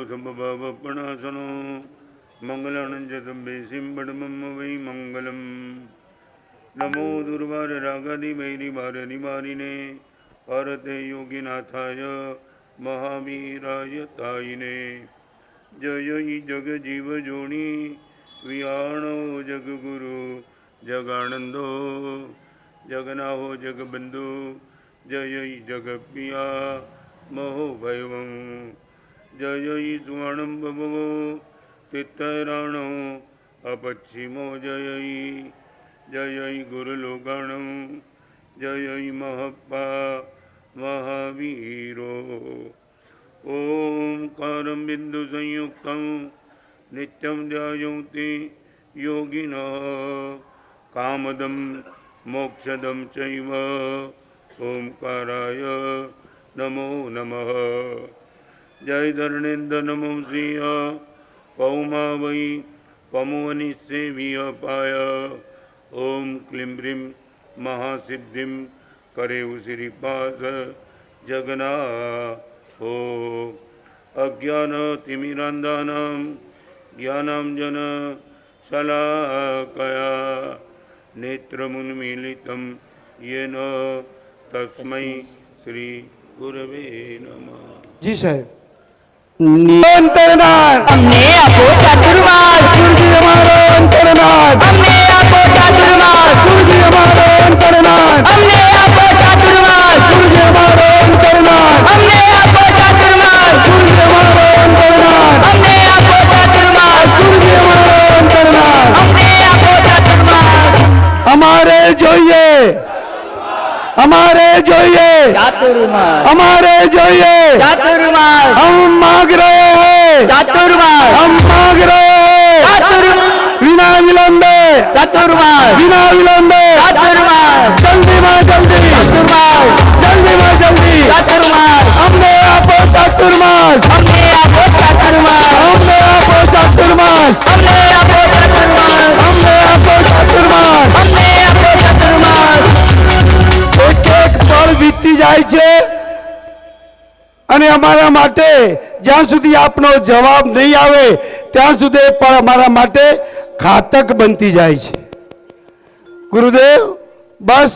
सर्वसंभवपणासनो मंगलानंजतम्बे सिंबडमम वै मंगलम। नमो दुर्वार रागादि वैरिवार निवारिणे भारते योगिनाथाय महावीराय तायिने। जय जग जीव जोनी वियाणो जग गुरु जगानंदो जगनाहो जगबंधु जय जग पिया महो भैवं। जय सुवर्णं बभवो तित्तराणो अपच्छिमो जय जय गुरुलोकाणं जय महप्पा महावीरो। ओंकारं बिंदु संयुक्तं नित्यं ध्यायन्ति योगिनः कामदं मोक्षदं चैव ओंकाराय नमो नमः। जय धरणेन्द्र नमो श्रिय पौमा वै पमुवनिसेविय पाय। ओम क्लीं ब्रीं महासिद्धिं करे श्रीपास जगना हो। अज्ञानतिमिरान्धानां ज्ञानाञ्जन शलाकया नेत्रमुन्मीलितं येन तस्मै श्री गुरवे नमः। जी साहेब अंतरनाथ हमने आपको चातुर्मास गुरुजी हमारा अंतरनाथ हमने आपको चातुर्मास गुरुजी हमारा अंतरनाथ हमने आपको चातुर्मास गुरुजी हमारा अंतरनाथ हमने आपको चातुर्मास गुरुजी हमारा अंतरनाथ हमने आपको चातुर्मास गुरुजी हमारा अंतरनाथ हमने आपको चातुर्मास हमारे જોઈએ हमारे જોઈએ चातुर्मास हमारे જોઈએ चातुर्मास हम मांग रहे हैं चातुर्मास हम मांग रहे हैं बिना विलंबे चातुर्मास बिना विलंबे चातुर्मास जल्दी में जल्दी चातुर्मास जल्दी में जल्दी चातुर्मास हमने आपको चातुर्मास हमने आपको चातुर्मास हमने आपको चातुर्मास हमने आपको चातुर्मास हमने आपको चातुर्मास हमने आपको चातुर्मास એક એક પળ વીતી જાય છે અને અમારા માટે જ્યાં સુધી આપનો જવાબ નહીં આવે ત્યાં સુધી એ પળ અમારા માટે ઘાતક બનતી જાય છે। ગુરુદેવ બસ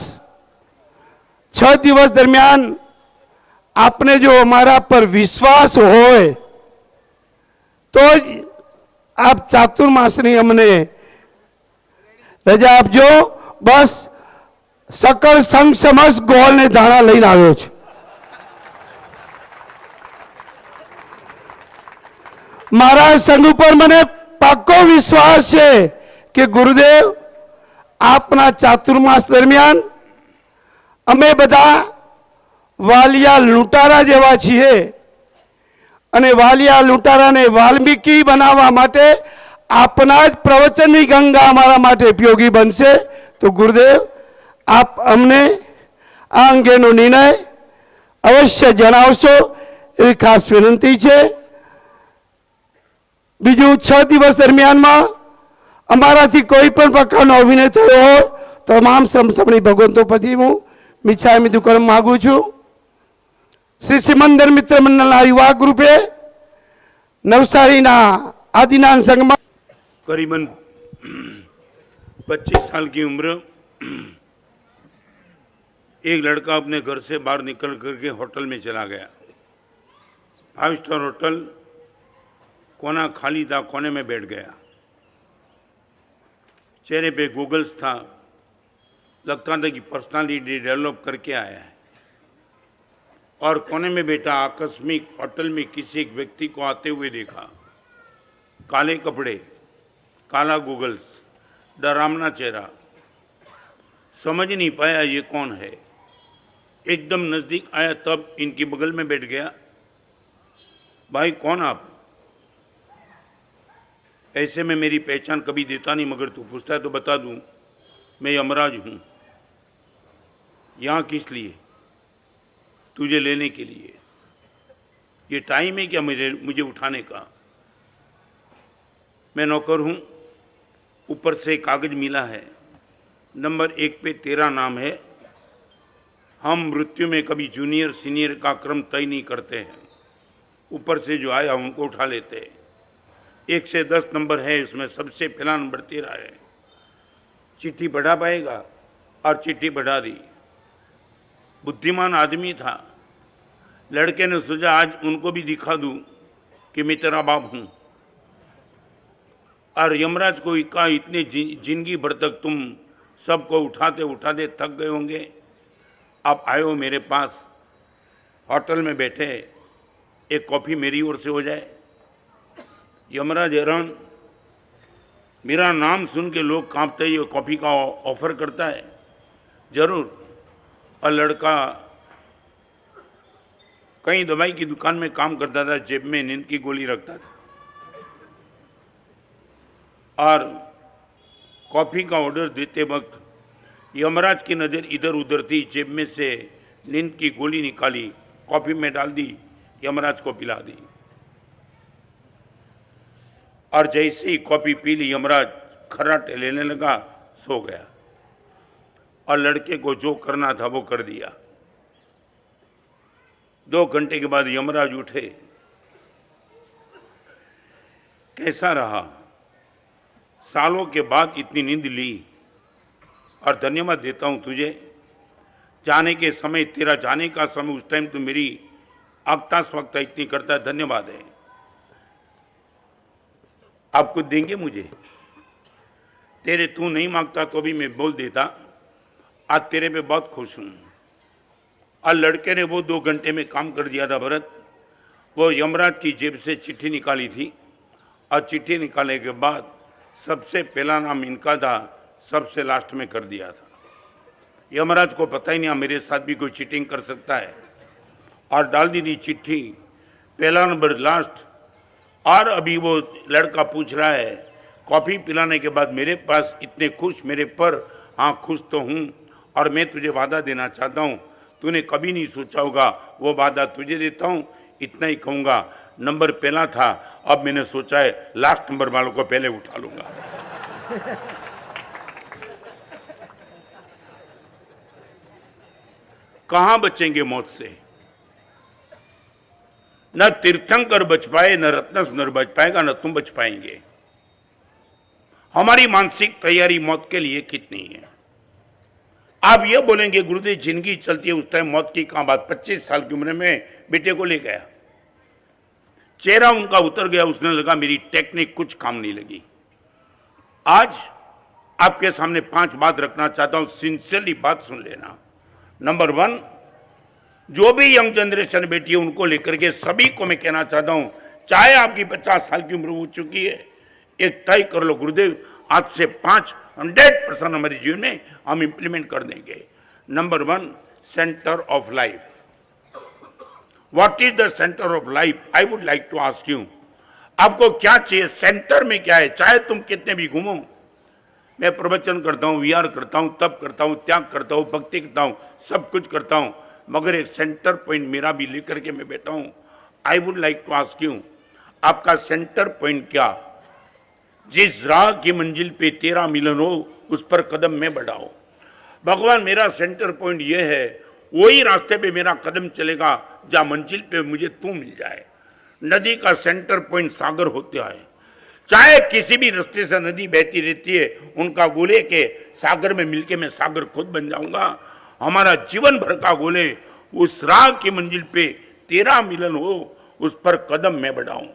6 દિવસ દરમિયાન આપને જો અમારા પર વિશ્વાસ હોય તો જ આપ ચાતુર્માસની અમને રજા આપજો। બસ सकल संघ समस्त गोल ने धारा लईने आव्यो छे। मारा संघ पर मने पाक्को विश्वास है कि गुरुदेव आपना चातुर्मास दरमियान अमे बधा वालिया लूंटारा जेवा छीए अने वालिया लूंटारा ने वाल्मीकि बनावा माटे आपना ज प्रवचननी गंगा अमारा माटे उपयोगी बनशे। तो गुरुदेव आप अमने आ अंगेनो निर्णय अवश्य जणावशो एवी खास विनंती छे। बीजू 6 दिवस दरमियान में अमाराथी कोई पण प्रकारनो अभिनय थयो हो तमाम समसमणी भगवंतो पति हूँ मिच्छामी दुकड़ मागू छू। श्री सिमंदर मित्र मंडल युवा ग्रुपे नवसारी आदिनाथ संघ में करीबन 25 साल की उम्र एक लड़का अपने घर से बाहर निकल करके होटल में चला गया। 5 स्टार होटल, कोना खाली था, कोने में बैठ गया। चेहरे पे गूगल्स था, लगता था कि पर्सनालिटी डेवलप करके आया है। और कोने में बैठा आकस्मिक होटल में किसी एक व्यक्ति को आते हुए देखा। काले कपड़े, काला गूगल्स, डरावना चेहरा, समझ नहीं पाया ये कौन है। एकदम नज़दीक आया तब इनकी बगल में बैठ गया। भाई कौन आप? ऐसे में मेरी पहचान कभी देता नहीं, मगर तू पूछता है तो बता दूं, मैं यमराज हूँ। यहाँ किस लिए? तुझे लेने के लिए। ये टाइम है क्या मुझे उठाने का? मैं नौकर हूँ। ऊपर से कागज मिला है, नंबर 1 पे तेरा नाम है। हम मृत्यु में कभी जूनियर सीनियर का क्रम तय नहीं करते हैं। ऊपर से जो आया उनको उठा लेते। 1 से 10 नंबर है, इसमें सबसे पहला नंबर 13 है। चिट्ठी बढ़ा पाएगा और चिट्ठी बढ़ा दी। बुद्धिमान आदमी था। लड़के ने सोचा आज उनको भी दिखा दूं कि मैं तेरा बाप हूं। और यमराज को कहा इतने जिंदगी भर तक तुम सबको उठाते उठाते थक गए होंगे, आप आए हो मेरे पास, होटल में बैठे, एक कॉफ़ी मेरी ओर से हो जाए। यमराज हैरान, मेरा नाम सुन के लोग कांपते ही कॉफ़ी का ऑफर करता है, जरूर। और लड़का कहीं दवाई की दुकान में काम करता था, जेब में नींद की गोली रखता था और कॉफ़ी का ऑर्डर देते वक्त यमराज की नज़र इधर उधर थी। जेब में से नींद की गोली निकाली, कॉफ़ी में डाल दी, यमराज को पिला दी। और जैसे ही कॉफ़ी पी ली, यमराज खर्राटे लेने लगा, सो गया। और लड़के को जो करना था वो कर दिया। 2 घंटे के बाद यमराज उठे। कैसा रहा? सालों के बाद इतनी नींद ली और धन्यवाद देता हूं तुझे। जाने के समय, तेरा जाने का समय, उस टाइम तू मेरी आगता स्वगता इतनी करता है, धन्यवाद है। आप कुछ देंगे मुझे? तेरे तू नहीं मांगता तो भी मैं बोल देता, आज तेरे पे बहुत खुश हूं। और लड़के ने वो 2 घंटे में काम कर दिया था भरत। वो यमराज की जेब से चिट्ठी निकाली थी और चिट्ठी निकालने के बाद सबसे पहला नाम इनका था, सबसे लास्ट में कर दिया था। यमराज को पता ही नहीं मेरे साथ भी कोई चीटिंग कर सकता है। और डाल दी थी चिट्ठी, पहला नंबर लास्ट। और अभी वो लड़का पूछ रहा है, कॉफ़ी पिलाने के बाद मेरे पास इतने खुश मेरे पर, हाँ खुश तो हूँ। और मैं तुझे वादा देना चाहता हूँ, तूने कभी नहीं सोचा होगा, वो वादा तुझे देता हूँ। इतना ही कहूँगा, नंबर पहला था, अब मैंने सोचा है लास्ट नंबर वालों को पहले उठा लूंगा। कहां बचेंगे मौत से? न तीर्थंकर बच पाए, न रत्नसुंदर बच पाएगा, न तुम बच पाएंगे। हमारी मानसिक तैयारी मौत के लिए कितनी है? आप ये बोलेंगे गुरुदेव जिंदगी चलती है, उस टाइम मौत की कहां बात। 25 साल की उम्र में बेटे को ले गया, चेहरा उनका उतर गया। उसने लगा मेरी टेक्निक कुछ काम नहीं लगी। आज आपके सामने 5 बात रखना चाहता हूं, सिंसियरली बात सुन लेना। नंबर 1, जो भी यंग जनरेशन बैठी है उनको लेकर के सभी को मैं कहना चाहता हूं, चाहे आपकी 50 साल की उम्र हो चुकी है, एक तय कर लो, गुरुदेव आज से 100% हमारे जीवन में हम इंप्लीमेंट कर देंगे। Number 1, centre of life. What is the centre of life? I would like to ask you, आपको क्या चाहिए? सेंटर में क्या है? चाहे तुम कितने भी घूमो, मैं प्रवचन करता हूं, विहार करता हूं, तप करता हूं, त्याग करता हूं, भक्ति करता हूं, सब कुछ करता हूं, मगर एक सेंटर पॉइंट मेरा भी लेकर के मैं बैठा हूं। I would like to ask you, आपका सेंटर पॉइंट क्या? जिस राह की मंजिल पे तेरा मिलन हो, उस पर कदम में बढ़ाओ। भगवान मेरा सेंटर पॉइंट ये है, वही रास्ते पे मेरा कदम चलेगा जहां मंजिल पे मुझे तू मिल जाए। नदी का सेंटर पॉइंट सागर होता है। चाहे किसी भी रास्ते से नदी बहती रहती है, उनका गोले के सागर में मिलके मैं सागर खुद बन जाऊंगा। हमारा जीवन भर का गोले, उस राह की मंजिल पे तेरा मिलन हो, उस पर कदम मैं बढ़ाऊं।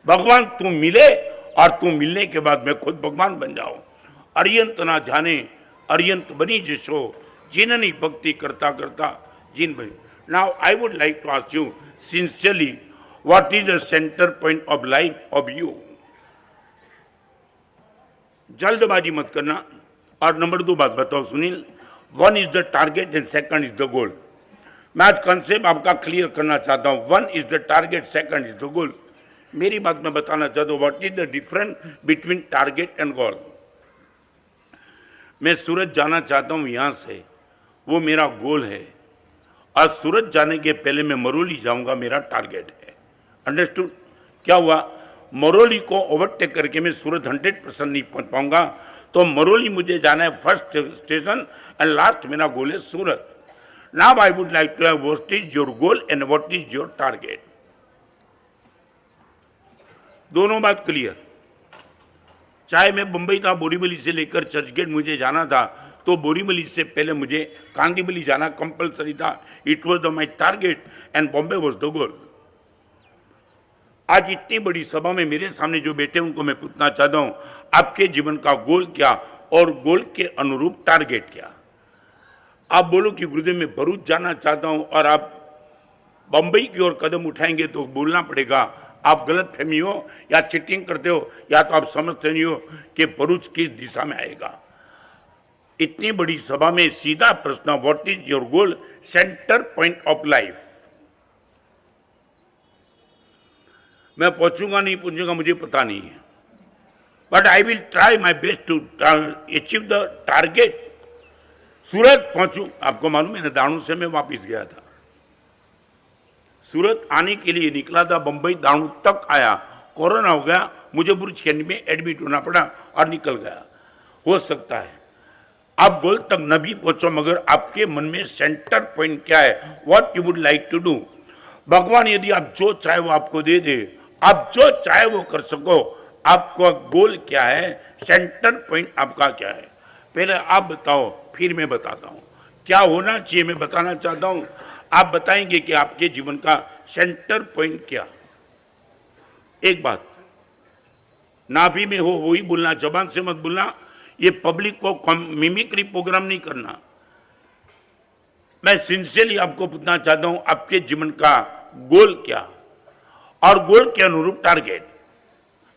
भगवान तू मिले और तू मिलने के बाद मैं खुद भगवान बन जाऊं। अरियंत ना जाने अरियंत बनी जिसो, जिननी भक्ति करता करता जिन बनी। Now I would like to ask you sincerely, what is the centre point of life of you? जल्दबाजी मत करना। और नंबर 2 बात बताओ Sunil, 1 is the target and 2 is the goal. मैं आज कंसेप्ट आपका क्लियर करना चाहता हूं। 1 is the target, 2 is the goal. मेरी बात मैं बताना चाहता हूं, what is the difference between target and goal. मैं सूरत जाना चाहता हूं यहां से, वो मेरा गोल है। आज सूरत जाने के पहले मैं मरोली जाऊंगा, मेरा टारगेट है। अंडरस्टूड? क्या हुआ? मरोली को ओवरटेक करके मैं सूरत 100% नहीं पहुंच पाऊंगा, तो मरोली मुझे जाना है फर्स्ट स्टेशन एंड लास्ट मेरा गोल है Surat. Now I would like to have what is your goal and what is your target. दोनों बात क्लियर। चाहे मैं बंबई था, बोरीवली से लेकर चर्चगेट मुझे जाना था, तो बोरीवली से पहले मुझे कांदीवली जाना कंपलसरी था। It was the my target and Bombay was the goal. आज इतनी बड़ी सभा में मेरे सामने जो बैठे उनको मैं पूछना चाहता हूं, आपके जीवन का गोल क्या और गोल के अनुरूप टारगेट क्या? आप बोलो कि गुरुदेव मैं भरूच जाना चाहता हूं और आप बंबई की ओर कदम उठाएंगे तो बोलना पड़ेगा आप गलत फहमी हो या चीटिंग करते हो या तो आप समझते नहीं हो कि भरूच किस दिशा में आएगा। इतनी बड़ी सभा में सीधा प्रश्न, what is your goal, centre point of life. मैं पहुंचूंगा नहीं पहुंचूंगा मुझे पता नहीं है, but I will try my best to achieve the target. Surat पहुंचूं, आपको मालूम है ना, दाणू से मैं वापिस गया था। सूरत आने के लिए निकला था, बंबई दाणू तक आया, कोरोना हो गया, मुझे बुर्ज कैंट में एडमिट होना पड़ा और निकल गया। हो सकता है आप गोल तक न भी पहुंचो, मगर आपके मन में सेंटर पॉइंट क्या है, what you would like to do. भगवान यदि आप जो चाहे वो आपको दे दे, आप जो चाहे वो कर सको। आपका गोल क्या है, सेंटर पॉइंट आपका क्या है, पहले आप बताओ, फिर मैं बताता हूं क्या होना चाहिए। मैं बताना चाहता हूं, आप बताएंगे कि आपके जीवन का सेंटर पॉइंट क्या। एक बात, नाभि में हो वही बोलना, जबान से मत बोलना। ये पब्लिक को मिमिक्री प्रोग्राम नहीं करना। मैं सिंसियरली आपको पूछना चाहता हूं, आपके जीवन का गोल क्या और गोल के अनुरूप टारगेट।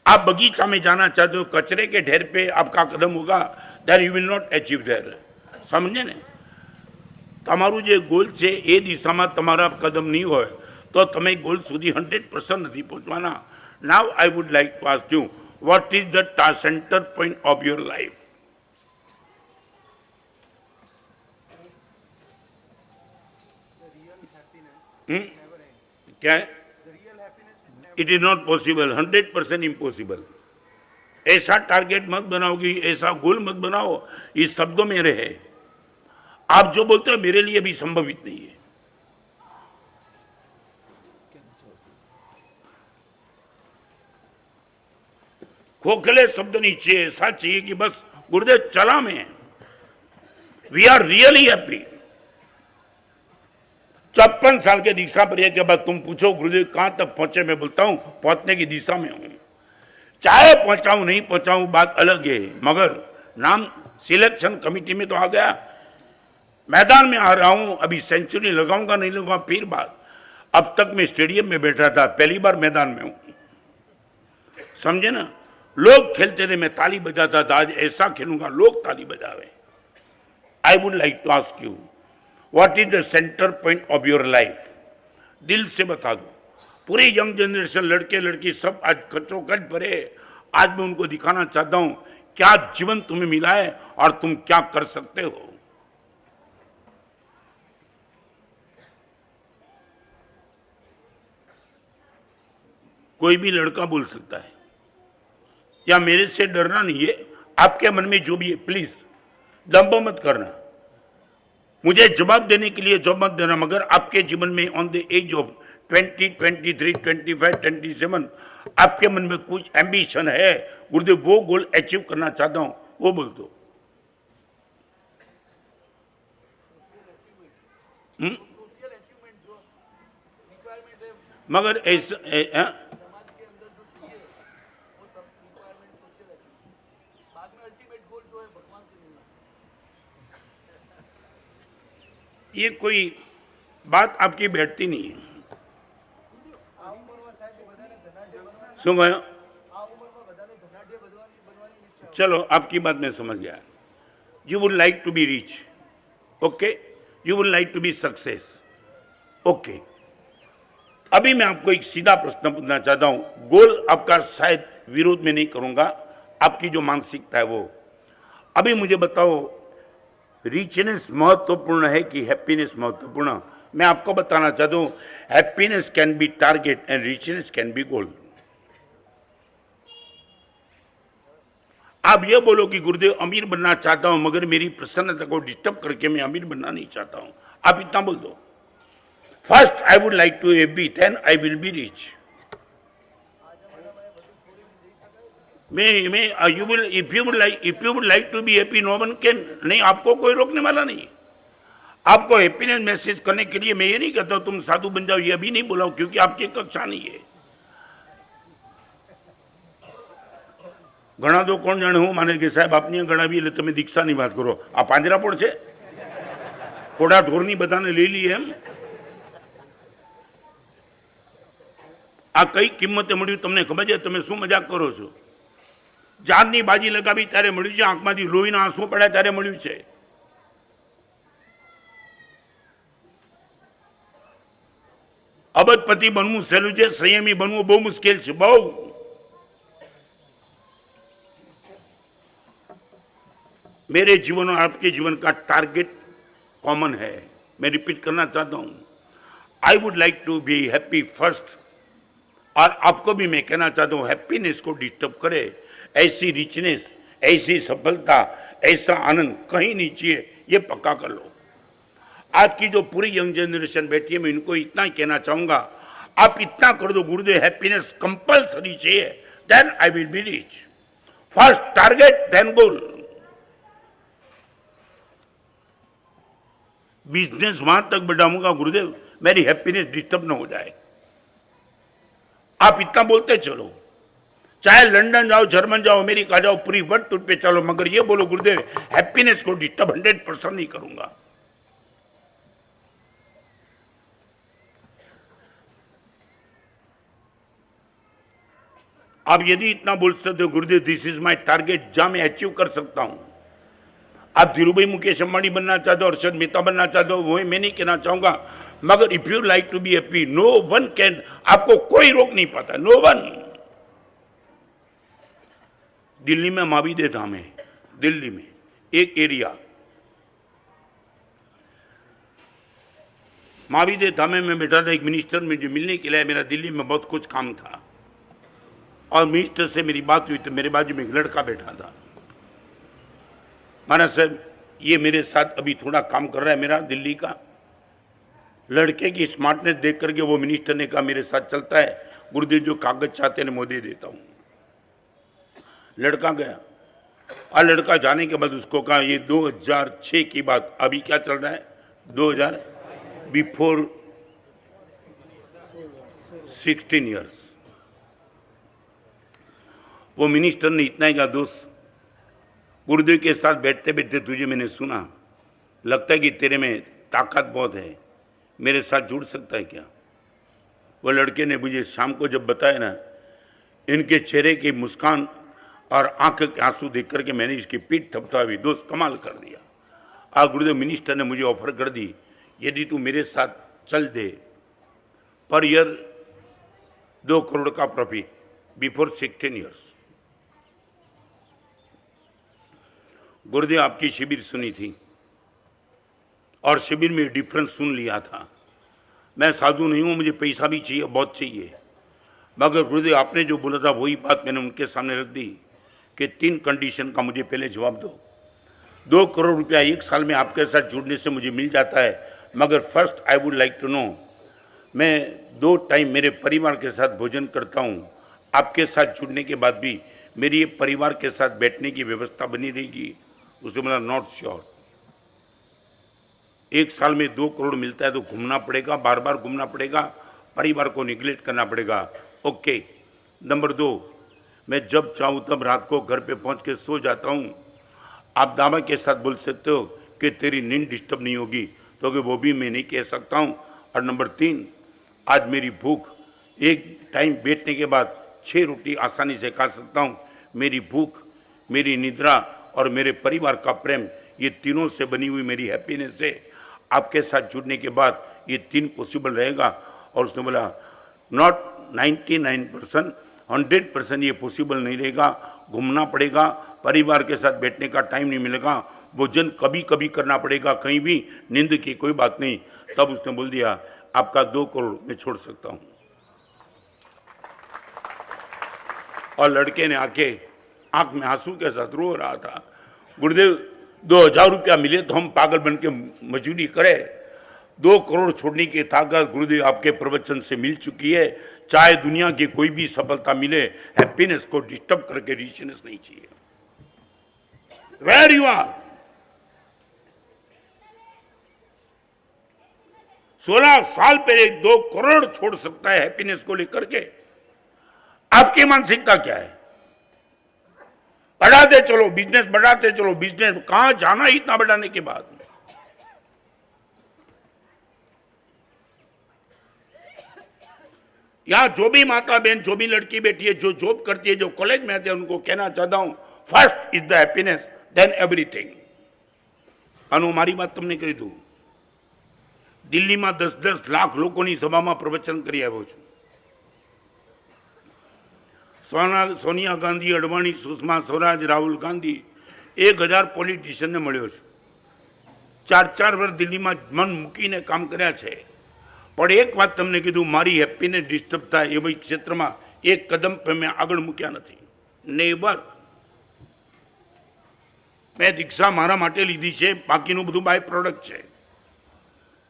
आप बगीचा में जाना चाहते हो, कचरे के ढेर पे आपका कदम होगा, then you will not achieve there. समझे ने? તમારું જે ગોલ છે એ દિશામાં તમારા કદમ નહીં હોય તો તમે ગોલ સુધી 100% નથી પહોંચવાના. Now I would like to ask you, what is the centre point of your life? क्या है? It is not possible, 100% impossible. ऐसा टारगेट मत बनाओगी, ऐसा गोल मत बनाओ इस शब्दों में रहे। आप जो बोलते हो मेरे लिए भी संभवित नहीं है। खोखले शब्द नहीं चाहिए, ऐसा चाहिए कि बस गुरुदेव चला में, वी आर रियली हैप्पी। 54 साल के दीक्षा पर के बाद तुम पूछो गुरुदेव कहां तक पहुंचे, मैं बोलता हूं पहुंचने की दिशा में हूं। चाहे पहुंचाऊं नहीं पहुंचाऊं बात अलग है, मगर नाम सिलेक्शन कमेटी में तो आ गया, मैदान में आ रहा हूं। अभी सेंचुरी लगाऊंगा नहीं लगाऊंगा फिर बात। अब तक मैं स्टेडियम में बैठा था, पहली बार मैदान में हूं। समझे ना? लोग खेलते थे, मैं ताली बजाता था, आज ऐसा खेलूंगा लोग ताली बजावे। I would like to ask you, what is the centre point of your life? दिल से बता दो। पूरी यंग जनरेशन, लड़के लड़की सब आज खचोखच भरे। आज मैं उनको दिखाना चाहता हूं क्या जीवन तुम्हें मिला है और तुम क्या कर सकते हो। कोई भी लड़का बोल सकता है, या मेरे से डरना नहीं है। आपके मन में जो भी है प्लीज दंभ मत करना, मुझे जवाब देने के लिए जवाब मत देना, मगर आपके जीवन में ऑन द एज ऑफ 20, 23, 25, 27 आपके मन में कुछ एम्बिशन है, गुरुदेव वो गोल अचीव करना चाहता हूं, वो बोल दो। मगर ऐसा ये कोई बात आपकी बैठती नहीं है। सुन गया? चलो आपकी बात मैं समझ गया। You would like to be rich, okay, you would like to be success, okay. अभी मैं आपको एक सीधा प्रश्न पूछना चाहता हूं, गोल आपका शायद विरोध में नहीं करूंगा, आपकी जो मानसिकता है वो। अभी मुझे बताओ, रिचनेस महत्वपूर्ण है कि हैप्पीनेस महत्वपूर्ण? मैं आपको बताना चाहता हूं, happiness can be target and richness can be goal. आप ये बोलो कि गुरुदेव अमीर बनना चाहता हूं, मगर मेरी प्रसन्नता को डिस्टर्ब करके मैं अमीर बनना नहीं चाहता हूं। आप इतना बोल दो, first I would like to be, then I will be rich. मैं you will if you would like to be happy, no one can, नहीं, आपको कोई रोकने वाला नहीं। आपको हैप्पीनेस मैसेज करने के लिए मैं ये नहीं कहता तुम साधु बन जाओ, ये अभी नहीं बोला, क्योंकि आपकी कक्षा नहीं है। घना तो कोण जाने हूं माने के साहब आपने गणावी એટલે તમે દીક્ષાની વાત કરો, આ પાંજરાપોળ છે, કોડા ઢોરની બધાને લઈ લઈએ એમ। આ કઈ કિંમતે મળ્યું તમને ખબર છે? તમે શું મજાક કરો છો? જાનની બાજી લગાવી ત્યારે મળ્યું છે, આંખમાંથી લોહીના આંસુ પડ્યા ત્યારે મળ્યું છે। અબજપતિ બનવું સહેલું છે, સંયમી બનવું બહુ મુશ્કેલ છે, બહુ। मेरे जीवन और आपके जीवन का टारगेट कॉमन है। मैं रिपीट करना चाहता हूं, I would like to be happy first, और आपको भी मैं कहना चाहता हूं हैप्पीनेस को डिस्टर्ब करे ऐसी रिचनेस, ऐसी सफलता, ऐसा आनंद कहीं नहीं चाहिए, ये पक्का कर लो। आज की जो पूरी यंग जनरेशन बैठी है, मैं इनको इतना ही कहना चाहूंगा, आप इतना कर दो गुरुदेव, हैप्पीनेस कंपल्सरी चाहिए, then I will be rich. First target then goal. Business वहां तक बढ़ाऊंगा गुरुदेव मेरी हैप्पीनेस डिस्टर्ब ना हो जाए। आप इतना बोलते चलो, चाहे लंदन जाओ, जर्मन जाओ, अमेरिका जाओ, पूरी वर्ल्ड टूर पे चलो, मगर ये बोलो गुरुदेव हैप्पीनेस को डिस्टर्ब 100% नहीं करूंगा। आप यदि इतना बोल सकते हो गुरुदेव दिस इज माय टारगेट, जहां मैं अचीव कर सकता हूं। आप धीरूभाई मुकेश अंबानी बनना चाहते हो, अर्षद मेहता बनना चाहते हो, वो मैं नहीं कहना चाहूंगा, मगर if you like to be happy, no one can, आपको कोई रोक नहीं पाता, नो वन। दिल्ली में माविदे धाम है, दिल्ली में एक एरिया, माविदे धाम में मैं बैठा था, एक मिनिस्टर में जो मिलने के लिए, मेरा दिल्ली में बहुत कुछ काम था, और मिनिस्टर से मेरी बात हुई तो मेरे बाजू में एक लड़का बैठा था। महाराज साहब ये मेरे साथ अभी थोड़ा काम कर रहा है, मेरा दिल्ली का। लड़के की स्मार्टनेस देख करके वो मिनिस्टर ने कहा मेरे साथ चलता है, गुरुदेव जो कागज चाहते हैं मैं दे देता हूँ। लड़का गया, और लड़का जाने के बाद उसको कहा, ये 2006 की बात, अभी क्या चल रहा है 2000, बिफोर 16 ईयर्स। वो मिनिस्टर ने इतना ही कहा, दोस्त गुरुदेव के साथ बैठते बैठते तुझे मैंने सुना, लगता है कि तेरे में ताकत बहुत है, मेरे साथ जुड़ सकता है क्या? वो लड़के ने मुझे शाम को जब बताया ना, इनके चेहरे की मुस्कान और आंख के आंसू देख करके मैंने इसकी पीठ थपथपाई, दोस्त कमाल कर दिया। आज गुरुदेव मिनिस्टर ने मुझे ऑफर कर दी, यदि तू मेरे साथ चल दे, पर ईयर 2 करोड़ का प्रॉफिट बिफोर 16 ईयर्स। गुरुदेव आपकी शिविर सुनी थी, और शिविर में डिफरेंस सुन लिया था। मैं साधु नहीं हूँ, मुझे पैसा भी चाहिए, बहुत चाहिए, मगर गुरुदेव आपने जो बोला था वही बात मैंने उनके सामने रख दी कि 3 कंडीशन का मुझे पहले जवाब दो। 2 करोड़ रुपया 1 साल में आपके साथ जुड़ने से मुझे मिल जाता है, मगर first I would like to know, मैं 2 टाइम मेरे परिवार के साथ भोजन करता हूँ, आपके साथ जुड़ने के बाद भी मेरी ये परिवार के साथ बैठने की व्यवस्था बनी रहेगी? उससे बोला नॉट श्योर। 1 साल में 2 करोड़ मिलता है तो घूमना पड़ेगा, बार बार घूमना पड़ेगा, परिवार को निगलेक्ट करना पड़ेगा। ओके। नंबर 2, मैं जब चाहूँ तब रात को घर पे पहुँच के सो जाता हूँ। आप दावा के साथ बोल सकते हो कि तेरी नींद डिस्टर्ब नहीं होगी, तो कि वो भी मैं नहीं कह सकता हूँ। और नंबर 3, आज मेरी भूख, एक टाइम बैठने के बाद 6 रोटी आसानी से खा सकता हूँ। मेरी भूख, मेरी निद्रा और मेरे परिवार का प्रेम, ये तीनों से बनी हुई मेरी हैप्पीनेस है। आपके साथ जुड़ने के बाद ये 3 पॉसिबल रहेगा। और उसने बोला नॉट 99%, 100% ये पॉसिबल नहीं रहेगा, घूमना पड़ेगा, परिवार के साथ बैठने का टाइम नहीं मिलेगा, भोजन कभी कभी करना पड़ेगा, कहीं भी नींद की कोई बात नहीं। तब उसने बोल दिया आपका 2 करोड़ मैं छोड़ सकता हूँ। और लड़के ने आके आंख में आंसू के साथ रो रहा था, गुरुदेव 2000 रुपया मिले तो हम पागल बन के मजदूरी करें, 2 करोड़ छोड़ने की ताकत गुरुदेव आपके प्रवचन से मिल चुकी है। चाहे दुनिया की कोई भी सफलता मिले, हैप्पीनेस को डिस्टर्ब करके रिचनेस नहीं चाहिए। वेयर यू आर, 16 साल पहले 2 करोड़ छोड़ सकता है हैप्पीनेस को लेकर के। आपकी मानसिकता क्या है? बढ़ाते चलो बिजनेस, बढ़ाते चलो बिजनेस। कहां जाना है इतना बढ़ाने के बाद? यहां जो भी माता बहन, जो भी लड़की बेटी है, जो जॉब करती है, जो कॉलेज में आते हैं, उनको कहना चाहता हूं, first is the happiness, then everything. अनु मारी बात તમને કરી દઉં। દિલ્હીમાં 10-10 લાખ લોકોની સભામાં પ્રવચન કરી આવ્યો છું। સોનિયા ગાંધી, અડવાણી, સુષ્મા સ્વરાજ, રાહુલ ગાંધી, 1000 પોલિટિશિયનને મળ્યો છું। 4-4 વર્ષ દિલ્હીમાં મન મૂકીને કામ કર્યા છે। પણ એક વાત તમને કીધું, મારી હેપ્પીનેસ ડિસ્ટર્બ થાય એ ક્ષેત્રમાં એક કદમ પણ મેં આગળ મૂક્યા નથી। નેવર। મેં દીક્ષા મારા માટે લીધી છે, બાકીનું બધું બાય પ્રોડક્ટ છે।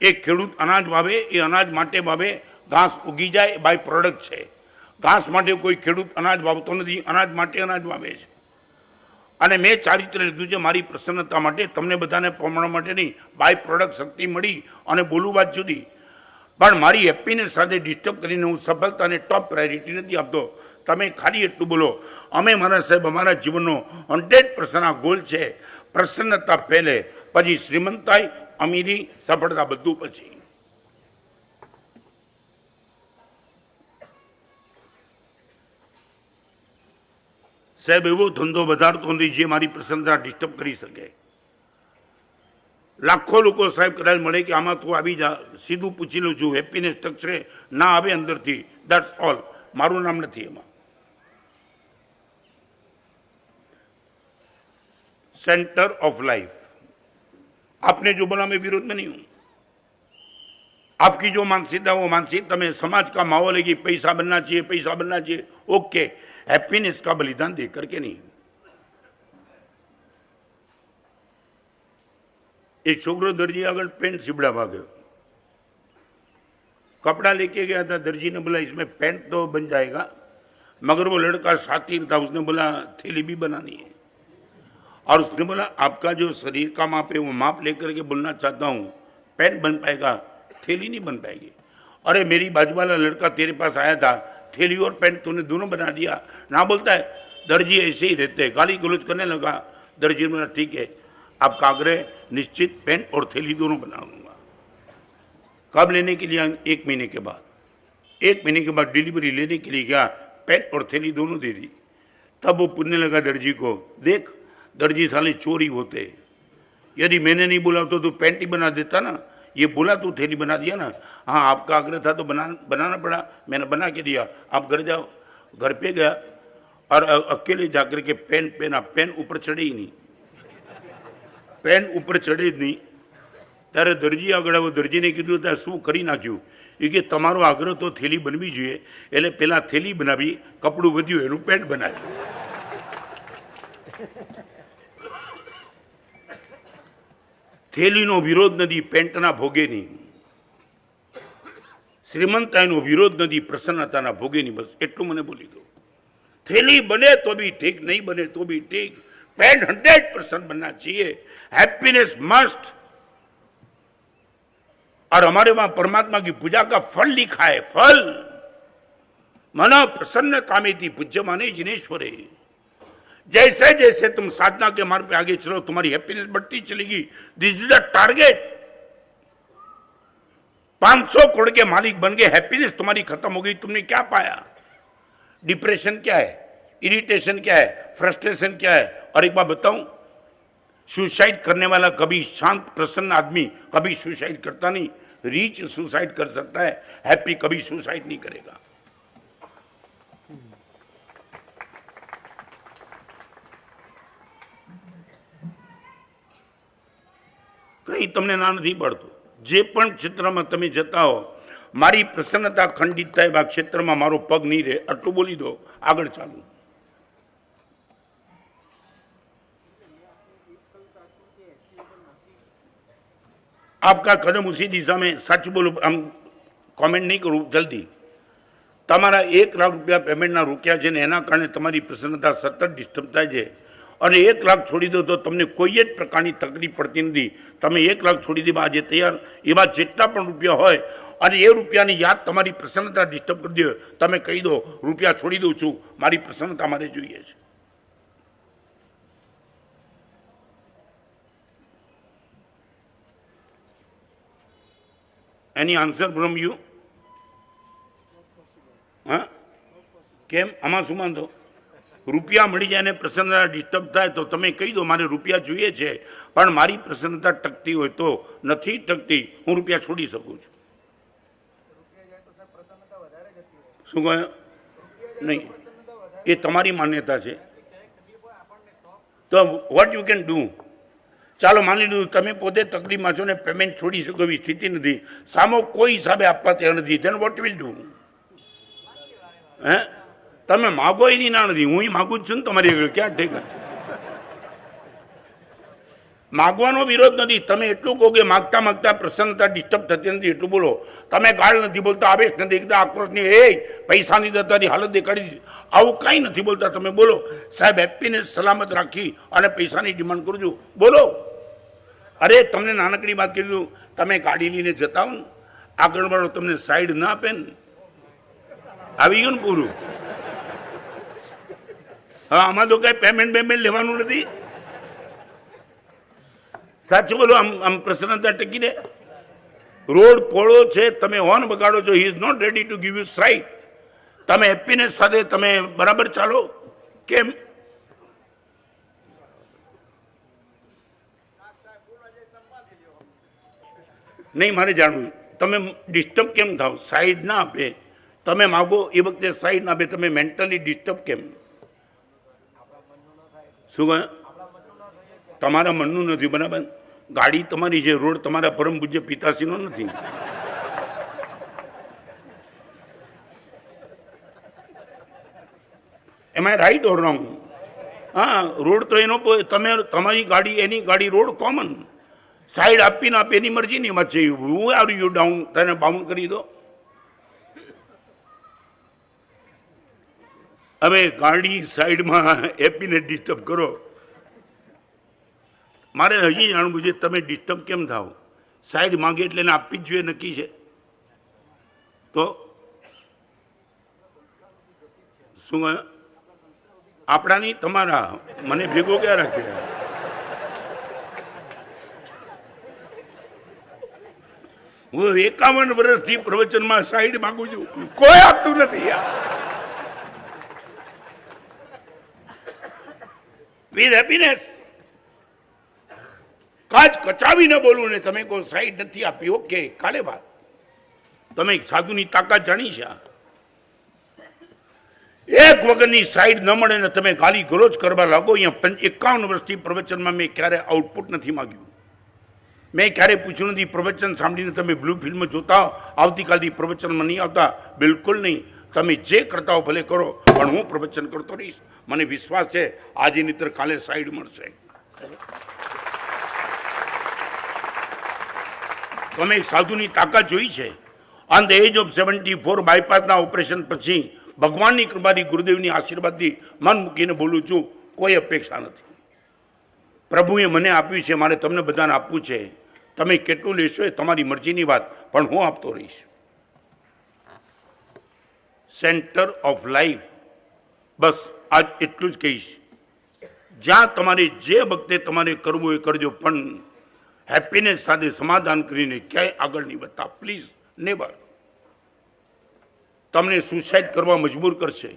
એક ખેડૂત અનાજ વાવે, એ અનાજ માટે વાવે, ઘાસ ઉગી જાય એ બાય પ્રોડક્ટ છે। ઘાસ માટે કોઈ ખેડૂત અનાજ વાવતો નથી, અનાજ માટે અનાજ વાવે છે। અને મેં ચારિત્ર લીધું છે મારી પ્રસન્નતા માટે, તમને બધાને પહોંચવા માટે નહીં। બાય પ્રોડક્ટ શક્તિ મળી અને બોલું વાત જુદી, પણ મારી હેપ્પીનેસ સાથે ડિસ્ટર્બ કરીને હું સફળતાને ટોપ પ્રાયોરિટી નથી આપતો। તમે ખાલી એટલું બોલો, અમે મારા સાહેબ અમારા જીવનનો 100% આ ગોલ છે। પ્રસન્નતા પહેલે, પછી શ્રીમંતાઈ, અમીરી, સફળતા બધું પછી। સાહેબ એવો ધંધો વધારતો નથી જે મારી પ્રસન્નતા ડિસ્ટર્બ કરી શકે। લાખો લોકો સાહેબ કદાચ મળે કે આમાં તું આવી જા, સીધું પૂછી લઉં છું, હેપ્પીનેસ તક છે ના આવે અંદરથી, દેટ્સ ઓલ। મારું નામ નથી એમાં। सेंटर ऑफ लाइफ, आपने जो बोला मैं विरोध में नहीं हूं। आपकी जो मानसिकता वो मानसिकता में समाज का माहौल है कि पैसा बनना चाहिए, पैसा बनना चाहिए, ओके। हैप्पीनेस का बलिदान दे करके नहीं। एक छोकरो दर्जी आगे पेंट सीबड़ा भाग्यो, कपड़ा लेके गया था, दर्जी ने बोला इसमें पेंट तो बन जाएगा, मगर वो लड़का शातिर था, उसने बोला थैली भी बनानी है। और उसने बोला आपका जो शरीर का माप है वो माप लेकर के बोलना चाहता हूँ, पेंट बन पाएगा, थैली नहीं बन पाएगी। अरे मेरी बाजू वाला लड़का तेरे पास आया था, थैली और पेंट तूने दोनों बना दिया ना। बोलता है दर्जी ऐसे ही रहते हैं, गाली गलौज करने लगा। दर्जी ने बोला ठीक है, आपका आग्रह निश्चित, पेंट और थैली दोनों बना दूंगा। कब लेने के लिए? 1 महीने के बाद। 1 महीने के बाद डिलीवरी लेने के लिए गया, पेंट और थैली दोनों दे दी। तब वो पूछने लगा दर्जी को, देख दर्जी साले चोरी होते, यदि मैंने नहीं बोला तो तू पेंट ही बना देता ना, ये बोला तू थैली बना दिया ना। हाँ आपका आग्रह था तो बनाना पड़ा, मैंने बना के दिया, आप घर जाओ। घर पे गया और अकेले जाकर के पेन पहना, पेन ऊपर चढ़े ही नहीं, पेन ऊपर चढ़े ही नहीं। ત્યારે દરજી આગળ આવ્યો, દરજીને કીધું ત્યાં શું કરી નાખ્યું? એ કે તમારો આગ્રહ તો થેલી બનવી જોઈએ, એટલે પહેલાં થેલી બનાવી, કપડું વધ્યું એનું પેન્ટ બનાવ્યું। થેલીનો વિરોધ નથી, પેન્ટના ભોગે નહીં। શ્રીમંતાઈનો વિરોધ નથી, પ્રસન્નતાના ભોગે નહીં। બસ એટલું મને બોલી દો। થેલી બને તો भी ठीक, नहीं बने तो भी ठीक, पेंट 100% बनना चाहिए। Happiness must. और हमारे वहां परमात्मा की पूजा का फल लिखा है, फल मन प्रसन्न कामेति पूज्य माने जिनेश्वरे। जैसे जैसे तुम साधना के मार्ग पे आगे चलो, तुम्हारी हैप्पीनेस बढ़ती चलेगी। This is the target. 500 crore के मालिक बन गए, हैप्पीनेस तुम्हारी खत्म हो गई, तुमने क्या पाया? डिप्रेशन क्या है, इरिटेशन क्या है, फ्रस्ट्रेशन क्या है? और एक बात बताऊं, सुसाइड करने वाला कभी शांत प्रसन्न आदमी कभी सुसाइड करता नहीं। रीच सुसाइड कर सकता है, हैप्पी कभी सुसाइड नहीं करेगा। कहीं तमने ना नहीं पड़तो। जे पण क्षेत्र में तमे जता हो, मारी प्रसन्नता खंडित थाय एवा क्षेत्र में मारो पग नहीं रहे, आटलू बोली दो, आगळ चालू। आपका कदम उसी दिशा में, सच बोलो, हम कॉमेंट नहीं करूँ जल्दी, તમારા 1 લાખ રૂપિયા પેમેન્ટના રોક્યા છે ને એના કારણે તમારી પ્રસન્નતા સતત ડિસ્ટર્બ થાય છે, અને 1 લાખ છોડી દો તો તમને કોઈ જ પ્રકારની તકલીફ પડતી નથી. તમે 1 લાખ છોડી દેવા આજે તૈયાર, એવા જેટલા પણ રૂપિયા હોય અને એ રૂપિયાની યાદ તમારી પ્રસન્નતા ડિસ્ટર્બ કરી દે, તમે કહી દો રૂપિયા છોડી દઉં છું, મારી પ્રસન્નતા મારે જોઈએ છે. એની આન્સર ફ્રોમ યુ? હા, કેમ? આમાં શું વાંધો? રૂપિયા મળી જાય ને પ્રસન્નતા ડિસ્ટર્બ થાય તો તમે કહી દો મારે રૂપિયા જોઈએ છે, પણ મારી પ્રસન્નતા ટકતી હોય તો નથી ટકતી, હું રૂપિયા છોડી શકું છું. શું કહે? નહીં, એ તમારી માન્યતા છે. તો વોટ યુ કેન ડુ? ચાલો માની લીધું તમે પોતે તકલીફમાં છો ને પેમેન્ટ છોડી શકો એવી સ્થિતિ નથી, સામો કોઈ હિસાબે આપવા તૈયાર નથી, ધેન વોટ વિલ ડુ? હે, તમે માગો એની ના નથી, હું માગું જ છું ને તમારી આગળ, ક્યાં ઠેકા? માગવાનો વિરોધ નથી, તમે એટલું કહો કે માગતા માગતા પ્રસન્નતા ડિસ્ટર્બ થતી નથી એટલું બોલો. તમે ગાળ નથી બોલતા, આવેશ નથી, એકદમ આક્રોશની, એ પૈસાની દત્તાની હાલત દેખાડી દીધી, આવું કાંઈ નથી બોલતા. તમે બોલો સાહેબ હેપીનેસ સલામત રાખી અને પૈસાની ડિમાન્ડ કરું છું, બોલો. અરે તમને નાનકડી વાત કરી દઉં, તમે ગાડી લઈને જતા હો ને, આગળ વાળો તમને સાઈડ ના આપે ને, આવી ગયું ને પૂરું. હા, આમાં તો કઈ પેમેન્ટ લેવાનું નથી. સાચું બોલો, આમ પ્રસન્નતા ટકી દે. રોડ પોળો છે, તમે હોર્ન બગાડો છો, he is not ready to give you side. તમે હેપીનેસ સાથે તમે બરાબર ચાલો, કેમ? નહીં, મારે જાણવું તમે ડિસ્ટર્બ કેમ થાવ? સાઈડ ના આપે, તમે માગો એ વખતે સાઈડ ના આપે, તમે મેન્ટલી ડિસ્ટર્બ કેમ? શું કહે? તમારા મનનું નથી, બરાબર? ગાડી તમારી છે, રોડ તમારા પરમ પૂજ્ય પિતાશ્રીનો નથી. એમ આઈ રાઈટ ઓર રોંગ? હા, રોડ તો એનો, તમે તમારી ગાડી એની ગાડી, રોડ કોમન. સાઈડ આપી ના આપે એની મરજીની વાત છે. હુ આર યુ ડાઉન, તને બાઉન્ડ કરી દો. હવે ગાડી સાઈડમાં હેપીને ડિસ્ટર્બ કરો. મારે હજી જાણવું છે તમે ડિસ્ટર્બ કેમ થાવ? સાઈડ માંગે એટલે એને આપવી જ જોઈએ, નક્કી છે. તો શું કહે? આપણા નહીં, તમારા. મને ભેગો ક્યાં રાખે? હું 51 વર્ષથી પ્રવચનમાં સાઈડ માંગુ છું, કોઈ આપતું નથી. વિથ હેપીનેસ કાચ કચાવીને બોલું ને તમે કહો સાઈડ નથી આપી, ઓકે, કાલે વાત. તમે સાધુની તાકાત જાણી છે? એક વગરની સાઈડ ન મળે ને તમે ગાલી ગલોચ કરવા લાગો. અહીંયા 51 વર્ષથી પ્રવચનમાં મેં ક્યારે આઉટપુટ નથી માગ્યું. મેં ક્યારે પૂછ્યું નથી પ્રવચન સાંભળીને તમે બ્લુ ફિલ્મ જોતા હો, આવતીકાલથી પ્રવચનમાં નહીં આવતા? બિલકુલ નહીં. તમે જે કરતા હો ભલે કરો, પણ હું પ્રવચન કરતો રહીશ. મને વિશ્વાસ છે આજે નહીતર કાલે સાઈડ મળશે. તમે એક સાધુની તાકાત જોઈ છે. ઓન ધ એજ ઓફ 74 બાયપાસના ઓપરેશન પછી ભગવાનની કૃપાથી, ગુરુદેવની આશીર્વાદથી મન મૂકીને બોલું છું, કોઈ અપેક્ષા નથી. પ્રભુએ મને આપ્યું છે, મારે તમને બધાને આપવું છે. તમે કેટલું લેશો એ તમારી મરજીની વાત, પણ હું આપતો રહીશ. સેન્ટર ઓફ લાઈફ, બસ આજ એટલું જ કહીશ. જ્યાં તમારે જે વખતે તમારે કરવું એ કરજો, પણ હેપીનેસ સાથે સમાધાન કરીને ક્યાંય આગળ નહીં વધતા, પ્લીઝ નેવર. તમને સુસાઇડ કરવા મજબૂર કરશે.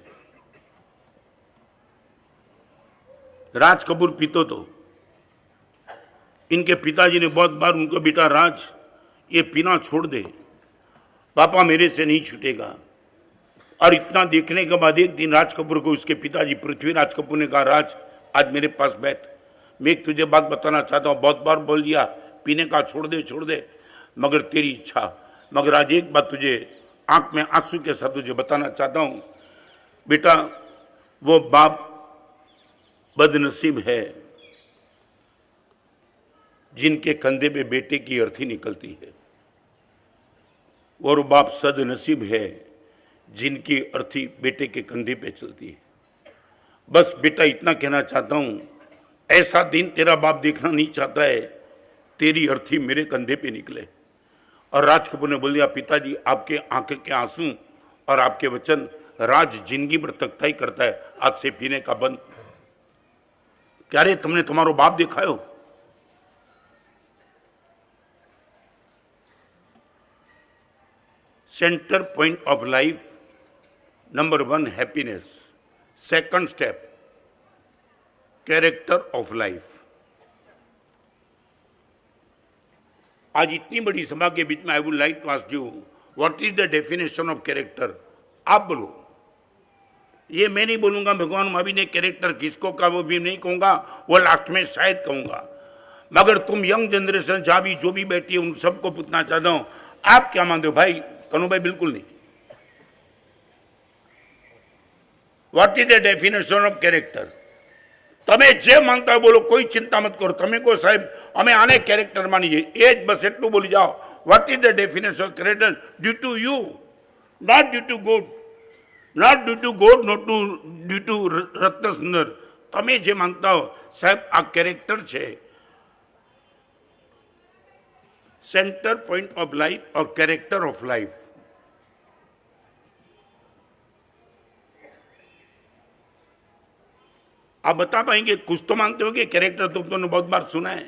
राज कपूर पीतो तो इनके पिताजी ने बहुत बार उनको, बेटा राज ये पीना छोड़ दे, पापा मेरे से नहीं छूटेगा। और इतना देखने के बाद एक दिन राज कपूर को उसके पिताजी पृथ्वीराज कपूर ने कहा, राज आज मेरे पास बैठ, मैं एक तुझे बात बताना चाहता हूँ। बहुत बार बोल दिया पीने का छोड़ दे, मगर तेरी इच्छा। मगर आज एक बात तुझे आंख में आंसू के साथ तुझे बताना चाहता हूँ, बेटा वो बाप बदनसीब है जिनके कंधे पे बेटे की अर्थी निकलती है, और बाप सदनसीब है जिनकी अर्थी बेटे के कंधे पे चलती है। बस बेटा इतना कहना चाहता हूं, ऐसा दिन तेरा बाप देखना नहीं चाहता है तेरी अर्थी मेरे कंधे पे निकले। और राज कपूर ने बोल दिया, पिताजी आपके आंखें के आंसू और आपके वचन राज जिंदगी भर तख्ताई करता है, आज से पीने का बंद। क्या रे तुमने तुम्हारो बाप दिखायो? Centre point of life, number 1 happiness, second step character of life. आज इतनी बड़ी सभा के बीच में I would like to ask you, what is the definition of character? आप बोलो। ये मैं नहीं बोलूंगा, भगवान महावीर ने कैरेक्टर किसको कहा वो भी नहीं कहूंगा, वो लास्ट में शायद कहूंगा। मगर तुम यंग जनरेशन जहां भी जो भी बैठी है उन सबको पूछना चाहता हूं, आप क्या मानते हो? भाई कनु भाई बिल्कुल नहीं। What is the definition of character? તમે જે માંગતા હોય બોલો, કોઈ ચિંતા મત કરો। તમે કહો સાહેબ અમે આને કેરેક્ટર માનીએ, એ જ બસ એટલું બોલી જાઓ। What is the definition of character due to you, not due to God, not due to God, not due to Ratnasundar. તમે જે માંગતા હો સાહેબ આ કેરેક્ટર છે। Centre point of life or character of life. आप बता पाएंगे? कुछ तो मानते हो कि कैरेक्टर तो तुमने बहुत बार सुना है,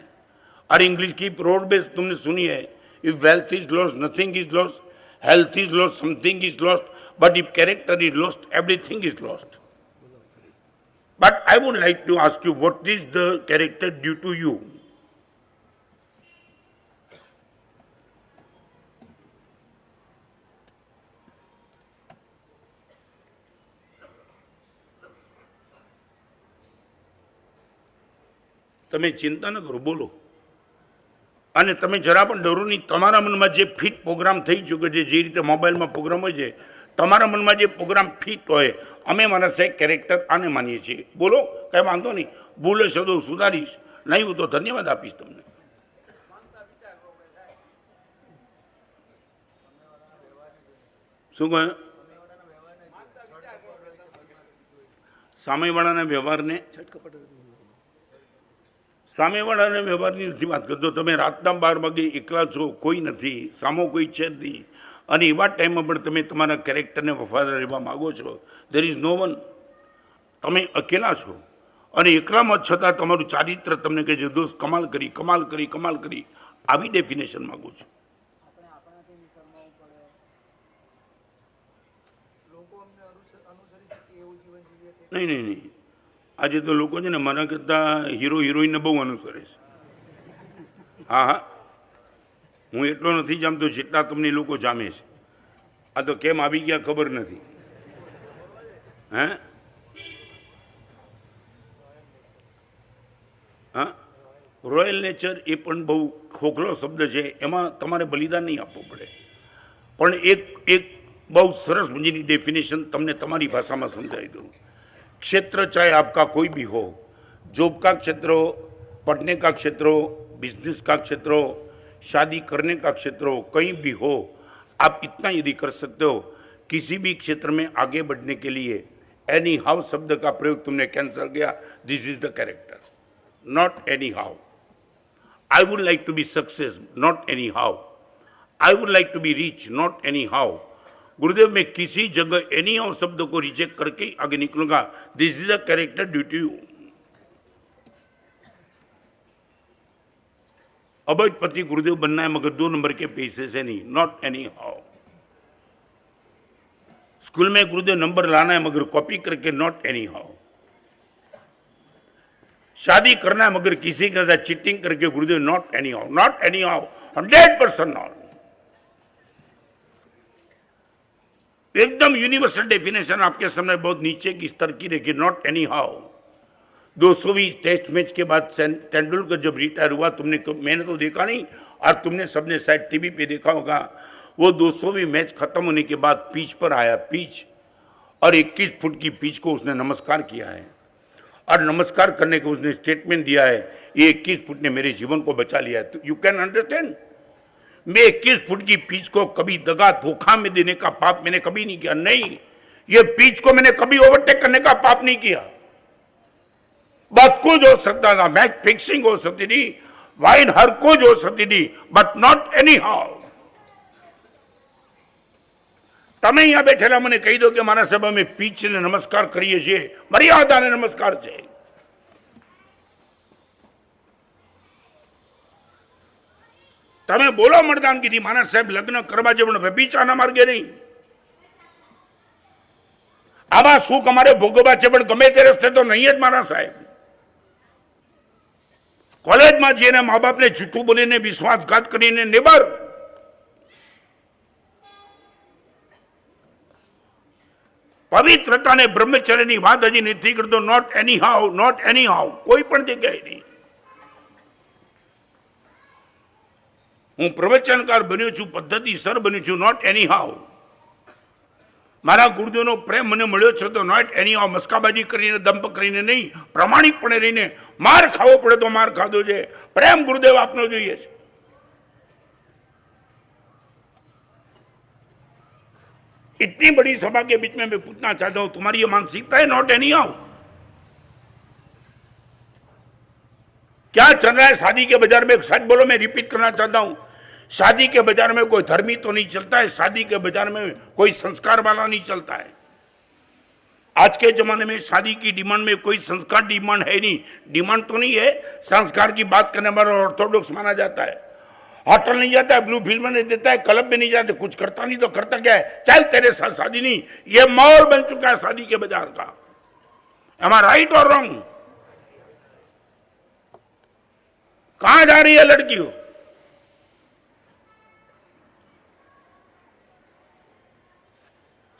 और इंग्लिश की रोड बेस तुमने सुनी है, if wealth is lost nothing is lost, health is lost something is lost, but if character is lost everything is lost. But I would like to ask you, what is the character due to you? તમે ચિંતા ન કરો, બોલો। અને તમે જરા પણ ડરો નહીં। તમારા મનમાં જે ફિટ પ્રોગ્રામ થઈ ચૂક્યો છે, જે રીતે મોબાઈલમાં પ્રોગ્રામ હોય છે, તમારા મનમાં જે પ્રોગ્રામ ફિટ હોય, અમે મારા સાહેબ કેરેક્ટર આને માનીએ છીએ, બોલો। કાંઈ વાંધો નહીં, ભૂલ હશે તો સુધારીશ, નહીં હું તો ધન્યવાદ આપીશ તમને। શું કહે? સામેવાળાના વ્યવહારને સામેવાળાના વ્યવહારની નથી વાત કરતો। તમે રાતના 12 વાગે એકલા છો, કોઈ નથી, સામો કોઈ છે જ નહીં, અને એવા ટાઈમમાં પણ તમે તમારા કેરેક્ટરને વફાદાર રહેવા માગો છો। દેર ઇઝ નો વન, તમે અકેલા છો, અને એકલામાં છતાં તમારું ચારિત્ર તમને કહે છે દોસ્ત કમાલ કરી, કમાલ કરી, કમાલ કરી। આવી ડેફિનેશન માગો છો। નહીં નહીં નહીં, આજે તો લોકો છે ને મારા કરતાં હીરો હિરોઈનને બહુ અનુસરે છે। હા હા, હું એટલો નથી જામતો જેટલા તમને લોકો જામે છે। આ તો કેમ આવી ગયા ખબર નથી। હે હા, રોયલ નેચર એ પણ બહુ ખોખલો શબ્દ છે, એમાં તમારે બલિદાન નહીં આપવું પડે। પણ એક બહુ સરસ મજાની ડેફિનેશન તમને તમારી ભાષામાં સમજાવી દઉં। क्षेत्र चाहे आपका कोई भी हो, जॉब का क्षेत्र हो, पढ़ने का क्षेत्र हो, बिजनेस का क्षेत्र हो, शादी करने का क्षेत्र हो, कहीं भी हो, आप इतना यदि कर सकते हो, किसी भी क्षेत्र में आगे बढ़ने के लिए एनी हाउ शब्द का प्रयोग तुमने कैंसिल किया, this is the character, not anyhow. I would like to be success, not anyhow. I would like to be rich, not anyhow. Gurudev मैं किसी जगह एनी हाउ शब्द को रिजेक्ट करके आगे निकलूंगा, this is the character due to you. अबजपति गुरुदेव बनना है मगर 2 नंबर के पैसे से नहीं, नॉट एनी हाउ। स्कूल में गुरुदेव नंबर लाना है मगर कॉपी करके, नॉट एनी हाउ। शादी करना है मगर किसी के साथ चीटिंग करके, Gurudev not anyhow, not anyhow, 100% not. एकदम यूनिवर्सल डेफिनेशन आपके सामने बहुत नीचे की स्तर की रखी, not anyhow. 220 test match के बाद तेंदुलकर जब रिटायर हुआ, मैंने तो देखा नहीं, और तुमने सबने शायद टीवी पे देखा होगा, वो 200वीं मैच खत्म होने के बाद पिच पर आया, पिच, और 21 फुट की पिच को उसने नमस्कार किया है, और नमस्कार करने को उसने स्टेटमेंट दिया है, ये 21 फुट ने मेरे जीवन को बचा लिया है। तो यू कैन अंडरस्टैंड, मैं 21 फुट की पिच को कभी दगा धोखा में देने का पाप मैंने कभी नहीं किया। नहीं, ये पिच को मैंने कभी ओवरटेक करने का पाप नहीं किया। बहुत कुछ हो सकता था, मैच फिक्सिंग हो सकती थी, वाइन हर कुछ हो सकती थी, बट नॉट एनी हाउ। તમે અહીંયા બેઠેલા મને કહી દો કે મારા સાહેબ અમે પીચને નમસ્કાર કરીએ છીએ, મર્યાદાને નમસ્કાર છે। તમે બોલો મર્દાનગીથી, મારા સાહેબ લગ્ન કરવા જેવું વ્યભિચારના માર્ગે નહીં। આવા સુખ અમારે ભોગવવા છે, પણ ગમે તે રસ્તે તો નહીં જ મારા સાહેબ। કોલેજમાં જઈને મા બાપને જૂઠું બોલીને વિશ્વાસઘાત કરીને નેબર, પવિત્રતા ને બ્રહ્મચર્યની વાત હજી નથી કરતો। Not anyhow, not anyhow, કોઈ પણ જગ્યાએ નહીં। હું પ્રવચનકાર બન્યો છું, પદ્ધતિસર બન્યો છું, નોટ એની હાઉ। મારા ગુરુદેવનો પ્રેમ મને મળ્યો છે તો નોટ એની હાઉ, મસ્કાબાજી કરીને દંપ કરીને નહીં, પ્રમાણિકપણે રહીને માર ખાવો પડે તો માર ખાધો છે। પ્રેમ ગુરુદેવ આપનો જોઈએ છે। इतनी बड़ी सभा के बीच में मैं पूछना चाहता हूं, तुम्हारी ये मानसिकता है नॉट एनी हाउ? क्या चल रहा है शादी के बाजार में? सच बोलो, मैं रिपीट करना चाहता हूं, शादी के बाजार में कोई धर्मी तो नहीं चलता है, शादी के बाजार में कोई संस्कार वाला नहीं चलता है। आज के जमाने में शादी की डिमांड में कोई संस्कार डिमांड है नहीं। डिमांड तो नहीं है, संस्कार की बात करने वाला ऑर्थोडॉक्स माना जाता है। होटल नहीं जाता है, ब्लू फिल्म नहीं देता है, क्लब में नहीं जाते, कुछ करता नहीं तो करता क्या है, चल तेरे साथ शादी नहीं। ये माहौल बन चुका है शादी के बाजार का। एम आई राइट और रॉन्ग? कहां जा रही है लड़कियों?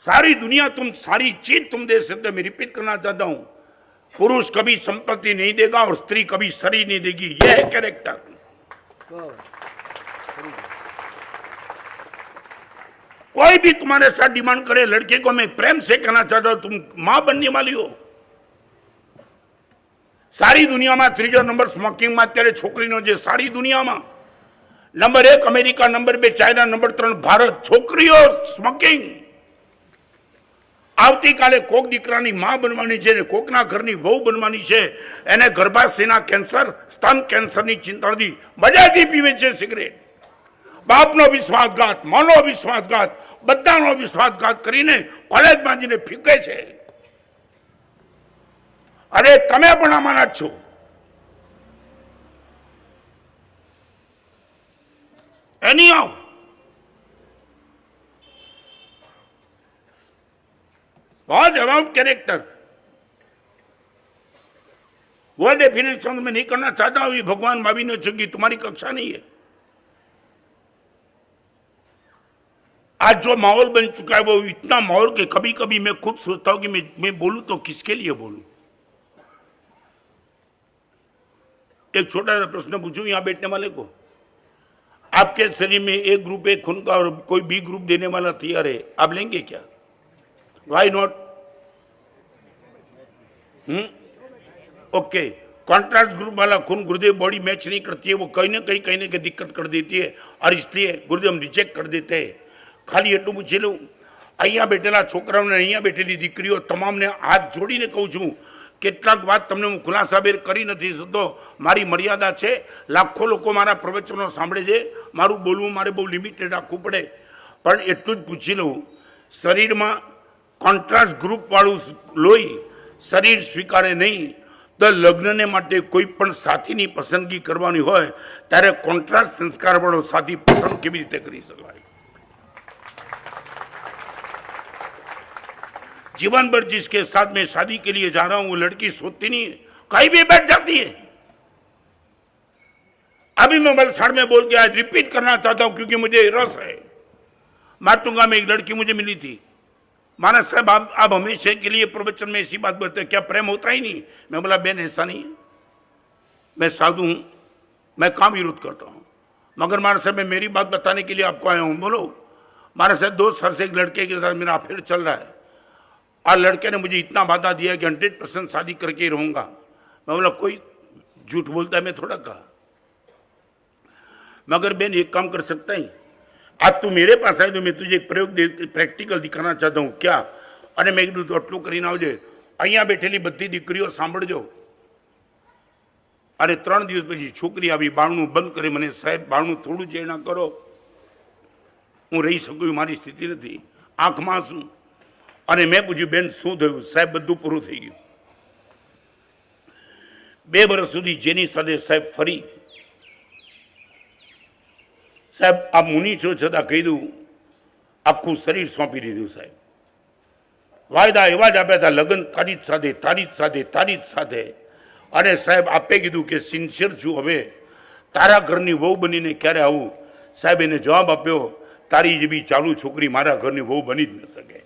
सारी दुनिया तुम, सारी चीज तुम दे सकते। मैं रिपीट करना चाहता हूं, पुरुष कभी संपत्ति नहीं देगा और स्त्री कभी शरीर नहीं देगी। यह है कैरेक्टर। कोई भी तुम्हारे साथ डिमांड करे, लड़के को मैं प्रेम से कहना चाहता हूं, तुम मां बनने वाली हो। सारी दुनिया में ત્રીજો નંબર સ્મોકિંગ में અત્યારે છોકરીનો છે। सारी दुनिया में number 1 America, number 2 China, number 3 Bharat. छोकरीओ स्मोकिंग। આવતીકાલે કોક દીકરાની માં બનવાની છે ને કોકના ઘરની વહુ બનવાની છે। એને ગર્ભાશયના કેન્સર, સ્તન કેન્સરની ચિંતા નથી, મજાથી પીવે છે સિગરેટ। બાપનો વિશ્વાસઘાત, માનો વિશ્વાસઘાત, બધાનો વિશ્વાસઘાત કરીને કોલેજમાં જઈને ફીકે છે। અરે તમે પણ આમાંના જ છો। એની આવ बहुत अबाउट कैरेक्टर। वो डेफिनेशन में नहीं करना चाहता हूं, ये भगवान भाभी ने चुकी, तुम्हारी कक्षा नहीं है। आज जो माहौल बन चुका है वो इतना माहौल कि कभी कभी मैं खुद सोचता हूं कि मैं बोलूं तो किसके लिए बोलूं। एक छोटा सा प्रश्न पूछूं यहां बैठने वाले को, आपके शरीर में एक ग्रुप है खून का और कोई बी ग्रुप देने वाला तैयार है, आप लेंगे क्या? Why not? Okay, contrast group वाला खून गुरुदेव बॉडी मैच नहीं करती है, वो कहीं ना कहीं दिक्कत कर देती है और इसलिए गुरुदेव हम रिजेक्ट कर देते हैं। खाली एटलू पूछी लूँ, અહીંયા બેઠેલા છોકરાઓને અહીંયા બેઠેલી દીકરીઓ તમામને હાથ જોડીને કહું છું, કેટલાક વાત તમને હું ખુલાસાબેર કરી નથી શકતો, મારી મર્યાદા છે। લાખો લોકો મારા પ્રવચનો સાંભળે છે, મારું બોલવું મારે બહુ લિમિટેડ રાખવું પડે, પણ એટલું જ પૂછી લઉં, શરીરમાં કોન્ટ્રાસ્ટ ગ્રુપવાળું લોહી શરીર સ્વીકારે નહીં તો લગ્નને માટે કોઈ પણ સાથીની પસંદગી કરવાની હોય ત્યારે કોન્ટ્રાસ્ટ સંસ્કારવાળો સાથી પસંદ કેવી રીતે કરી શકાય? जीवन भर जिसके साथ मैं शादी के लिए जा रहा हूं वो लड़की सोचती नहीं है, कहीं भी बैठ जाती है। अभी मैं वलसाड़ में बोल के आज रिपीट करना चाहता हूं क्योंकि मुझे रस है। माटुंगा में एक लड़की मुझे मिली थी, माना साहब आप हमेशा के लिए प्रवचन में ऐसी बात बोलते हैं, क्या प्रेम होता ही नहीं? मैं बोला बहन ऐसा नहीं है, मैं साधु हूं, मैं कहाँ विरोध करता हूं, मगर मारा साहब मैं मेरी बात बताने के लिए आपको आया हूं। बोलो मारा साहब 2 साल से एक लड़के के साथ मेरा अफेयर चल रहा है और लड़के ने मुझे इतना वादा दिया कि 100% शादी करके ही रहूंगा। मैं बोला कोई झूठ बोलता है मैं थोड़ा कहा। मगर बेन एक काम कर सकता है, आज तू मेरे पास आए तो मैं तुझे एक प्रयोग प्रेक्टिकल दिखाना चाहता हूँ क्या। અને મેં કીધું તો આટલું કરીને આવજે, અહીંયા બેઠેલી બધી દીકરીઓ સાંભળજો। અને 3 દિવસ પછી છોકરી આવી, બારણું બંધ કરી મને, સાહેબ બારણું થોડું ચેડા કરો, હું રહી શકું મારી સ્થિતિ નથી, આંખમાં આંસુ। અને મેં પૂછ્યું બેન શું થયું? સાહેબ બધું પૂરું થઈ ગયું। 2 વર્ષ સુધી જેની સાથે સાહેબ ફરી, સાહેબ આ મુનિ છો છતાં કહી દઉં આખું શરીર સોંપી દીધું સાહેબ। વાયદા એવા જ આપ્યા હતા, લગ્ન તારી જ સાથે, તારી જ સાથે, તારી જ સાથે। અને સાહેબ આપે કીધું કે સિન્સિયર છું, હવે તારા ઘરની વહુ બનીને ક્યારે આવું? સાહેબ એને જવાબ આપ્યો, તારી જેવી ચાલુ છોકરી મારા ઘરની વહુ બની જ ન શકે।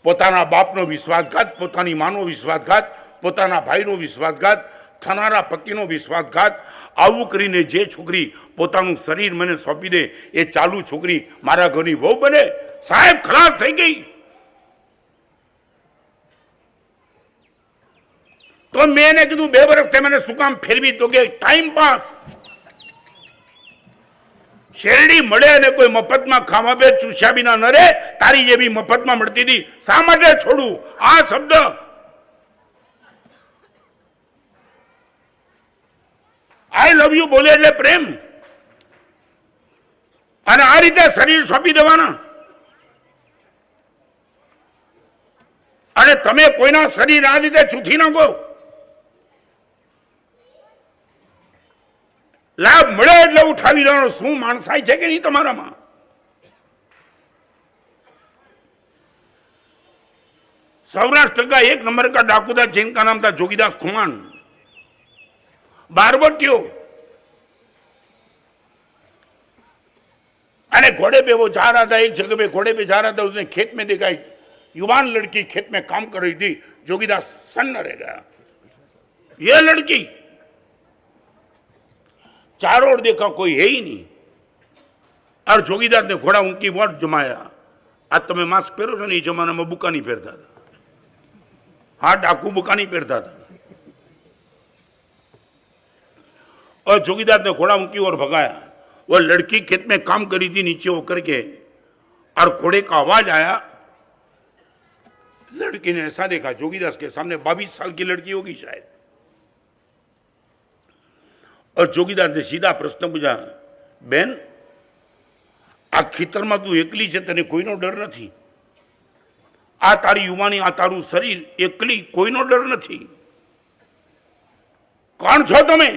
પોતાના બાપનો વિશ્વાસઘાત, પોતાની માનો વિશ્વાસઘાત, પોતાના ભાઈનો વિશ્વાસઘાત, થનારા પતિનો વિશ્વાસઘાત, આવું કરીને જે છોકરી પોતાનું શરીર મને સોંપી દે એ ચાલુ છોકરી મારા ઘરની વહુ બને? સાહેબ ખલાસ થઈ ગઈ। તો મેં એને કીધું 2 વર્ષ તે મને શું કામ ફેરવી? તો કે ટાઈમ પાસ। શેરડી મળે અને કોઈ મફતમાં ખાવા બે ચૂસ્યા વિના ન રે, તારી જેવી મફતમાં મળતી હતી, શા માટે છોડું? આ શબ્દ આઈ લવ યુ બોલે એટલે પ્રેમ, અને આ રીતે શરીર સોંપી દેવાના। અને તમે કોઈના શરીર આ રીતે ચૂથી નાખો, લાભ મળે એટલે ઉઠાવી લેવાનો। શું માણસાઈ છે કે નહીં તમારામાં? सौराष्ट्र का 1 नंबर का डाकू था, जिनका नाम था जोगीदास खुमान, बारबटियो। अरे घोड़े पे वो जा रहा था, एक जगह पे घोड़े पे जा रहा था, उसने खेत में देखा युवान लड़की खेत में काम कर रही थी। जोगीदास सन्न रह गया। ये लड़की चारों ओर देखा, कोई है ही नहीं। और जोगीदास ने घोड़ा उनकी वोट जमाया। आज तुम्हें मास्क पहरो छो, इस जमाना में बुका नहीं पहरता था। हाँ, डाकू बुका नहीं पहरता था। और जोगीदास ने घोड़ा उनकी ओर भगाया। वो लड़की खेत में काम करी थी नीचे होकर के, और घोड़े का आवाज आया। लड़की ने ऐसा देखा, जोगीदास के सामने 22 साल की लड़की होगी शायद। और जोगीदास ने सीधा प्रश्न पूछा, बेन आ खेतर में तू एकली है, तने कोईनो डर नहीं? आ तारी युवानी, आ तारू शरीर, एकली कोईनो डर नहीं? कोण छो तमे?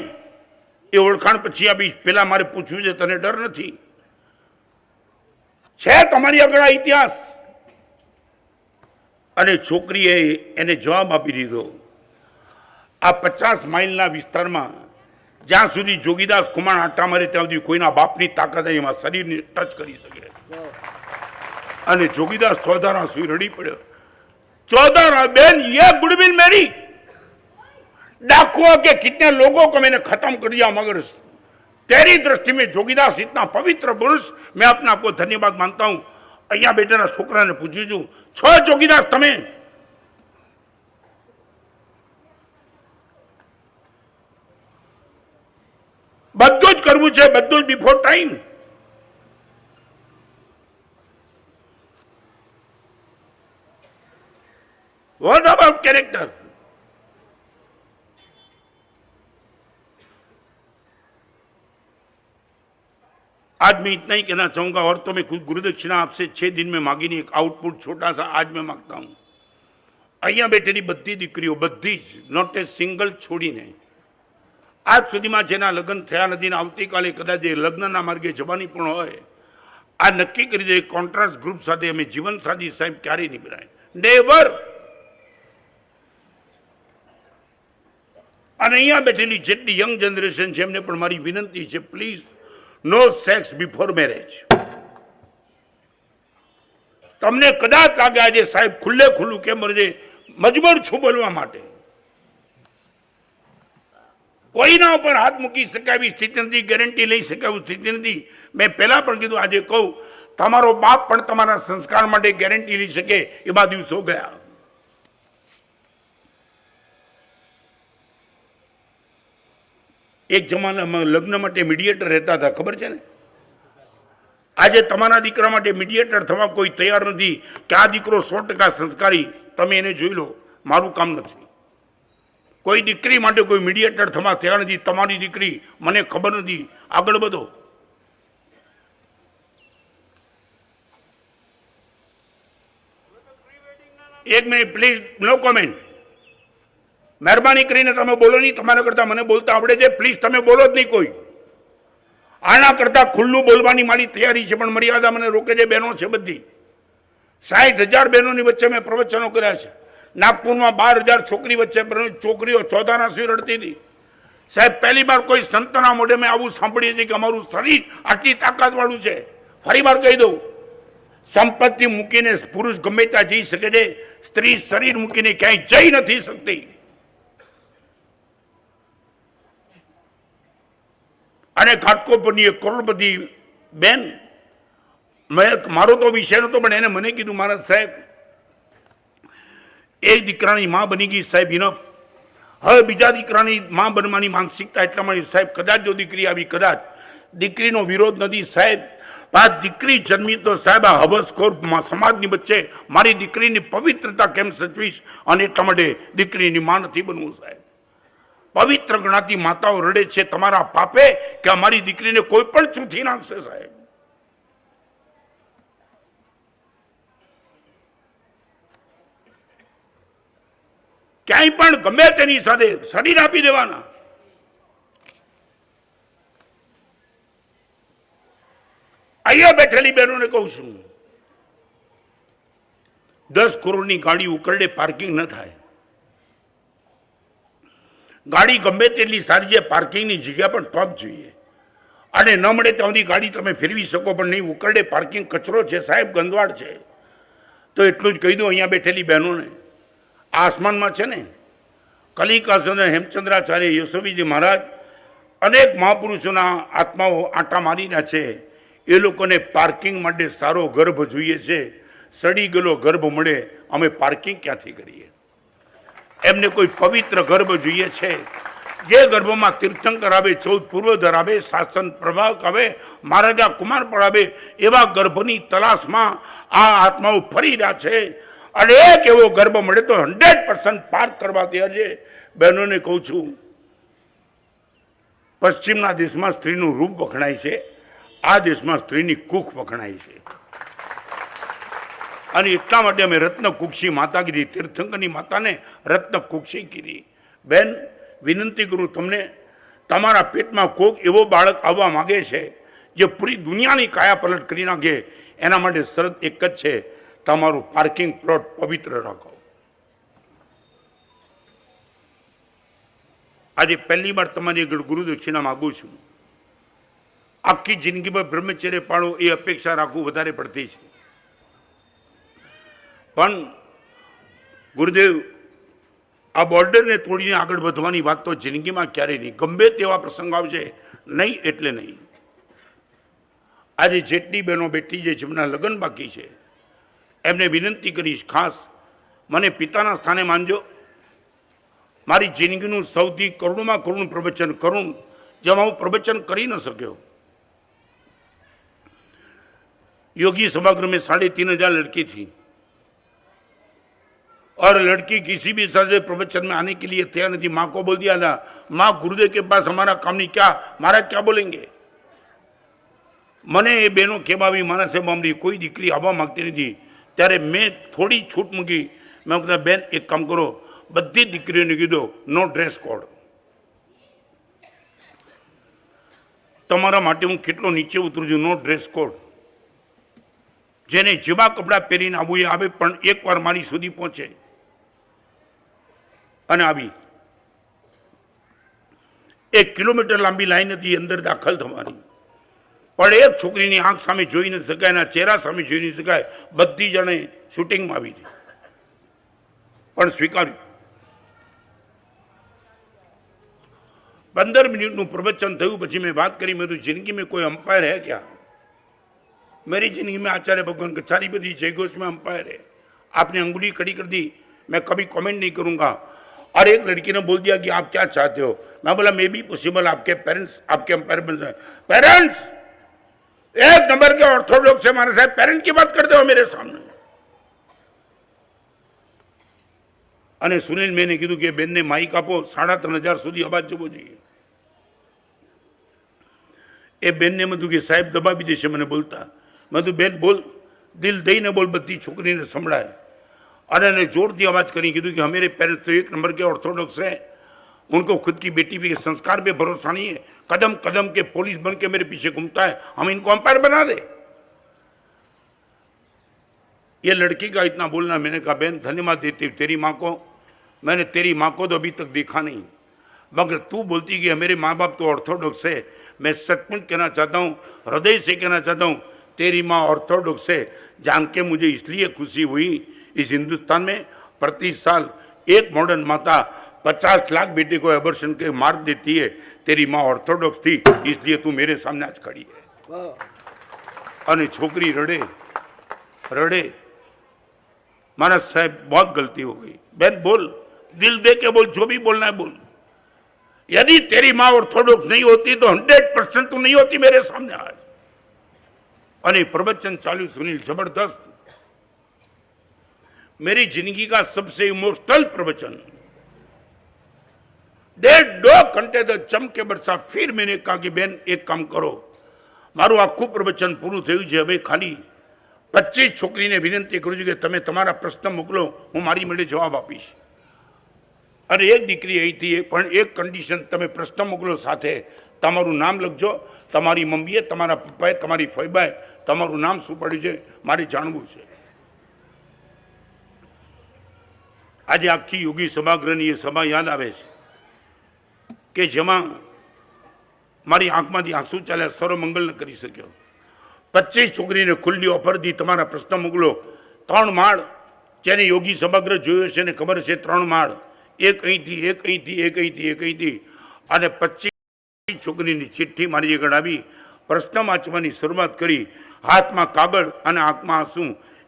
ए ओळखाण पछी आपी, पेला मारे पूछव्युं छे, तने डर नहीं? छे तमारी આગળ આ ઇતિહાસ? અને છોકરીએ એને જવાબ આપી દીધો, આ 50 માઇલના વિસ્તારમાં જ્યાં સુધી જોગીદાસ ખુમાણ આટા મારે ત્યાં સુધી કોઈના બાપની તાકાત એમાં શરીરને ટચ કરી શકે। અને જોગીદાસ ચૌધારા સુઈ રડી પડ્યો। चौधारा बेन, ये गुडविल मेरी, डाकुओं के कितने लोगों को मैंने खत्म कर दिया, मगर तेरी दृष्टि में जोगीदास इतना पवित्र पुरुष, मैं अपने आप को धन्यवाद मानता हूं। अहिया बेटा छोकरा ने पूछ्યું છું, छो जोगीदास तमे? બધું જ કરવું છે, બધું જ before time. What about character? आज मैं इतना ही कहना चाहूंगा, और तो मैं कुछ गुरुदक्षिणा आपसे 6 दिन में मांगीनी, एक आउटपुट छोटा सा आज मैं मांगता हूं। अहिया बैठेली बधी दीकरीओ, बधी ज, नॉट ए सिंगल छोड़ीने आज सुधीमां जेना लग्न थया नथी ने आवतीकाले कदाच ए लग्नना मार्गे जवानी पण होय, आ नक्की करी दे कॉन्ट्रास्ट ग्रुप साथे अमे जीवन साथी साहेब क्यारेय नहीं बनाय, नेवर। અને અહીંયા બેઠેલી જેટલી યંગ જનરેશન છે એમને પણ મારી વિનંતી છે, please no sex before marriage. તમને કદાચ લાગે આજે સાહેબ ખુલ્લે ખુલ્લું કેમ મરજે, મજબૂર છું બોલવા માટે। કોઈના ઉપર હાથ મૂકી શકાય એવી સ્થિતિ નથી, ગેરંટી લઈ શકાય એવી સ્થિતિ નથી। મેં પહેલા પણ કીધું, આજે કહું, તમારો બાપ પણ તમારા સંસ્કાર માટે ગેરંટી લઈ શકે એવા દિવસો ગયા। એક જમાનામાં લગ્ન માટે મીડિયેટર રહેતા હતા, ખબર છે ને? આજે તમારા દીકરા માટે મીડિયેટર થવા કોઈ તૈયાર નથી કે આ દીકરો 100% સંસ્કારી, તમે એને જોઈ લો, મારું કામ નથી. કોઈ દીકરી માટે કોઈ મીડિયેટર થવા તૈયાર નથી. તમારી દીકરી, મને ખબર નથી, આગળ વધો. એક મિનિટ પ્લીઝ, નો કોમેન્ટ. મહેરબાની કરીને તમે બોલો નહીં. તમારા કરતા મને બોલતા આવડે છે, પ્લીઝ તમે બોલો જ નહીં કોઈ. આના કરતા ખુલ્લું બોલવાની મારી તૈયારી છે, પણ મર્યાદા મને રોકે છે. બહેનો છે બધી, 60,000 બહેનોની વચ્ચે મેં પ્રવચનો કર્યા છે. નાગપુરમાં 12,000 છોકરી વચ્ચે છોકરીઓ ચોધાના સિર રડતી હતી. સાહેબ, પહેલી વાર કોઈ સંતના મોઢે મેં આવું સાંભળીએ છીએ કે અમારું શરીર આટલી તાકાતવાળું છે. ફરી વાર કહી દઉં, સંપત્તિ મૂકીને પુરુષ ગમે ત્યાં જઈ શકે છે, સ્ત્રી શરીર મૂકીને ક્યાંય જઈ નથી શકતી. અને ઘાટકોપરની એક કરોડપતિ બેન, મારો તો વિષય નતો, પણ એને મને કીધું, મારા સાહેબ, એક દીકરાની માં બની ગઈ સાહેબ, ઇનફ. હવે બીજા દીકરાની માં બનવાની માનસિકતા એટલા માટે સાહેબ, કદાચ જો દીકરી આવી, કદાચ દીકરીનો વિરોધ નથી સાહેબ, આ દીકરી જન્મી તો સાહેબ આ હવસખોર સમાજની વચ્ચે મારી દીકરીની પવિત્રતા કેમ સચવીશ? અને એટલા માટે દીકરીની માં નથી બનવું સાહેબ. પવિત્ર ગણાતી માતાઓ રડે છે તમારા પાપે કે અમારી દીકરીને કોઈ પણ ચૂથી નાખશે સાહેબ. ક્યાંય પણ ગમે તેની સાથે શરીર આપી દેવાના. અહીંયા બેઠેલી બહેનોને કહું છું, 10 કરોડની ગાડી ઉકરડે પાર્કિંગ ન થાય. ગાડી ગમે તેટલી સારી છે, પાર્કિંગની જગ્યા પણ ટોપ જોઈએ. અને ન મળે ત્યાં સુધી ગાડી તમે ફેરવી શકો, પણ નહીં. ઉકરડે પાર્કિંગ કચરો છે સાહેબ, ગંદવાડ છે. તો એટલું જ કહી દઉં અહીંયા બેઠેલી બહેનોને, આસમાનમાં છે ને, કલિકાસુર, હેમચંદ્રાચાર્ય, યશોવીજી મહારાજ, અનેક મહાપુરુષોના આત્માઓ આંટા મારી રહ્યા છે. એ લોકોને પાર્કિંગ માટે સારો ગર્ભ જોઈએ છે. સડી ગયેલો ગર્ભ મળે, અમે પાર્કિંગ ક્યાંથી કરીએ? એમને કોઈ પવિત્ર ગર્ભ જોઈએ છે, જે ગર્ભમાં તીર્થંકર આવે, 14 પૂર્વધર આવે, શાસન પ્રભાવક આવે, મહારાજા કુમાર પણ આવે, એવા ગર્ભની તલાશમાં આ આત્માઓ ફરી રહ્યા છે. અને એક એવો ગર્ભ મળે તો 100% પાર કરવા તૈયાર છે. બહેનોને કહું છું, પશ્ચિમના દેશમાં સ્ત્રીનું રૂપ વખણાય છે, આ દેશમાં સ્ત્રીની કુખ વખણાય છે. અને એટલા માટે અમે રત્ન કુક્ષી માતા કીધી, તીર્થંકરની માતાને રત્ન કુક્ષી કીધી. બેન, વિનંતી કરું તમને, તમારા પેટમાં કોક એવો બાળક આવવા માંગે છે જે પૂરી દુનિયાની કાયા પલટ કરી નાખે, એના માટે શરત એક જ છે, તમારું પાર્કિંગ પ્લોટ પવિત્ર રાખો. આજે પહેલી વાર તમારી આગળ ગુરુ દક્ષિણા માગું છું. આખી જિંદગીમાં બ્રહ્મચર્ય પાળો એ અપેક્ષા રાખવું વધારે પડતી છે. પણ ગુરુદેવ, આ બોર્ડરને તોડીને આગળ વધવાની વાત તો જિંદગીમાં ક્યારેય નહીં. ગમે તેવા પ્રસંગ આવશે, નહીં એટલે નહીં. આજે જેટલી બહેનો બેઠી છે, જેમના લગ્ન બાકી છે, એમને વિનંતી કરીશ, ખાસ મને પિતાના સ્થાને માનજો. મારી જિંદગીનું સૌથી કરોડમાં કરોડ પ્રવચન કરું, જેમાં હું પ્રવચન કરી ન શક્યો. योगी सभागृह में 3,500 लड़की थी और लड़की किसी भी तरह से प्रवचन में आने के लिए तैयार नहीं थी. माँ को बोल दिया था, माँ गुरुदेव के पास हमारा काम नहीं, क्या महाराज क्या बोलेंगे? મને એ બહેનો કહેવાવી, મારા સાહેબ અમારી કોઈ દીકરી આવવા માંગતી નથી. ત્યારે મેં થોડી છૂટ મૂકી. મેં કીધું, બેન એક કામ કરો, બધી દીકરીઓને કીધું નો ડ્રેસ કોડ. તમારા માટે હું કેટલો નીચે ઉતરું છું, નો ડ્રેસ કોડ. જેને જેવા કપડાં પહેરીને આવવું એ આવે, પણ એકવાર મારી સુધી પહોંચે. અને આવી 1 કિલોમીટર લાંબી લાઈન હતી અંદર દાખલ થવાની, પણ એક છોકરીની આંખ સામે જોઈ ન શકાય, એના ચહેરા સામે જોઈ ન શકાય. બધી જણે શૂટિંગમાં આવી હતી, પણ સ્વીકાર્યું. 15 મિનિટનું પ્રવચન થયું પછી મેં વાત કરી, મેં તો જિંદગી में कोई अंपायर है क्या? मेरी जिंदगी में आचार्य भगवान कचारी बदी जय घोष में अंपायर है. आपने अंगुली खड़ी कर दी, मैं कभी कमेंट नहीं करूंगा. और एक लड़की ने बोल दिया कि आप क्या चाहते हो। मैं बोला मे बी पॉसिबल, आपके पेरेंट्स आपके पेरेंट्स एक नंबर के ऑर्थोडॉक्स है मारे साहब, पेरेंट की बात करते हो मेरे सामने। અને સુનિલ મેને કીધું કે બેનને માઇક આપો, 3,500 સુધી અવાજ જવો જોઈએ। એ બેનને મેં કીધું કે સાહેબ દબાવી દેશે મને બોલતા। મેં કીધું બેન બોલ, દિલ દઈને બોલ, બધી છોકરીને સંભળાય। અને એને જોરથી અવાજ કરી કીધું कि हमारे पेरेंट्स तो एक नंबर के ऑर्थोडॉक्स है, उनको खुद की बेटी पे संस्कार पे भरोसा नहीं है, कदम कदम के पुलिस बन के मेरे पीछे घूमता है, हम इनको अंपायर बना दे। ये लड़की का इतना बोलना, मैंने कहा बहन धन्यवाद देती हूँ तेरी माँ को, मैंने तेरी माँ को तो अभी तक देखा नहीं, मगर तू बोलती कि मेरे माँ बाप तो ऑर्थोडॉक्स है। मैं सचमुच कहना चाहता हूँ, हृदय से कहना चाहता हूँ, तेरी माँ ऑर्थोडॉक्स है जान के मुझे इसलिए खुशी हुई। इस हिंदुस्तान में प्रति साल एक मॉडर्न माता 50 लाख बेटे को एबॉर्शन के मार देती है। तेरी माँ ऑर्थोडॉक्स थी इसलिए तू मेरे सामने आज खड़ी है। અને છોકરી રડે રડે, महाराज साहब बहुत गलती हो गई। बहन बोल, दिल दे के बोल, जो भी बोलना है बोल। यदि तेरी माँ ऑर्थोडॉक्स नहीं होती तो 100% तू नहीं होती मेरे सामने आज। અને प्रवचन चालू सुनील जबरदस्त, मेरी जिंदगी का सबसे इमोशनल प्रवचन। 1.5 घंटे तक चमके बरसा। फिर मैंने कहा कि बहन एक काम करो, मारू आखू प्रवचन पूરું થયું છે, હવે ખાલી 25 છોકરીને વિનંતી કરું છું કે તમે તમારા પ્રશ્ન મોકલો, હું મારી મેળે જવાબ આપીશ। અને એક દીકરી અહીંથી પણ એક કન્ડિશન, તમે પ્રશ્ન મોકલો સાથે તમારું નામ લખજો, તમારી મમ્મીએ, તમારા પપ્પાએ, તમારી ફઈબાએ તમારું નામ શું પડ્યું છે મારે જાણવું છે। આજે આખી યોગી સભાગૃહની એ સભા યાદ આવે છે કે જેમાં મારી આંખમાંથી આંસુ ચાલ્યા, સર્વમંગલ ન કરી શક્યો। 25 છોકરીને ખુલ્લી ઓફર દી, તમારા પ્રશ્ન મોકલો। 3 માળ, જેને યોગી સભાગૃહ જોયો છે ને ખબર છે, 3 માળ, એક અહીંથી એક અહીંથી એક અહીંથી એક અહીંથી, અને 25 છોકરીની ચિઠ્ઠી મારી આગળ આવી। પ્રશ્ન વાંચવાની શરૂઆત કરી, હાથમાં કાગળ અને આંખમાં આંસુ।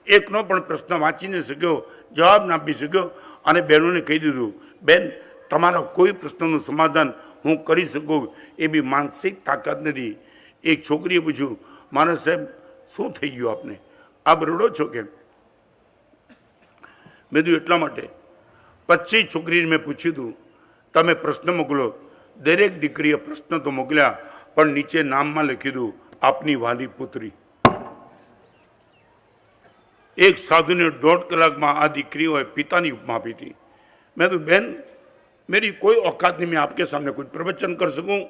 એકનો પણ પ્રશ્ન વાંચી ન શક્યો, જવાબ ના આપી શક્યો। અને બહેનોને કહી દીધું બેન તમારા કોઈ પ્રશ્નનું સમાધાન હું કરી શકું એવી માનસિક તાકાત નથી। એક છોકરીએ પૂછ્યું महाराज साहब शू थी गयु आपने, आप रड़ो छो के? मैं तो एटला माटे 25 छोकरी मैं पूछ्यु तू, तमे प्रश्न मोकलो। दरेक दीकरीए प्रश्न तो मोकल्या, पण नीचे नाम में लखी दू आपनी वाली पुत्री। एक साधु ने 1.5 कलाक में आ दीकरीओए पितानी उपमा आपी थी। मैं तो बहन मेरी कोई औकात नहीं, मैं आपके सामने कुछ प्रवचन कर सकूं।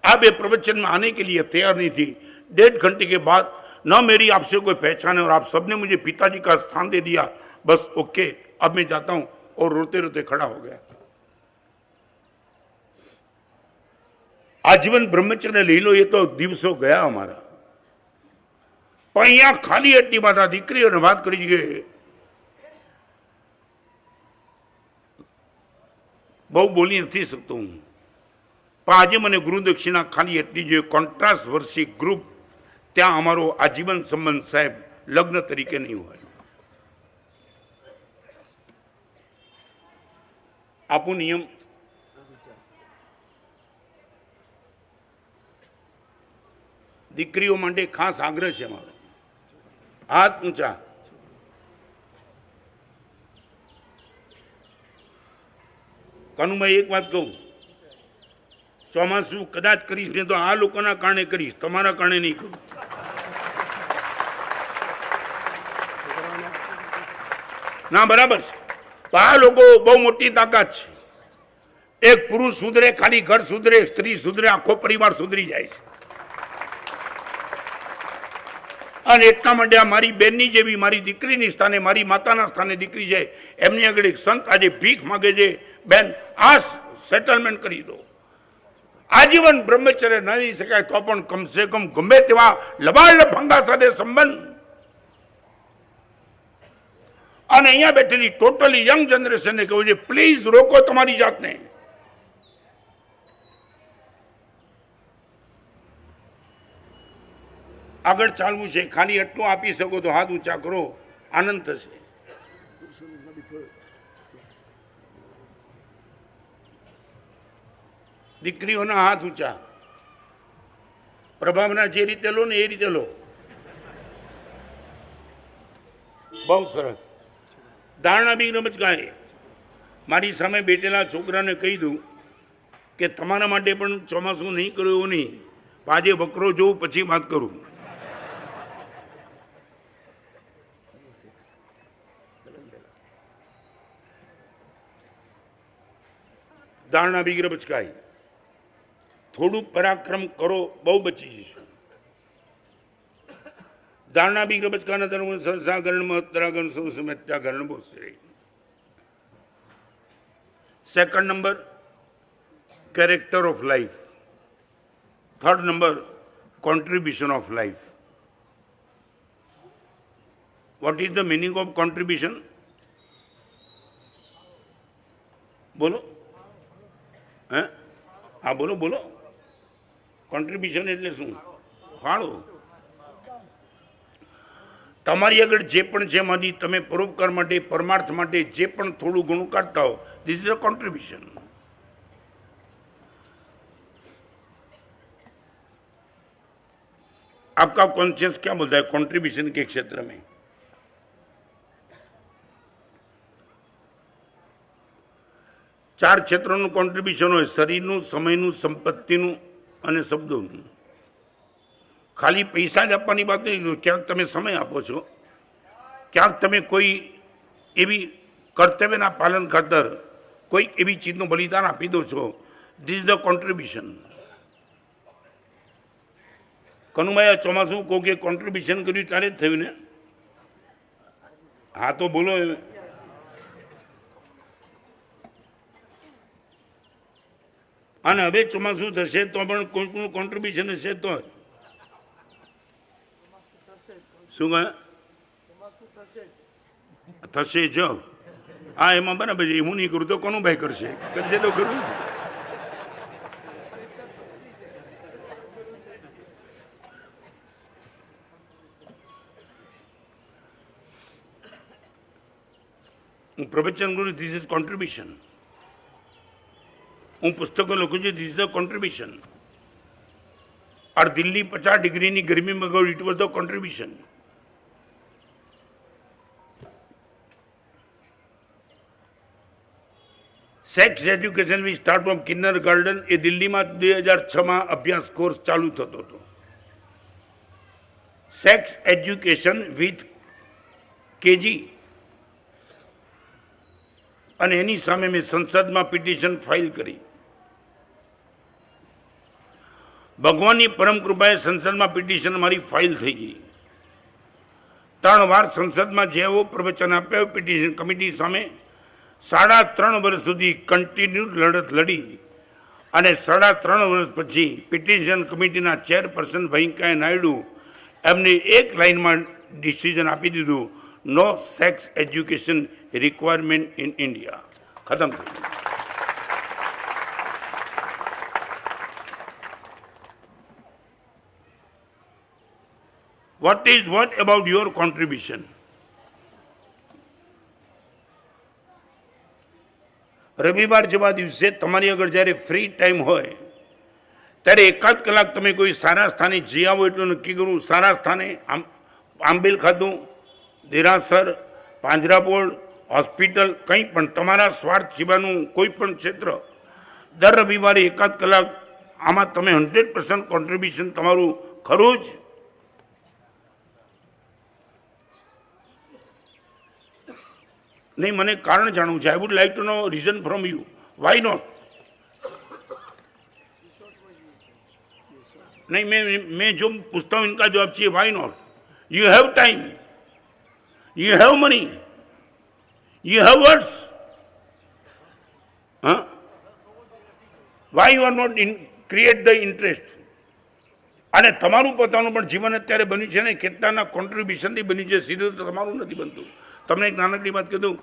आप ये प्रवचन में आने के लिए तैयार नहीं थी। 1.5 घंटे के बाद न मेरी आपसे कोई पहचान है और आप सबने मुझे पिताजी का स्थान दे दिया, बस ओके अब मैं जाता हूं। और रोते रोते खड़ा हो गया। आजीवन ब्रह्मचर्य ले लो, ये तो दिवसों गया हमारा। पर अहींया खाली एटली बात आ दीकरीओने वात करी के बहु बोली नहीं सकता हूं, पर आज मैंने गुरु दक्षिणा खाली एटली जो कॉन्ट्रास्ट वर्षी ग्रुप त्या अमारो आजीवन संबंध साहेब लग्न तरीके नहीं हुआ। आपू नियम दीकरीओ माटे खास आग्रह है मारो, हाथ ऊंचा। कानुभाई एक बात कहूं, ચોમાસું કદાચ કરીશ ને તો આ લોકોના કારણે કરીશ, તમારા કારણે નહીં કરું। ના બરાબર છે, તો આ લોકો બહુ મોટી તાકાત છે। એક પુરુષ સુધરે, ખાલી ઘર સુધરે, સ્ત્રી સુધરે, આખો પરિવાર સુધરી જાય છે। અને એટલા માટે આ મારી બેનની જેવી મારી દીકરીની સ્થાને, મારી માતાના સ્થાને દીકરી છે, એમની આગળ એક સંત આજે ભીખ માગે છે, બેન આ સેટલમેન્ટ કરી દો। आजीवन ब्रह्मचर्य न रही सकाय तो पण कम से कम गमे तेवा लबाड़ लफंगा साथे संबंध। અને અહીંયા બેઠેલી ટોટલી યંગ જનરેશનને કહું છે, પ્લીઝ રોકો તમારી જાતને। આગળ ચાલવું છે, ખાલી એટલું આપી શકો તો હાથ ઊંચા કરો, આનંદ થશે। દીકરીઓના હાથ ઊંચા, પ્રભાવના જે રીતે લો ને એ રીતે લો. બહુ સરસ. ધારણા બી રમચકાએ મારી સામે બેઠેલા છોકરાને કહી દઉં કે તમારા માટે પણ ચોમાસું નહીં કર્યું એવું નહીં, આજે વકરો જોઉં પછી વાત કરું. ધારણા બી રમચકાઈ. થોડું પરાક્રમ કરો, બહુ બચી જશો. ધારણા બી રમચકાના ધર્મ સંસાગરણ મહત્તરાગણ સૌ સમત્યાગરણ બહુ શ્રેય. Second number character of life. Third number, contribution of life. What is the meaning of contribution? બોલો. હે? હા બોલો બોલો. કોન્ટ્રીબ્યુશન એટલે શું? ફાળો. તમારી આગળ જે પણ છે એમાંથી તમે પરોપકાર માટે, પરમાર્થ માટે જે પણ થોડું ઘણું કાઢતા હો, ધીસ ઇઝ અ કોન્ટ્રીબ્યુશન. आपका कॉन्शियस क्या बोलता है कंट्रीब्यूशन के क्षेत्र में? चार क्षेत्रों कॉन्ट्रीब्यूशन हो, शरीर, समय, संपत्ति और शब्दों. खाली पैसा ज आपવાની बात नहीं, क्या તમે समय આપો છો, क्या તમે कोई એવી કર્તવ્યના પાલન ખાતર કોઈ એવી ચીજનું બલિદાન આપી દો છો. This is the contribution. Kanubhai આ ચોમાસું કહો કે કોન્ટ્રીબ્યુશન કર્યું ત્યારે જ થયું ને? હા તો બોલો. અને હવે ચોમાસું થશે તો પણ કોઈ કોન્ટ્રીબ્યુશન હશે તો શું કહે થશે જ. હા એમાં બરાબર છે. હું નહીં કરું તો કોનું ભાઈ કરશે? કરશે તો ખરું. હું પ્રવચન કરું, ધીસ ઇઝ કોન્ટ્રીબ્યુશન. હું પુસ્તકો લખું છું, ધીસ ઇઝ ધ કોન્ટ્રીબ્યુશન. और दिल्ली 50 डिग्री गर्मी में गई, it was the contribution. Sex education we start from kindergarten. ए दिल्ली में 2006 में अभ्यास कोर्स चालू थतो तो. Sex education with KG. અને એની સામે મેં સંસદમાં પિટિશન ફાઇલ કરી. ભગવાનની પરમ કૃપાએ સંસદમાં પિટિશન મારી ફાઇલ થઈ ગઈ. 3 વાર સંસદમાં જેવો પ્રવચન આપ્યો પિટિશન કમિટી સામે, 3.5 વર્ષ સુધી કન્ટિન્યુ લડત લડી અને 3.5 વર્ષ પછી પિટિશન કમિટીના ચેરપર્સન વેંકૈયા નાયડુ એમને એક લાઇનમાં ડિસિઝન આપી દીધું, no sex education requirement in India. खत्म. what about your contribution? રવિવાર જેવા દિવસે તમારી આગળ જ્યારે ફ્રી ટાઈમ હોય ત્યારે એકાદ કલાક તમે કોઈ સારા સ્થાને જઈ આવો એટલું નક્કી કરું. સારા સ્થાને આંબેલ ખાધું, દેરાસર, પાંજરાપોળ, હોસ્પિટલ, કંઈ પણ તમારા સ્વાર્થ સિવાયનું કોઈ પણ ક્ષેત્ર દર રવિવારે એકાદ કલાક આમાં તમે 100% કોન્ટ્રીબ્યુશન તમારું ખરું જ. નહીં, મને કારણ જાણવું છે. I would like to know reason from you. Why not? नहीं, मैं जो पूछता हूँ इनका जवाब चाहिए. Why not? You have time, you have money, you have words, huh? Why you are not create the interest? અને તમારું પોતાનું પણ જીવન અત્યારે બન્યું છે ને, કેટલાના કોન્ટ્રીબ્યુશનથી બન્યું છે, સીધું તો તમારું નથી બનતું. તમને એક નાનકડી વાત કીધું,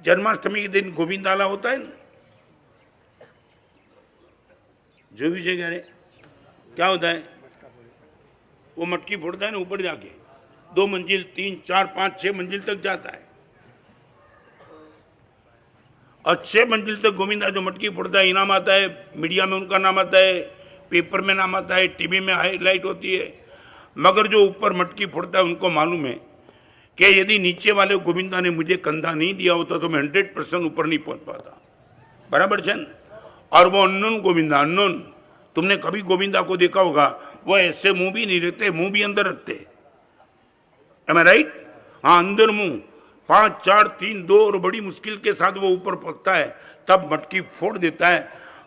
जन्माष्टमी के दिन गोविंदाला होता है ना, જોયું છે ક્યારે? क्या होता है? वो मटकी फोड़ता है ना ऊपर जाके, 2 मंजिल 3 4 5 6 मंजिल तक जाता है. और 6 मंजिल तक गोविंदा जो मटकी फोड़ता है इनाम आता है, मीडिया में उनका नाम आता है, पेपर में नाम आता है, टीवी में हाईलाइट होती है। मगर जो ऊपर मटकी फोड़ता है उनको मालूम है कि यदि नीचे वाले गोविंदा ने मुझे कंधा नहीं दिया होता तो मैं 100% ऊपर नहीं पहुंच पाता। बराबर है। और वो अननोन गोविंदा, अननोन, तुमने कभी गोविंदा को देखा होगा, वो ऐसे मुंह भी नहीं रखते, मुंह भी अंदर रखते। एम आई राइट? हाँ, अंदर मुंह, 5 4 3 2 और बड़ी मुश्किल के साथ वो ऊपर पहुंचता है, तब मटकी फोड़ देता है।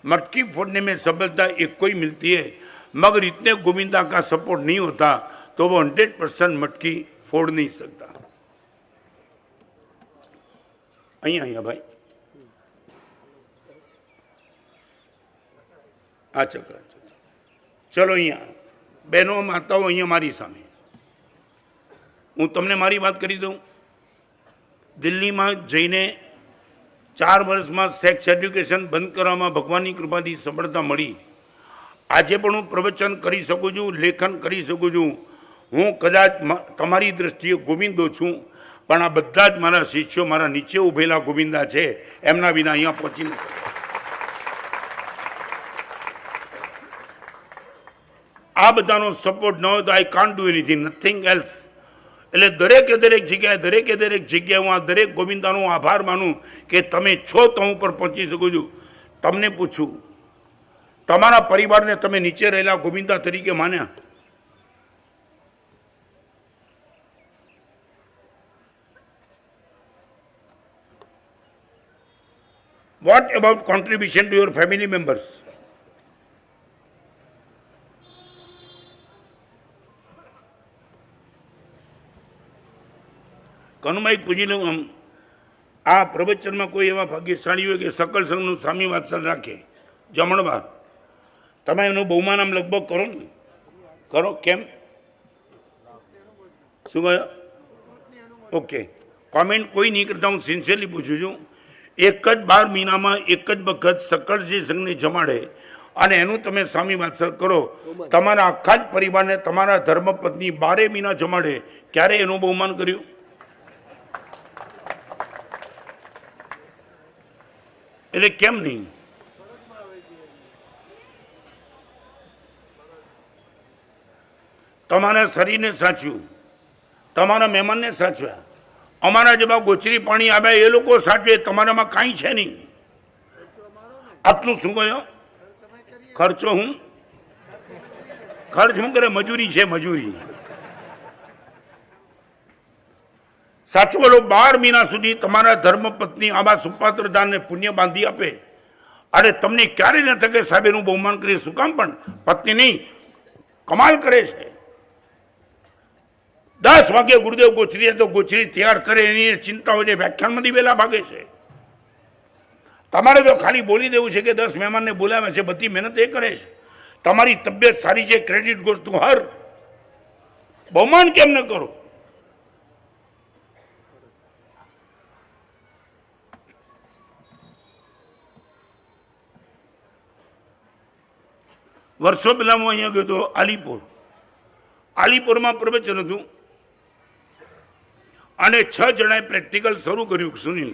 मटकी फोड़ने में सफलता एक को ही मिलती है, मगर इतने गोविंदा का सपोर्ट नहीं होता तो वो 100% मटकी फोड़ नहीं सकता। અહીંયા ભાઈ આ ચક્ર, ચલો અહીંયા બહેનો માતાઓ અહીંયા મારી સામે હું તમને મારી વાત કરી દઉં। દિલ્હીમાં જઈને 4 વર્ષમાં સેક્સ એડ્યુકેશન બંધ કરવામાં ભગવાનની કૃપાથી સફળતા મળી। આજે પણ હું પ્રવચન કરી શકું છું, લેખન કરી શકું છું। હું કદાચ તમારી દ્રષ્ટિએ ગોવિંદો છું, પણ આ બધા જ મારા શિષ્યો, મારા નીચે ઉભેલા ગોવિંદા છે, એમના વિના અહીંયા પહોંચી નથી શકતા। આ બધાનો સપોર્ટ ન હોય તો I can't do anything, nothing else. એટલે દરેકે દરેક જગ્યાએ હું આ દરેક ગોવિંદાનો આભાર માનું કે તમે છો તો હું ઉપર પહોંચી શકું છું। તમને પૂછું, તમારા પરિવારને તમે નીચે રહેલા ગોવિંદા તરીકે માન્યા? What about contribution to your family members? Kanubhai પૂછી લઉં, આમ આ પ્રવચનમાં કોઈ એવા ભાગ્યશાળી હોય કે સકલ સંઘનું સ્વામી વાત્સલ્ય રાખે, જમણવાર, તમે એનું બહુમાન આમ લગભગ કરો ને? કરો, કેમ? શું કહ્યું? ઓકે, કોમેન્ટ કોઈ નહીં કરતા, હું સિન્સિયરલી પૂછું છું। એક જ 12 મહિનામાં એક જ વખત સકળજી સંઘને જમાડે અને એનું તમે સ્વામી વાત્સલ્ય કરો, તમારા આખા જ પરિવારને તમારા ધર્મપત્ની 12 મહિના જમાડે, ક્યારે એનું બહુમાન કર્યું? એટલે કેમ નહીં? તમારા શરીરને સાચવ્યું, તમારા મહેમાનને સાચવ્યા, અમારા જેવા ગોચરી પાણી આવ્યા એ લોકો સાચવે, તમારામાં કાંઈ છે નહીં। આટલું શું કહ્યું? ખર્ચો ખર્ચ શું કરે? મજૂરી છે, મજૂરી। સાચું બોલો, 12 મહિના સુધી તમારા ધર્મપત્ની આવા સુપાત્રદાનને પુણ્ય બાંધી આપે અને તમને ક્યારે ન થકે સાહેબ એનું બહુમાન કરીએ? શું કામ? પણ પત્ની નહીં, કમાલ કરે છે। 10 વાગે ગુરુદેવ ગોચરીએ તો ગોચરી તૈયાર કરે, એની ચિંતા હોય છે, વ્યાખ્યાનમાંથી વહેલા ભાગે છે। તમારે તો ખાલી બોલી દેવું છે કે 10 મહેમાનને બોલાવ્યા છે, બધી મહેનત એ કરે છે। તમારી તબિયત સારી છે, ક્રેડિટ ગોઝ ટુ હર, બહુમાન કેમ ન કરો? વર્ષો પહેલા હું અહીંયા ગયો હતો આલીપુરમાં પ્રવચન હતું અને 6 જણાએ પ્રેક્ટિકલ શરૂ કર્યું, સુનિલ,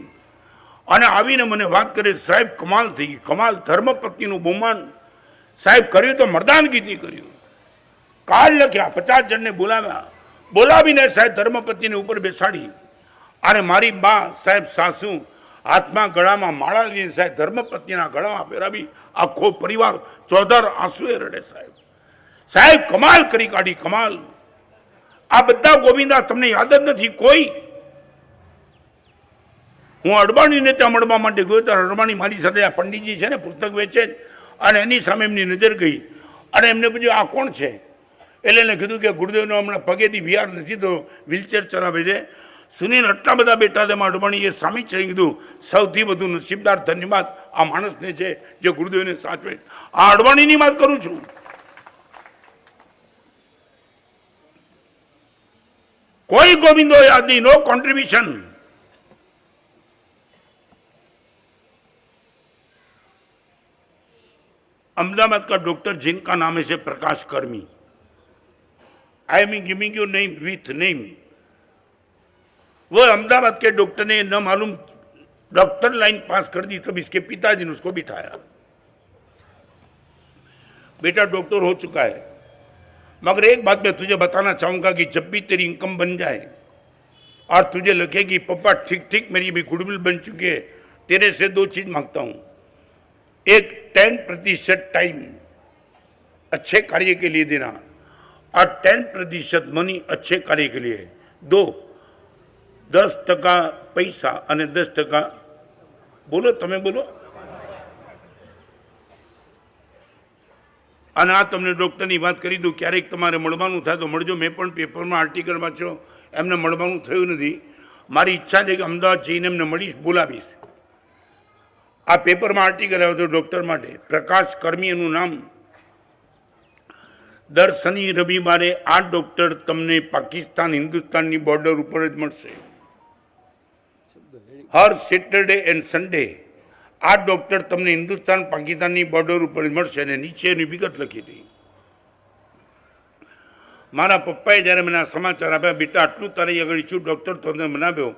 અને આવીને મને વાત કરી, સાહેબ કમાલ થઈ ગઈ, કમાલ, ધર્મપત્નીનું બહુમાન સાહેબ કર્યું તો મર્દાનગીથી કર્યું। કાલ લખ્યા, 50 જણને બોલાવ્યા, બોલાવીને સાહેબ ધર્મપત્નીને ઉપર બેસાડી અને મારી બા સાહેબ સાસુ હાથમાં ગળામાં માળા લઈને સાહેબ ધર્મપત્નીના ગળામાં પહેરાવી, આખો પરિવાર ચોધર આંસુએ રડે। સાહેબ કમાલ કરી કાઢી, કમાલ। આ બધા ગોવિંદા તમને યાદ જ નથી કોઈ? હું અડવાણીને ત્યાં મળવા માટે ગયો ત્યારે અડવાણી મારી સાથે આ પંડિતજી છે ને, પુસ્તક વેચે જ, અને એની સામે એમની નજર ગઈ અને એમને પૂછ્યું આ કોણ છે? એટલે એને કીધું કે ગુરુદેવનો હમણાં પગેથી વિહાર નથી તો વ્હીલચેર ચલાવે છે। સુનિલ આટલા બધા બેઠા તેમાં અડવાણીએ સામે ચડી કીધું, સૌથી વધુ નસીબદાર ધન્યવાદ આ માણસને છે જે ગુરુદેવને સાચવે। આ અડવાણીની વાત કરું છું। कोई गोविंदो याद नहीं, नो कंट्रीब्यूशन। अहमदाबाद का डॉक्टर जिनका नाम है से प्रकाश कर्मी, I am giving you name with name, वो अहमदाबाद के डॉक्टर ने न मालूम डॉक्टर लाइन पास कर दी, तब इसके पिताजी ने उसको बिठाया, बेटा डॉक्टर हो चुका है, मगर एक बात मैं तुझे बताना चाहूंगा कि जब भी तेरी इनकम बन जाए और तुझे लगे कि पप्पा ठीक ठीक मेरी भी गुडविल बन चुकी है, तेरे से दो चीज मांगता हूं। एक 10% टाइम अच्छे कार्य के लिए देना और 10% मनी अच्छे कार्य के लिए। दो 10% पैसा અને 10% બોલો, તમે બોલો। અને આ તમને ડૉક્ટરની વાત કરી દઉં, ક્યારેક તમારે મળવાનું થાય તો મળજો। મેં પણ પેપરમાં આર્ટિકલ વાંચ્યો, એમને મળવાનું થયું નથી। મારી ઈચ્છા છે કે અમદાવાદ જઈને એમને મળીશ, બોલાવીશ। આ પેપરમાં આર્ટિકલ આવ્યો હતો ડૉક્ટર માટે, પ્રકાશ કર્મી એનું નામ। દર શનિ રવિવારે આ ડૉક્ટર તમને પાકિસ્તાન હિન્દુસ્તાનની બોર્ડર ઉપર જ મળશે। હર સેટરડે એન્ડ સન્ડે આ ડૉક્ટર તમને હિન્દુસ્તાન પાકિસ્તાનની બોર્ડર ઉપર જ મળશે। અને નીચે એની વિગત લખી હતી। મારા પપ્પાએ જ્યારે મને આ સમાચાર આપ્યા, બેટા આટલું તારી આગળ ઈચ્છું ડૉક્ટર તો તને બનાવ્યો,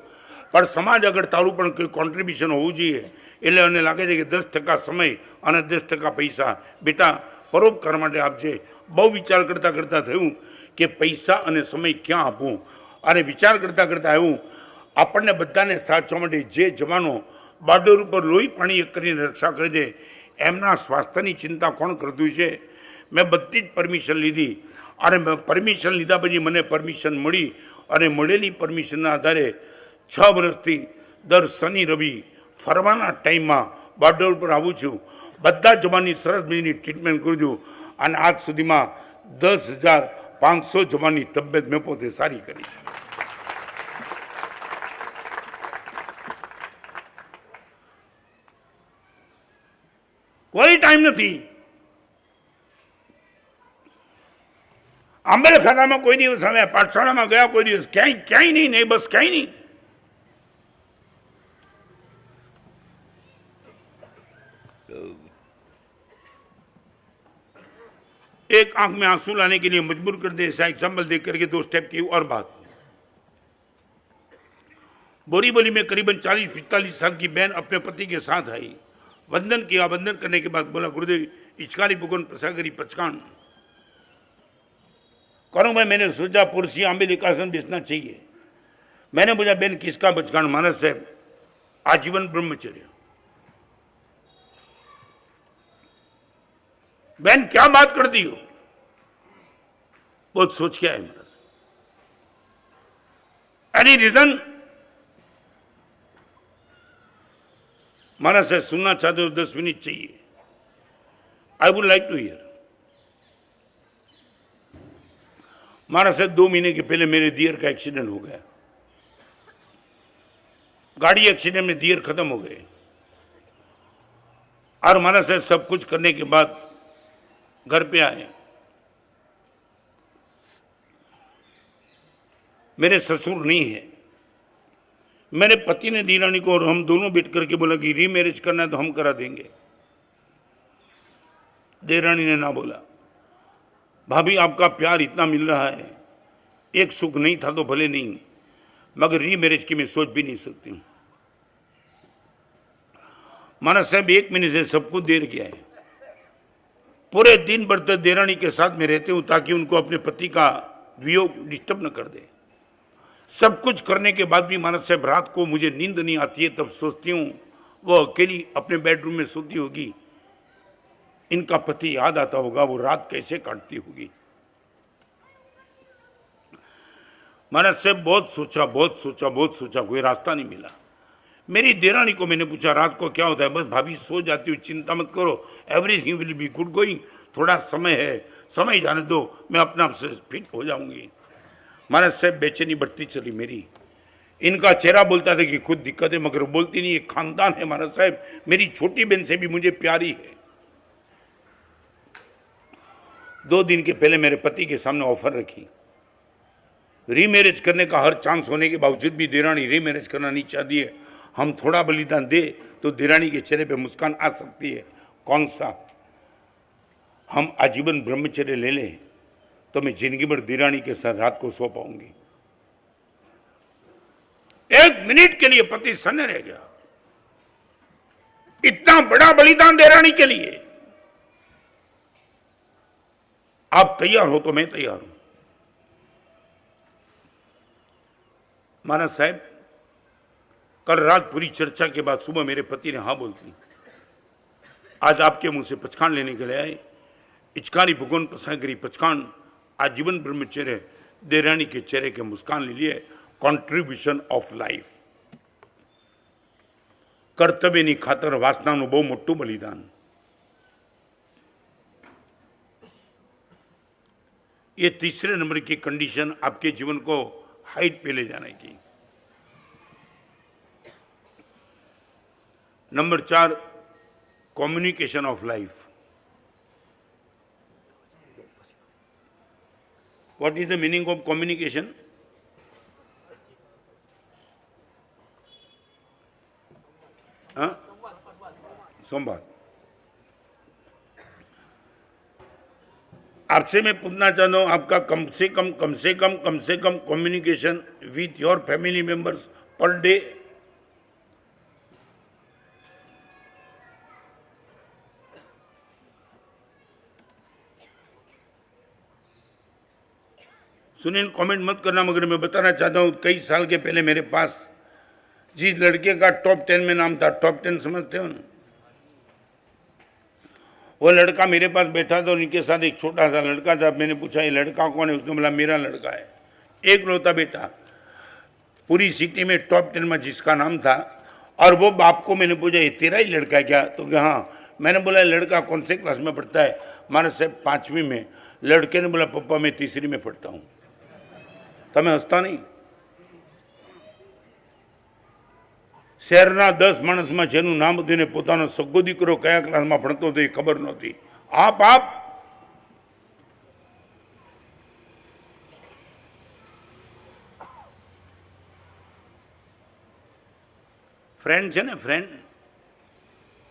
પણ સમાજ આગળ તારું પણ કોઈ કોન્ટ્રીબ્યુશન હોવું જોઈએ। એટલે મને લાગે છે કે 10% સમય અને 10% પૈસા બેટા પરોપકાર માટે આપજે। બહુ વિચાર કરતાં કરતાં થયું કે પૈસા અને સમય ક્યાં આપવું, અને વિચાર કરતાં કરતાં આવ્યું આપણને બધાને સાચવવા માટે જે જવાનો બોર્ડર ઉપર લોહી પાણી એક કરીને રક્ષા કરે છે, એમના સ્વાસ્થ્યની ચિંતા કોણ કરતું છે। મેં બધી જ પરમિશન લીધી, અને પરમિશન લીધા પછી મને પરમિશન મળી, અને મળેલી પરમિશનના આધારે 6 વર્ષથી દર શનિ રવિ ફરવાના ટાઈમમાં બોર્ડર ઉપર આવું છું। બધા જવાનની સરસ મજાની ટ્રીટમેન્ટ કરું છું, અને આજ સુધીમાં 10,500 જવાનની તબિયત મેં પોતે સારી કરી છે। કોઈ ટાઈમ નથી। આંબેલ ખાનામાં કોઈ દિવસ આવ્યા, પાઠશાળામાં ગયા કોઈ દિવસ, ક્યાંય ક્યાંય નહીં, બસ ક્યાંય નહીં। एक आंख में आंसू लाने के लिए मजबूर कर दे, ऐसा एग्जाम्पल देख करके 2 स्टेप की और बात। बोरीवली में करीबन 40-45 साल की बहन अपने पति के साथ आई, वंदन किया। वंदन करने के बाद बोला, गुरुदेव इचकारी भुगन पसागरी पचकान करो। मैंने सोचा पुरसी आंबे लिकासन बेचना चाहिए। मैंने बोला बहन किसका बचकान? मानस साहब आजीवन ब्रह्मचर्य। बहन क्या बात करती हो? बहुत सोच के आए मेरा। Any reason? माना से सुनना चाहते हो 10 मिनट चाहिए। I would like to hear. माना से 2 महीने के पहले मेरे दियर का एक्सीडेंट हो गया। गाड़ी एक्सीडेंट में दियर खत्म हो गए, और माना से सब कुछ करने के बाद घर पे आए। मेरे ससुर नहीं है। मेरे पति ने दीरानी को और हम दोनों बैठ करके बोला कि रीमैरिज करना है तो हम करा देंगे। देरानी ने ना बोला। भाभी आपका प्यार इतना मिल रहा है, एक सुख नहीं था तो भले नहीं, मगर रीमैरिज की मैं सोच भी नहीं सकती हूँ। माना साहब 1 महीने से सबको देर किया है। पूरे दिन भर तक देरानी के साथ में रहते हूँ ताकि उनको अपने पति का वियोग डिस्टर्ब न कर दे। सब कुछ करने के बाद भी मानस साहब रात को मुझे नींद नहीं आती है, तब सोचती हूँ वो अकेली अपने बेडरूम में सोती होगी, इनका पति याद आता होगा, वो रात कैसे काटती होगी। मानस साहब बहुत सोचा, कोई रास्ता नहीं मिला। मेरी देरानी को मैंने पूछा रात को क्या होता है? बस भाभी सो जाती हूँ, चिंता मत करो, everything will be good going, थोड़ा समय है, समय जाने दो, मैं अपने आप से फिट हो जाऊंगी। महाराज साहब बेचैनी बढ़ती चली मेरी। इनका चेहरा बोलता था कि खुद दिक्कत है, मगर बोलती नहीं। एक खानदान है महाराज साहब, मेरी छोटी बहन से भी मुझे प्यारी है। 2 दिन के पहले मेरे पति के सामने ऑफर रखी, रीमैरिज करने का हर चांस होने के बावजूद भी देरानी रीमैरिज करना नहीं चाहती है। हम थोड़ा बलिदान दे तो देरानी के चेहरे पे मुस्कान आ सकती है। कौन सा? हम आजीवन ब्रह्मचर्य ले लें तो मैं जिंदगी भर देरानी के साथ रात को सो पाऊंगी। 1 मिनट के लिए पति सन्न रह गया। इतना बड़ा बलिदान देरानी के लिए। आप तैयार हो तो मैं तैयार हूं। महाराज साहब, कल रात पूरी चर्चा के बाद सुबह मेरे पति ने हाँ बोल दी। आज आपके मुंह से पचखान लेने के लिए आए। इचकारी भगवान पसागरी पचखान आजीवन ब्रह्मचर्य देरानी के चेहरे के मुस्कान ले लिए। कॉन्ट्रीब्यूशन ऑफ लाइफ, कर्तव्यनी खातर वासनाનું બહુ મોટું બલિદાન। ये तीसरे नंबर की कंडीशन आपके जीवन को हाइट पे ले जाने की। Number 4, communication of life. What is the meaning of communication? संवाद। आपसे मैं पूछना चाहता हूं, आपका कम से कम communication with your family members per day? Sunil, comment मत करना, मगर मैं बताना चाहता हूं, कई साल के पहले मेरे पास जिस लड़के का टॉप 10 में नाम था, टॉप 10 समझते हो ना, वो लड़का मेरे पास बैठा था। उनके साथ एक छोटा सा लड़का था। मैंने पूछा ये लड़का कौन है? उसने बोला मेरा लड़का है। एक लौता बेटा, पूरी सिटी में टॉप 10 में जिसका नाम था। और वो बाप को मैंने पूछा ये तेरा ही लड़का है क्या? तो क्या हाँ। मैंने बोला लड़का कौन से क्लास में पढ़ता है? महाराज साहब 5वीं में। लड़के ने बोला पप्पा मैं 3री में पढ़ता हूँ। તમે હસતા નહીં। શહેરના 10 માણસમાં જેનું નામ હતું ને પોતાનો સગો દીકરો કયા ક્લાસમાં ભણતો હતો એ ખબર નહોતી। આપ ફ્રેન્ડ છે ને, ફ્રેન્ડ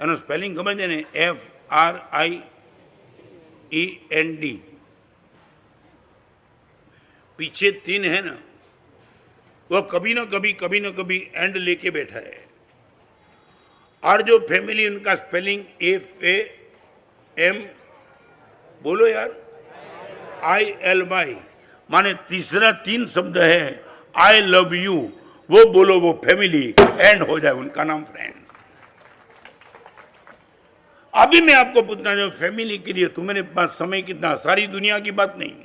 એનો સ્પેલિંગ ખબર છે ને? FRIEND। पीछे 3 है ना, वो कभी ना कभी एंड लेके बैठा है। और जो फैमिली उनका स्पेलिंग FAM, बोलो यार, ILY, माने तीसरा 3 शब्द है आई लव यू, वो बोलो, वो फैमिली एंड हो जाए, उनका नाम फ्रेंड। अभी मैं आपको पूछना चाहूं, फैमिली के लिए तुम्हारे पास समय कितना? सारी दुनिया की बात नहीं,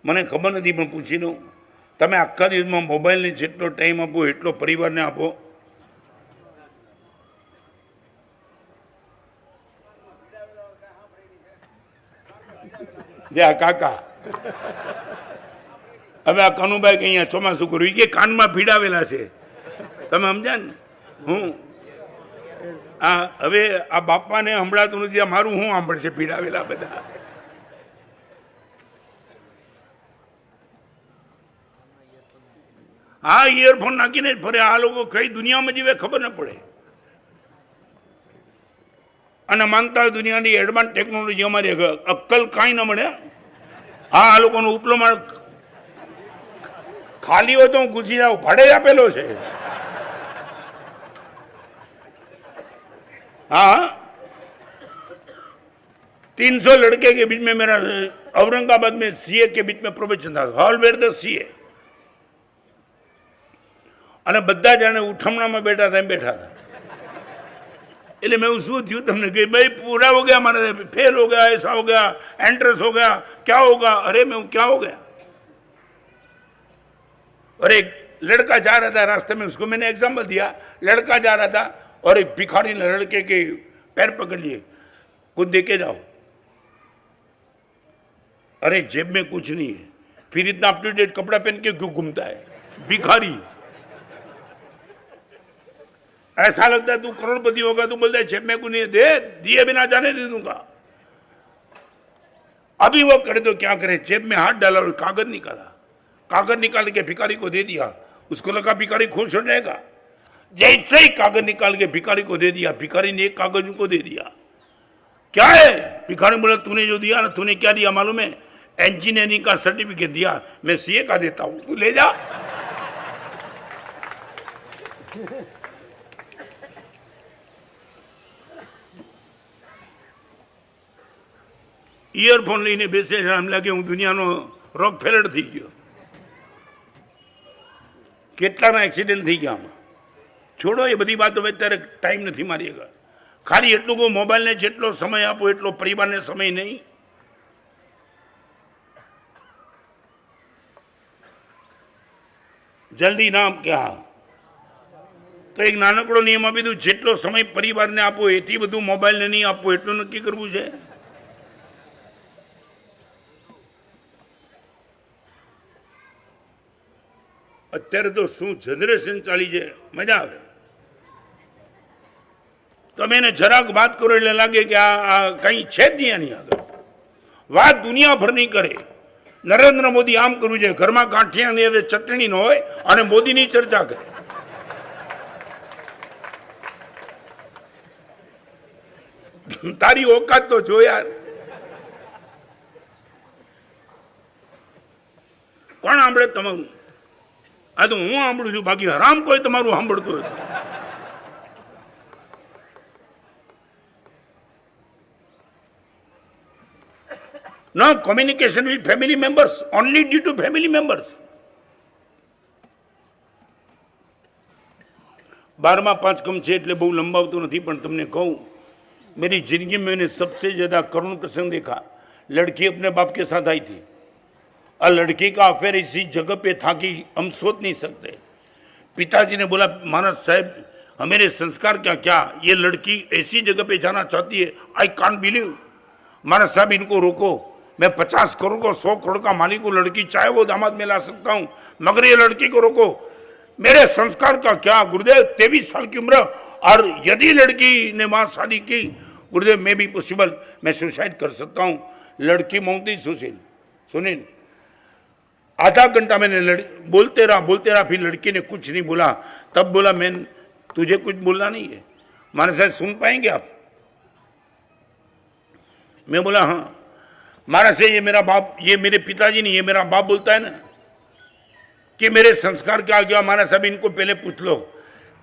મને ખબર નથી, પણ પૂછી લઉં, તમે આખા દિવસમાં મોબાઈલને જેટલો ટાઈમ આપો એટલો પરિવારને આપો? જે આ કાકા, હવે આ કનુભાઈ કે અહીંયા ચોમાસું કર્યું કે કાનમાં ભીડાવેલા છે, તમે સમજ્યા ને? હું હવે આ બાપાને સંભળાતું નથી, આ મારું શું સાંભળશે ભીડાવેલા બધા? हाँ, ईयरफोन नाखीने फरे। आ लोग कई दुनिया में जीवे खबर न पड़े। અને માનતા હોય દુનિયાની એડવાન્સ ટેકનોલોજી અમારી અક્કલ કાંઈ ન મળે। હા, આ લોકોનો ઉપલો માળ ખાલી હોય તો હું ઘૂસી જાઉં, ભાડે આપેલો છે। हाँ, 300 लड़के के बीच में मेरा औरंगाबाद में CA के बीच में प्रवचन था, हॉल वेर द CA। અને બધા જાણે ઉઠમણામાં બેઠા था, बैठा था। એટલે मैं શું થયું તમને કે ભાई पूरा हो गया, हमारा फेल हो गया, ऐसा हो गया, एंट्रेंस हो गया, क्या होगा? अरे मैं क्या हो गया? और एक लड़का जा रहा था रास्ते में, उसको मैंने एग्जाम्पल दिया। लड़का जा रहा था और एक भिखारी ने लड़के के पैर पकड़ लिए, कुछ दे के जाओ। अरे जेब में कुछ नहीं है, फिर इतना अप टू डेट कपड़ा पहन के क्यों घूमता है भिखारी? ऐसा लगता है तू करोड़पति होगा, तू बोलता है जेब में कुछ नहीं, दे, दिए बिना जाने दे दूंगा। अभी वो करे तो क्या करे? जेब में हाथ डाला और कागज निकाला, कागज निकाल के भिखारी को दे दिया। उसको लगा भिखारी खुश हो जाएगा। जैसे ही कागज निकाल के भिखारी को दे दिया, भिखारी ने एक कागज उनको दे दिया। क्या है? भिखारी बोला तूने जो दिया ना, तूने क्या दिया मालूम है? इंजीनियरिंग का सर्टिफिकेट दिया, मैं CA का देता हूं, तू ले जा। ઇયરફોન લઈને બેસે છે, એમ લાગે હું દુનિયાનો રોક ફેલર થઈ ગયો. કેટલાના એક્સિડન્ટ થઈ ગયા આમાં. છોડો એ બધી વાતો, અત્યારે ટાઈમ નથી મારી આગળ. ખાલી એટલું કહું, મોબાઈલને જેટલો સમય આપો એટલો પરિવારને સમય નહીં. જલ્દી નામ કે હા, તો એક નાનકડો નિયમ આપી દઉં, જેટલો સમય પરિવારને આપો એથી બધું મોબાઈલને નહીં આપવો, એટલું નક્કી કરવું છે. અત્યારે તો શું જનરેશન ચાલી છે, મજા આવે. તમે એને જરાક વાત કરો એટલે લાગે કે આ કંઈ છે જ નહીં આની આગળ. વાત દુનિયાભરની કરે. નરેન્દ્ર મોદી આમ કરવું છે, ઘરમાં ગાંઠિયાની અને ચટણી ન હોય અને મોદીની ચર્ચા કરે. તારી ઓકાત તો જો યાર. કોણ સાંભળે તમારું? આ તો હું સાંભળું છું, બાકી હરામ કોઈ તમારું સાંભળતું હોય. No communication with family members, only due to family members. 12 5 कम છે એટલે બહુ લંબાવતો નથી, પણ તમને કહું, मेरी जिंदगी में मैंने सबसे ज्यादा करुण प्रसंग देखा. लड़की अपने बाप के साथ आई थी और लड़की का अफेयर इसी जगह पे था कि हम सोच नहीं सकते. पिताजी ने बोला, मानस साहब हमारे संस्कार क्या क्या, ये लड़की ऐसी जगह पे जाना चाहती है, आई कांट बिलीव. मानस साहब इनको रोको, मैं 50 करोड़ को 100 करोड़ का मालिक हूँ, लड़की चाहे वो दामाद में ला सकता हूँ, मगर ये लड़की को रोको. मेरे संस्कार का क्या गुरुदेव, 23 साल की उम्र, और यदि लड़की ने वहां शादी की, गुरुदेव मैं भी पॉसिबल, मैं सुसाइड कर सकता हूँ. लड़की मांगती सुनील आधा घंटा मैंने बोलते रहा, फिर लड़की ने कुछ नहीं बोला. तब बोला, मैं तुझे कुछ बोलना नहीं है, माने साहब सुन पाएंगे आप? मैं बोला हाँ. मारा से ये मेरा बाप, ये मेरे पिताजी नहीं, ये मेरा बाप बोलता है ना कि मेरे संस्कार क्या गया. मारा साहब इनको पहले पूछ लो.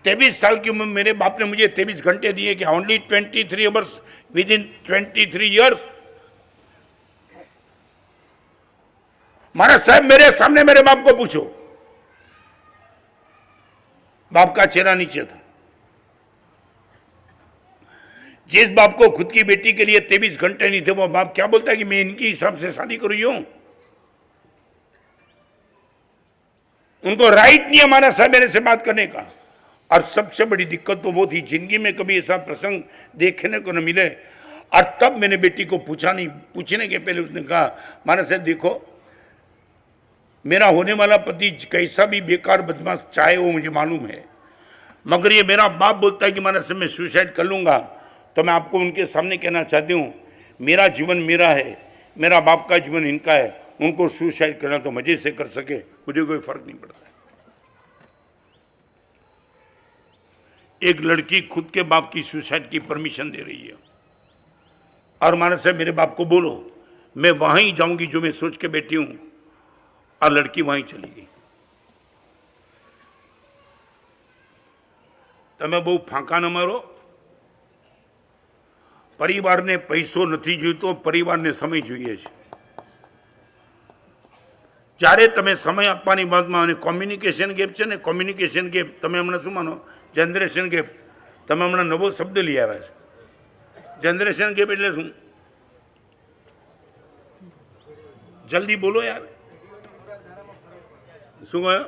23 साल की उम्र मेरे बाप ने मुझे 23 घंटे दिए कि only 23 hours with in 23 years. मारा साहब मेरे सामने मेरे बाप को पूछो. बाप का चेहरा नीचे था. जिस बाप को खुद की बेटी के लिए 23 घंटे नहीं थे, वो बाप क्या बोलता है कि मैं इनकी हिसाब से शादी करूं हूं. उनको राइट नहीं हमारा साहब मेरे से बात करने का. और सबसे बड़ी दिक्कत तो वो थी, जिंदगी में कभी ऐसा प्रसंग देखने को न मिले. और तब मैंने बेटी को पूछा नहीं, पूछने के पहले उसने कहा, माना साहब देखो, मेरा होने वाला पति कैसा भी बेकार बदमाश चाहे वो मुझे मालूम है, मगर ये मेरा बाप बोलता है कि माना साहब मैं सुसाइड कर लूंगा. तो मैं आपको उनके सामने कहना चाहती हूँ, मेरा जीवन मेरा है, मेरा बाप का जीवन इनका है. उनको सुसाइड करना तो मजे से कर सके, मुझे कोई फर्क नहीं पड़ता. एक लड़की खुद के बाप की सुसाइड की परमिशन दे रही है, और माना साहब मेरे बाप को बोलो मैं वहीं जाऊंगी जो मैं सोच के बैठी हूं. और लड़की वहीं चली गई. તમે બહુ ફાંકા ન મારો. પરિવારને પૈસો નથી જોઈતો, પરિવારને સમય જોઈએ છે. જ્યારે તમે સમય આપવાની વાતમાં, અને કોમ્યુનિકેશન ગેપ છે ને, કોમ્યુનિકેશન ગેપ તમે હમણાં શું માનો, જનરેશન ગેપ. તમે હમણાં નવો શબ્દ લઈ આવ્યા છે, જનરેશન ગેપ એટલે શું? જલ્દી બોલો યાર, શું કહ્યું?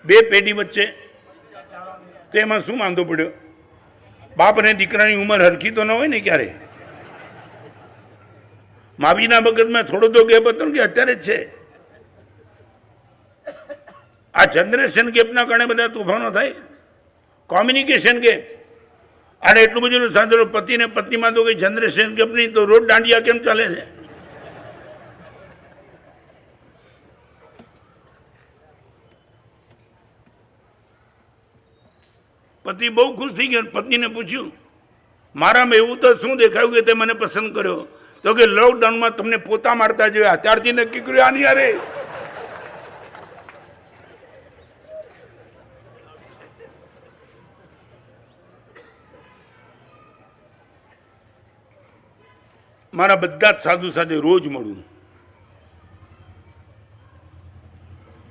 બે પેઢી વચ્ચે તો એમાં શું વાંધો પડ્યો? બાપ અને દીકરાની ઉંમર હરખી તો ન હોય ને ક્યારે. માવીના વખતમાં થોડો તો ગેપ હતો ને કે અત્યારે જ છે. આ જનરેશન ગેપના કારણે બધા તોફાનો થાય છે. Communication gap. અને એટલું બધું સાંભળો, પતિ ને પત્નીમાં તો કઈ જનરેશન ગેપ નહીં, તો રોજ દાંડિયા કેમ ચાલે છે? પતિ બહુ ખુશ થઈ ગયો. પત્નીને પૂછ્યું, મારામાં એવું તો શું દેખાયું કે તે મને પસંદ કર્યો? તો કે લોકડાઉનમાં તમને પોતા મારતા જોયા, ત્યારથી નક્કી કર્યું આની યારે. મારા બધા જ સાધુ સાથે રોજ મળું.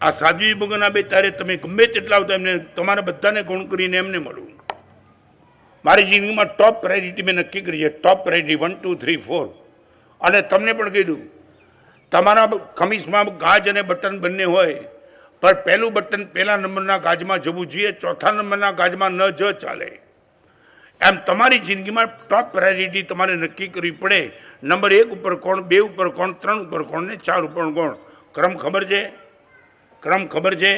આ સાધુજી ભગવાન આપે ત્યારે તમે ગમે તેટલા આવતા એમને તમારા બધાને ગુણ કરીને એમને મળું. મારી જિંદગીમાં ટોપ પ્રાયોરિટી મેં નક્કી કરી છે. ટોપ પ્રાયોરિટી 1 2 3 4. અને તમને પણ કીધું તમારા ખમીસમાં ગાજ અને બટન બંને હોય પણ પહેલું બટન પહેલા નંબરના ગાજમાં જવું જોઈએ, ચોથા નંબરના ગાજમાં ન જ ચાલે. એમ તમારી જિંદગીમાં ટોપ પ્રાયોરિટી તમારે નક્કી કરવી પડે. નંબર 1 ઉપર કોણ, 2 ઉપર કોણ, 3 ઉપર કોણ ને 4 ઉપર કોણ. ક્રમ ખબર છે? ક્રમ ખબર છે?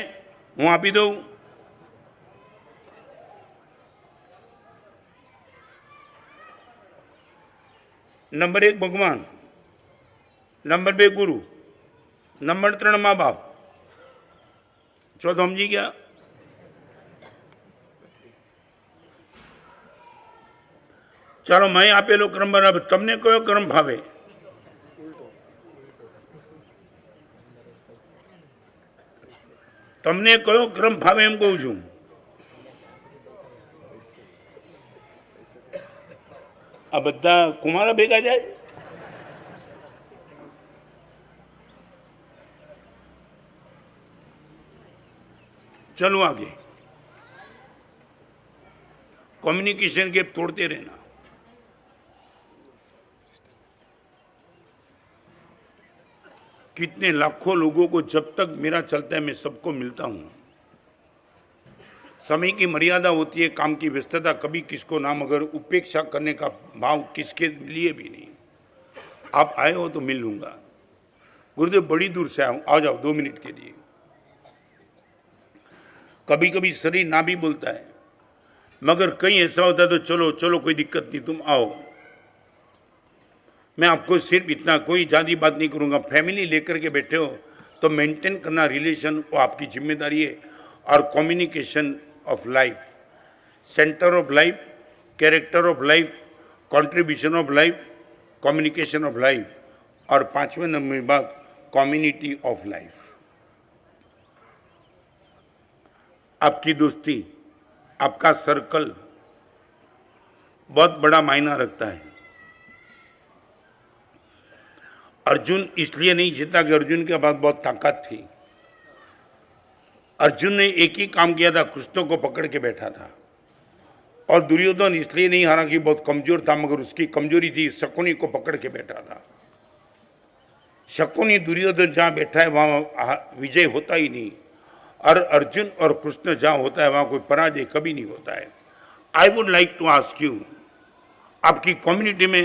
હું આપી દઉં. નંબર 1 ભગવાન, નંબર 2 ગુરુ, નંબર 3 મા બાપ, ચોથો સમજી ગયા? ચાલો મેં આપેલો ક્રમ બરાબર. તમને કયો ક્રમ ભાવે? તમને કયો ક્રમ ભાવે એમ કહું છું. આ બધા કુમારા ભેગા જાય. चलो आगे. कम्युनिकेशन गैप तोड़ते रहना. कितने लाखों लोगों को जब तक मेरा चलता है मैं सबको मिलता हूं. समय की मर्यादा होती है, काम की व्यस्तता, कभी किसको ना मगर उपेक्षा करने का भाव किसके लिए भी नहीं. आप आए हो तो मिल लूंगा. गुरुदेव बड़ी दूर से आया हूं, आ जाओ 2 मिनट के लिए. कभी कभी शरीर ना भी बोलता है मगर कहीं ऐसा होता है तो चलो चलो कोई दिक्कत नहीं, तुम आओ. मैं आपको सिर्फ इतना, कोई ज़्यादा बात नहीं करूँगा. फैमिली लेकर के बैठे हो तो मेंटेन करना रिलेशन वो आपकी जिम्मेदारी है. और communication of life, centre of life, character of life, contribution of life, communication of life. और 5वें नंबर बात कम्युनिटी ऑफ लाइफ. आपकी दोस्ती, आपका सर्कल बहुत बड़ा मायना रखता है. अर्जुन इसलिए नहीं जीता कि अर्जुन के पास बहुत ताकत थी. अर्जुन ने एक ही काम किया था, कृष्ण को पकड़ के बैठा था. और दुर्योधन इसलिए नहीं हारा कि बहुत कमजोर था, मगर उसकी कमजोरी थी शकुनी को पकड़ के बैठा था. शकुनी दुर्योधन जहाँ बैठा है वहाँ विजय होता ही नहीं. और अर्जुन और कृष्ण जहाँ होता है वहाँ कोई पराजय कभी नहीं होता है. I would like to ask you, आपकी कम्युनिटी में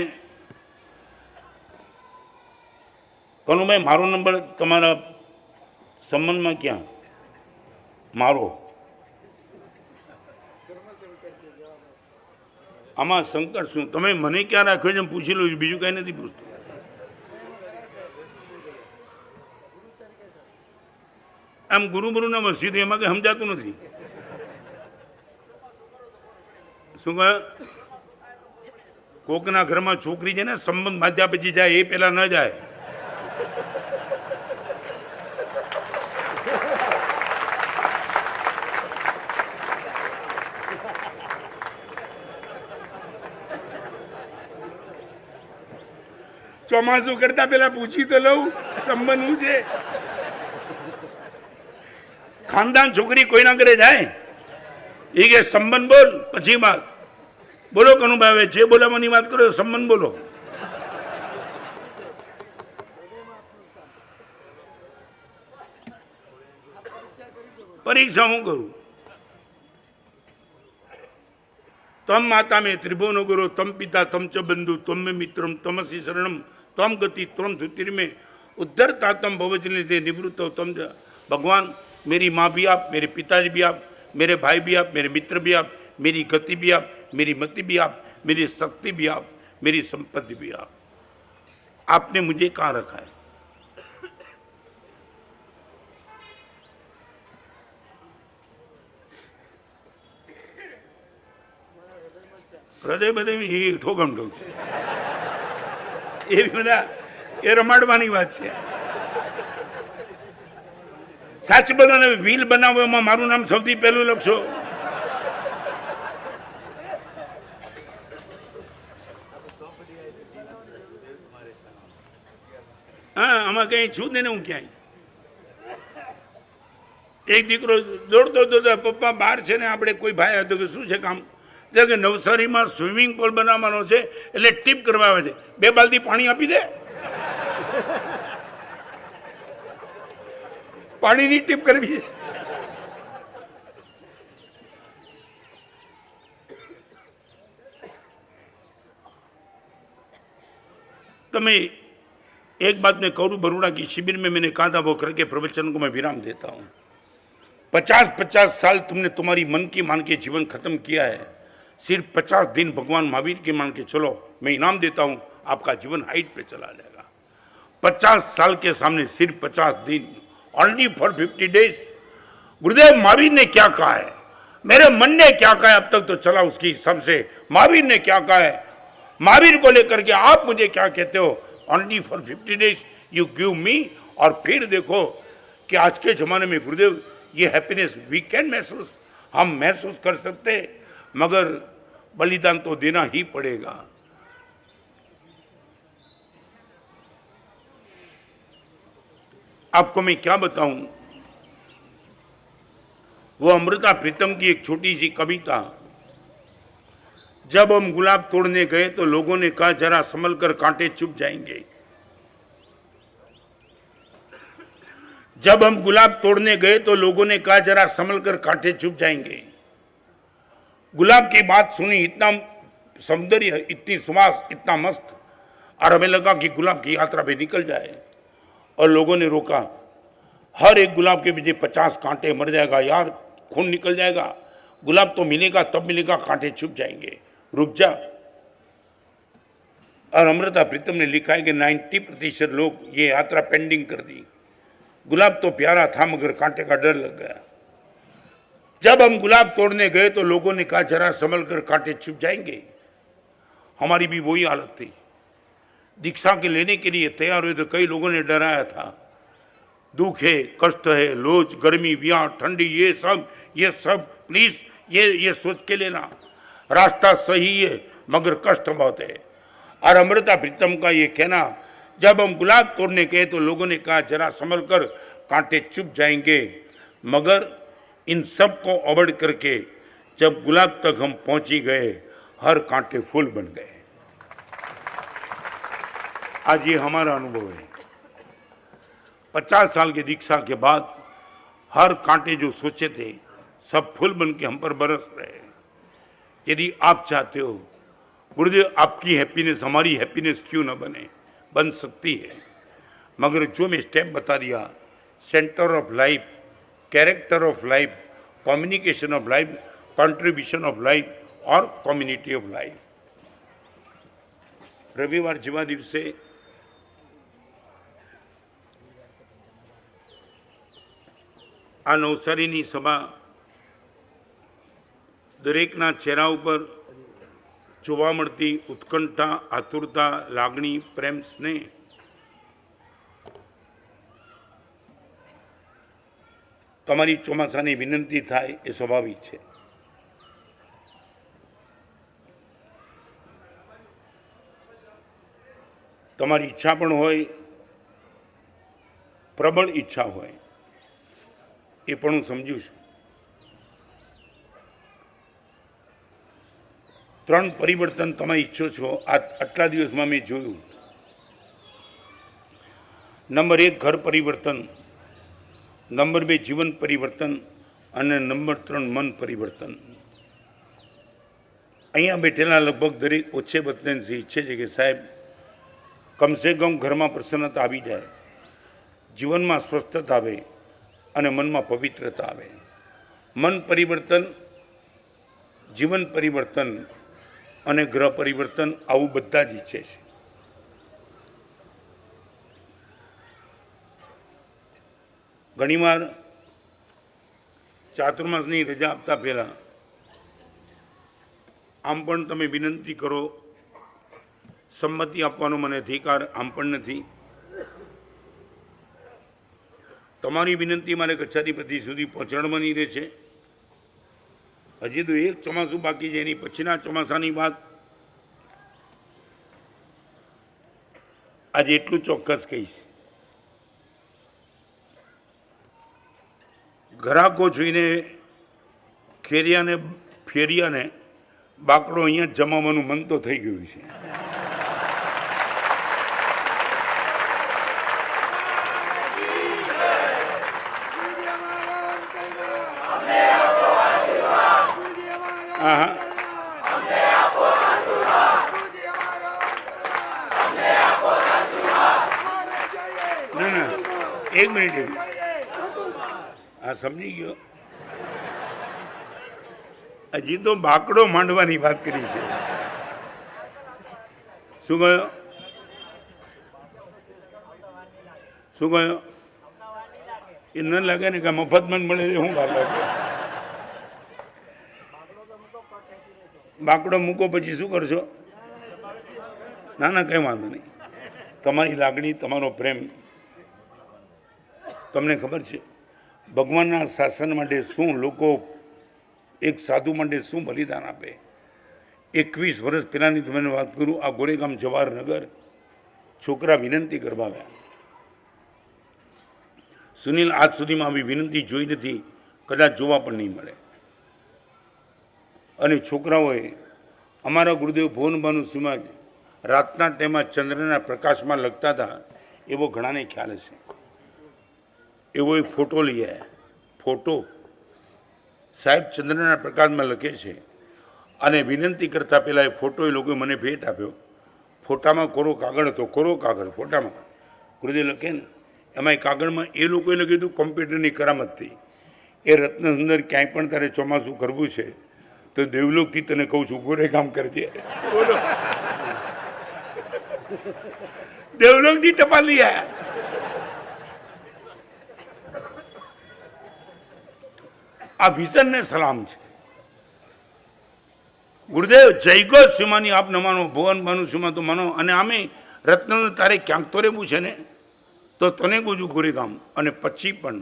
कनु भाई मारो नंबर तमारा संबंध में क्या मारो आमा संकट शू तमे मने क्या राख्यो छे पूछी लो, बीजू कई नहीं पूछतो. आम गुरु गुरु ना मस्जिद एम कई समझातुं नथी. शुं कहे कोकना घर में छोकरी है ने संबंध बांध्या पछी जाए ए पहला न जाए. ચોમાસું કરતા પેલા પૂછી તો લઉં સંબંધ હું છે. ખાનદાન છોકરી કોઈના ઘરે જાય એ કે સંબંધ બોલ પછી વાત બોલો. કનુભાઈ જે બોલાવાની વાત કરો સંબંધ બોલો. परीक्षा हूँ करूँ. तम माता में त्रिभुवन गुरु, तम पिता तम च बंधु, तम में मित्रम तमसी शरणम, तम गति तम धुतिर में उद्धरता तम भवजनिते निवृत्त तम. भगवान मेरी माँ भी आप, मेरे पिताजी भी आप, मेरे भाई भी आप, मेरे मित्र भी आप, मेरी गति भी आप, मेरी मति भी आप, मेरी शक्ति भी आप, मेरी संपत्ति भी आप. आपने मुझे कहाँ रखा है? હૃદય બધે એ ઠોકમ ઠોક છે એ બધા એ રમાડવાની વાત છે. સાચ બોલો ને વ્હીલ બનાવો એમાં મારું નામ સૌથી પહેલું લખશો. હા, આમાં કઈ છું જ નહીં હું ક્યાંય. એક દીકરો દોડતો દોડતો, પપ્પા બહાર છે ને આપણે કોઈ ભાઈ હતો કે શું છે કામ? કે નવસારીમાં સ્વિમિંગ પુલ બનાવવાનો છે એટલે ટીપ કરવા આવે છે, 2 બાલદી પાણી આપી દે. પાણીની ટીપ કરવી છે. તમે एक बात मैं कहूँ, बरोड़ा की शिविर में मैंने कहा था वो करके प्रवचन को मैं विराम देता हूँ. 50-50 साल तुमने तुम्हारी मन की मान के जीवन खत्म किया है, सिर्फ 50 दिन भगवान महावीर के मान के चलो, मैं इनाम देता हूँ, आपका जीवन हाइट पे चला जाएगा. 50 साल के सामने सिर्फ 50 दिन, ओनली फॉर 50 डेज. गुरुदेव महावीर ने क्या कहा है, मेरे मन ने क्या कहा है, अब तक तो चला उसके हिसाब से. महावीर ने क्या कहा है, महावीर को लेकर के आप मुझे क्या कहते हो, only for 50 days you give me. और फिर देखो कि आज के जमाने में गुरुदेव ये हैप्पीनेस वीकेंड महसूस हम महसूस कर सकते, मगर बलिदान तो देना ही पड़ेगा. आपको मैं क्या बताऊं, वो अमृता प्रीतम की एक छोटी सी कविता. जब हम गुलाब तोड़ने गए तो लोगों ने कहा जरा संभल कर कांटे चुप जाएंगे. जब हम गुलाब तोड़ने गए तो लोगों ने कहा जरा संभल कर कांटे चुप जाएंगे. गुलाब की बात सुनी, इतना सौंदर्य, इतनी सुवास, इतना मस्त, और हमें लगा कि गुलाब की यात्रा पे निकल जाए, और लोगों ने रोका. हर एक गुलाब के पीछे 50 कांटे, मर जाएगा यार, खून निकल जाएगा, गुलाब तो मिलेगा तब मिलेगा, कांटे छुप जाएंगे, रुक जा. और अमृता प्रीतम ने लिखा है कि 90% लोग ये यात्रा पेंडिंग कर दी. गुलाब तो प्यारा था मगर कांटे का डर लग गया. जब हम गुलाब तोड़ने गए तो लोगों ने कहा जरा संभल कर कांटे छुप जाएंगे. हमारी भी वही हालत थी. दीक्षा के लेने के लिए तैयार हुए तो कई लोगों ने डराया था, दुख है, कष्ट है, लोच, गर्मी, ब्याह, ठंडी, ये सब प्लीज ये सोच के लेना, रास्ता सही है मगर कष्ट बहुत है. और अमृता प्रीतम का ये कहना, जब हम गुलाब तोड़ने गए तो लोगों ने कहा जरा संभल कर कांटे चुप जाएंगे, मगर इन सब को अवॉइड करके जब गुलाब तक हम पहुंची गए, हर कांटे फूल बन गए. आज ये हमारा अनुभव है. 50 साल की दीक्षा के बाद हर कांटे जो सोचे थे सब फूल बन के हम पर बरस रहे. यदि आप चाहते हो गुरुदेव आपकी हैप्पीनेस हमारी हैप्पीनेस क्यों ना बने, बन सकती है, मगर जो मैं स्टेप बता दिया, centre of life, character of life, communication of life, contribution of life और कम्युनिटी ऑफ लाइफ. रविवार जेवा दिवसे आ नवसारीनी सभा दरेकना चेहरा पर જોવા મળતી ઉત્કંઠા, આતુરતા, લાગણી, પ્રેમ, સ્નેહ તમારી ચોમાસાની વિનંતી થાય એ સ્વાભાવિક છે. તમારી ઈચ્છા પણ હોય, પ્રબળ ઈચ્છા હોય, એ પણ હું સમજુ છું. 3 પરિવર્તન તમે ઈચ્છો છો, આટલા દિવસમાં મેં જોયું. નંબર 1 ઘર પરિવર્તન, નંબર 2 જીવન પરિવર્તન અને નંબર 3 મન પરિવર્તન. અહીંયા બેઠેલા લગભગ દરેક ઓછે બતનથી ઈચ્છે છે કે સાહેબ કમસે કમ ઘરમાં પ્રસન્નતા આવી જાય, જીવનમાં સ્વસ્થતા આવે અને મનમાં પવિત્રતા આવે. મન પરિવર્તન, જીવન પરિવર્તન અને ગ્રહ પરિવર્તન આવું બધા જ ઈચ્છે છે. ઘણીવાર ચાતુર્માસની રજા આપતા પહેલાં આમ પણ તમે વિનંતી કરો, સંમતિ આપવાનો મને અધિકાર આમ પણ નથી. તમારી વિનંતી મારે કચ્છાધિપતિ સુધી પહોંચાડવાની રહેશે. હજી તો એક ચોમાસું બાકી છે, એની પછીના ચોમાસાની વાત આજે એટલું ચોક્કસ કહીશ ગ્રાહકો જોઈને ફેરિયાને બાકડો અહીંયા જ જમાવાનું મન તો થઈ ગયું છે. હા ના એક મિનિટ હા સમજી ગયો. હજી તો બાકડો માંડવાની વાત કરી છે. શું કહ્યું? શું કહ્યું? એ ન લાગે ને કે મફતમાં મળે શું વાત લાગે? બાકડો મૂકો પછી શું કરશો? ના ના કંઈ વાંધો નહીં. તમારી લાગણી, તમારો પ્રેમ, તમને ખબર છે ભગવાનના શાસન માટે શું લોકો એક સાધુ માટે શું બલિદાન આપે. 21 વર્ષ પહેલાંની તમને વાત કરું, આ ગોરેગામ જવાહરનગર છોકરા વિનંતી કરવા આવ્યા. સુનિલ આજ સુધીમાં આવી વિનંતી જોઈ નથી, કદાચ જોવા પણ નહીં મળે. અને છોકરાઓએ અમારા ગુરુદેવ ભુવનબાનું સમાજ રાતના ટાઈમમાં ચંદ્રના પ્રકાશમાં લખતા હતા એવો ઘણાને ખ્યાલ હશે. એવો એક ફોટો લઈ આવ્યા. ફોટો સાહેબ ચંદ્રના પ્રકાશમાં લખે છે અને વિનંતી કરતા પહેલાં એ ફોટો એ લોકોએ મને ભેટ આપ્યો. ફોટામાં કોરો કાગળ હતો, કોરો કાગળ ફોટામાં ગુરુદેવ લખે ને એમાં એ કાગળમાં એ લોકોએ લખ્યું હતું કોમ્પ્યુટરની કરામતથી, એ રત્ન સુંદર ક્યાંય પણ તારે ચોમાસું કરવું છે તો દેવલોકથી તને કહું છું ગોરેગામ કરજે. બોલો, દેવલોકથી ટપાલ લઈ આવ્યા. આ વિઝનને સલામ છે. ગુરુદેવ જયગો સીમાની આપ ન માનો, ભુવન બાનું સીમા તો માનો. અને આમે રત્ન તારે ક્યાંક તો રહેવું છે ને, તો તને કહું છું ગોરેગામ. અને પછી પણ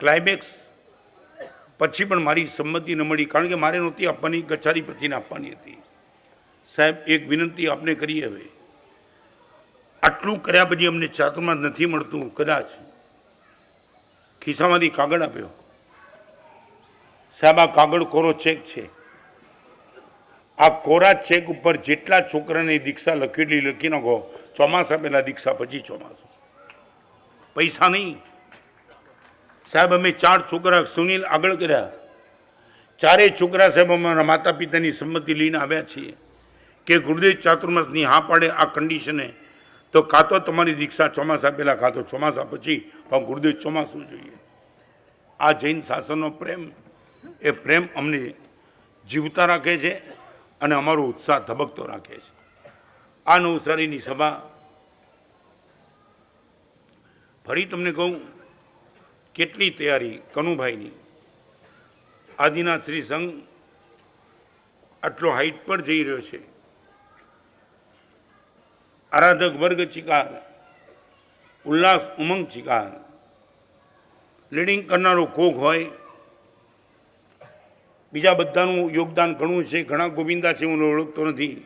ક્લાઇમેક્સ પછી પણ મારી સંમતિ ન મળી, કારણ કે મારે નહોતી આપવાની, કચારીપતિને આપવાની હતી. સાહેબ એક વિનંતી આપને કરી, હવે આટલું કર્યા પછી અમને ચાતુર્માસ નથી મળતું, કદાચ ખિસ્સામાંથી કાગળ આપ્યો. સાહેબ આ કાગળ કોરો ચેક છે. આ કોરા ચેક ઉપર જેટલા છોકરાની દીક્ષા લખેલી લખી નાખો. ચોમાસા પહેલાં દીક્ષા, પછી ચોમાસું, પૈસા નહીં. સાહેબ અમે 4 છોકરા સુનિલ આગળ કર્યા. 4 છોકરા સાહેબ અમારા માતા પિતાની સંમતિ લઈને આવ્યા છીએ કે ગુરુદેવ ચાતુર્માસની હા પાડે આ કન્ડિશને તો કાં તો તમારી દીક્ષા ચોમાસા પહેલાં, કાં તો ચોમાસા પછી, પણ ગુરુદેવ ચોમાસું જોઈએ. આ જૈન શાસનનો પ્રેમ, એ પ્રેમ અમને જીવતા રાખે છે અને અમારો ઉત્સાહ ધબકતો રાખે છે. આ નવસારીની સભા ફરી તમને કહું કેટલી તૈયારી કનુભાઈની. આદિનાથ શ્રી સંઘ આટલો હાઈટ પર જઈ રહ્યો છે. આરાધક વર્ગ ચિકાર, ઉલ્લાસ ઉમંગ ચિકાર, લીડિંગ કરનારો કોક હોય, બીજા બધાનું યોગદાન ઘણું છે. ઘણા ગોવિંદા છે, હું ઓળખતો નથી.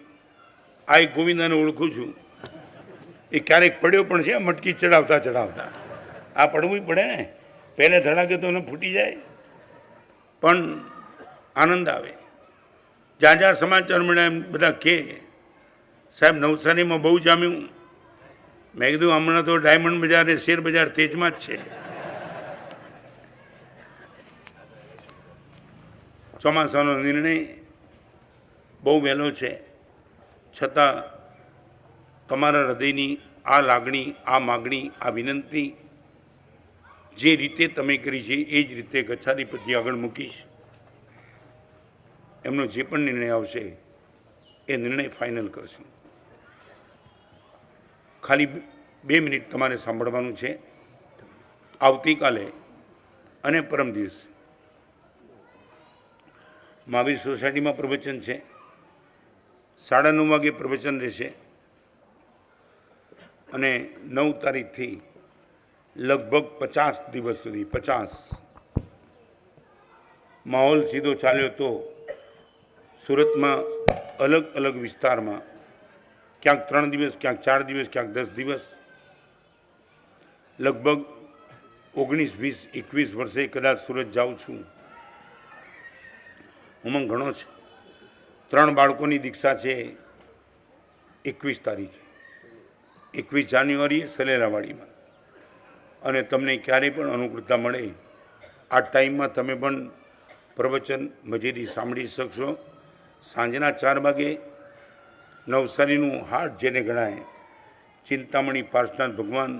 આ એક ગોવિંદાને ઓળખું છું. એ ક્યારેક પડ્યો પણ છે મટકી ચડાવતા ચડાવતા. આ પડવું પડે ને, પહેલે ધડાકે તો એને ફૂટી જાય, પણ આનંદ આવે. જ્યાં જ્યાં સમાચાર મળ્યા એમ બધા કહે સાહેબ નવસારીમાં બહુ જામ્યું. મેં કીધું હમણાં તો ડાયમંડ બજાર અને શેર બજાર તેજમાં જ છે. ચોમાસાનો નિર્ણય બહુ વહેલો છે, છતાં તમારા હૃદયની આ લાગણી, આ માગણી, આ વિનંતી જે રીતે તમે કરી છે એ જ રીતે ગચ્છાધિપતિ આગળ મૂકીશ. એમનો જે પણ નિર્ણય આવશે એ નિર્ણય ફાઇનલ કરશું. ખાલી 2 મિનિટ તમારે સાંભળવાનું છે. આવતીકાલે અને પરમ દિવસ મહાવીર સોસાયટીમાં પ્રવચન છે. 9:30 વાગે પ્રવચન રહેશે અને 9 તારીખથી લગભગ 50 દિવસ સુધી 50 માહોલ સીધો ચાલ્યો. તો સુરતમાં અલગ અલગ વિસ્તારમાં ક્યાંક 3 દિવસ, ક્યાંક 4 દિવસ, ક્યાંક 10 દિવસ, લગભગ 19, 20, 21 વર્ષે કદાચ સુરત જાઉં છું. ઉમંગ ઘણો છે. 3 બાળકોની દીક્ષા છે 21 તારીખે, 21 જાન્યુઆરીએ સલેલાવાડીમાં. અને તમને ક્યારેય પણ અનુકૂળતા મળે આ ટાઈમમાં તમે પણ પ્રવચન મજેદી સાંભળી શકશો. સાંજના 4 વાગે નવસારીનું હાટ જેને ગણાય ચિંતામણી પાર્શનાથ ભગવાન,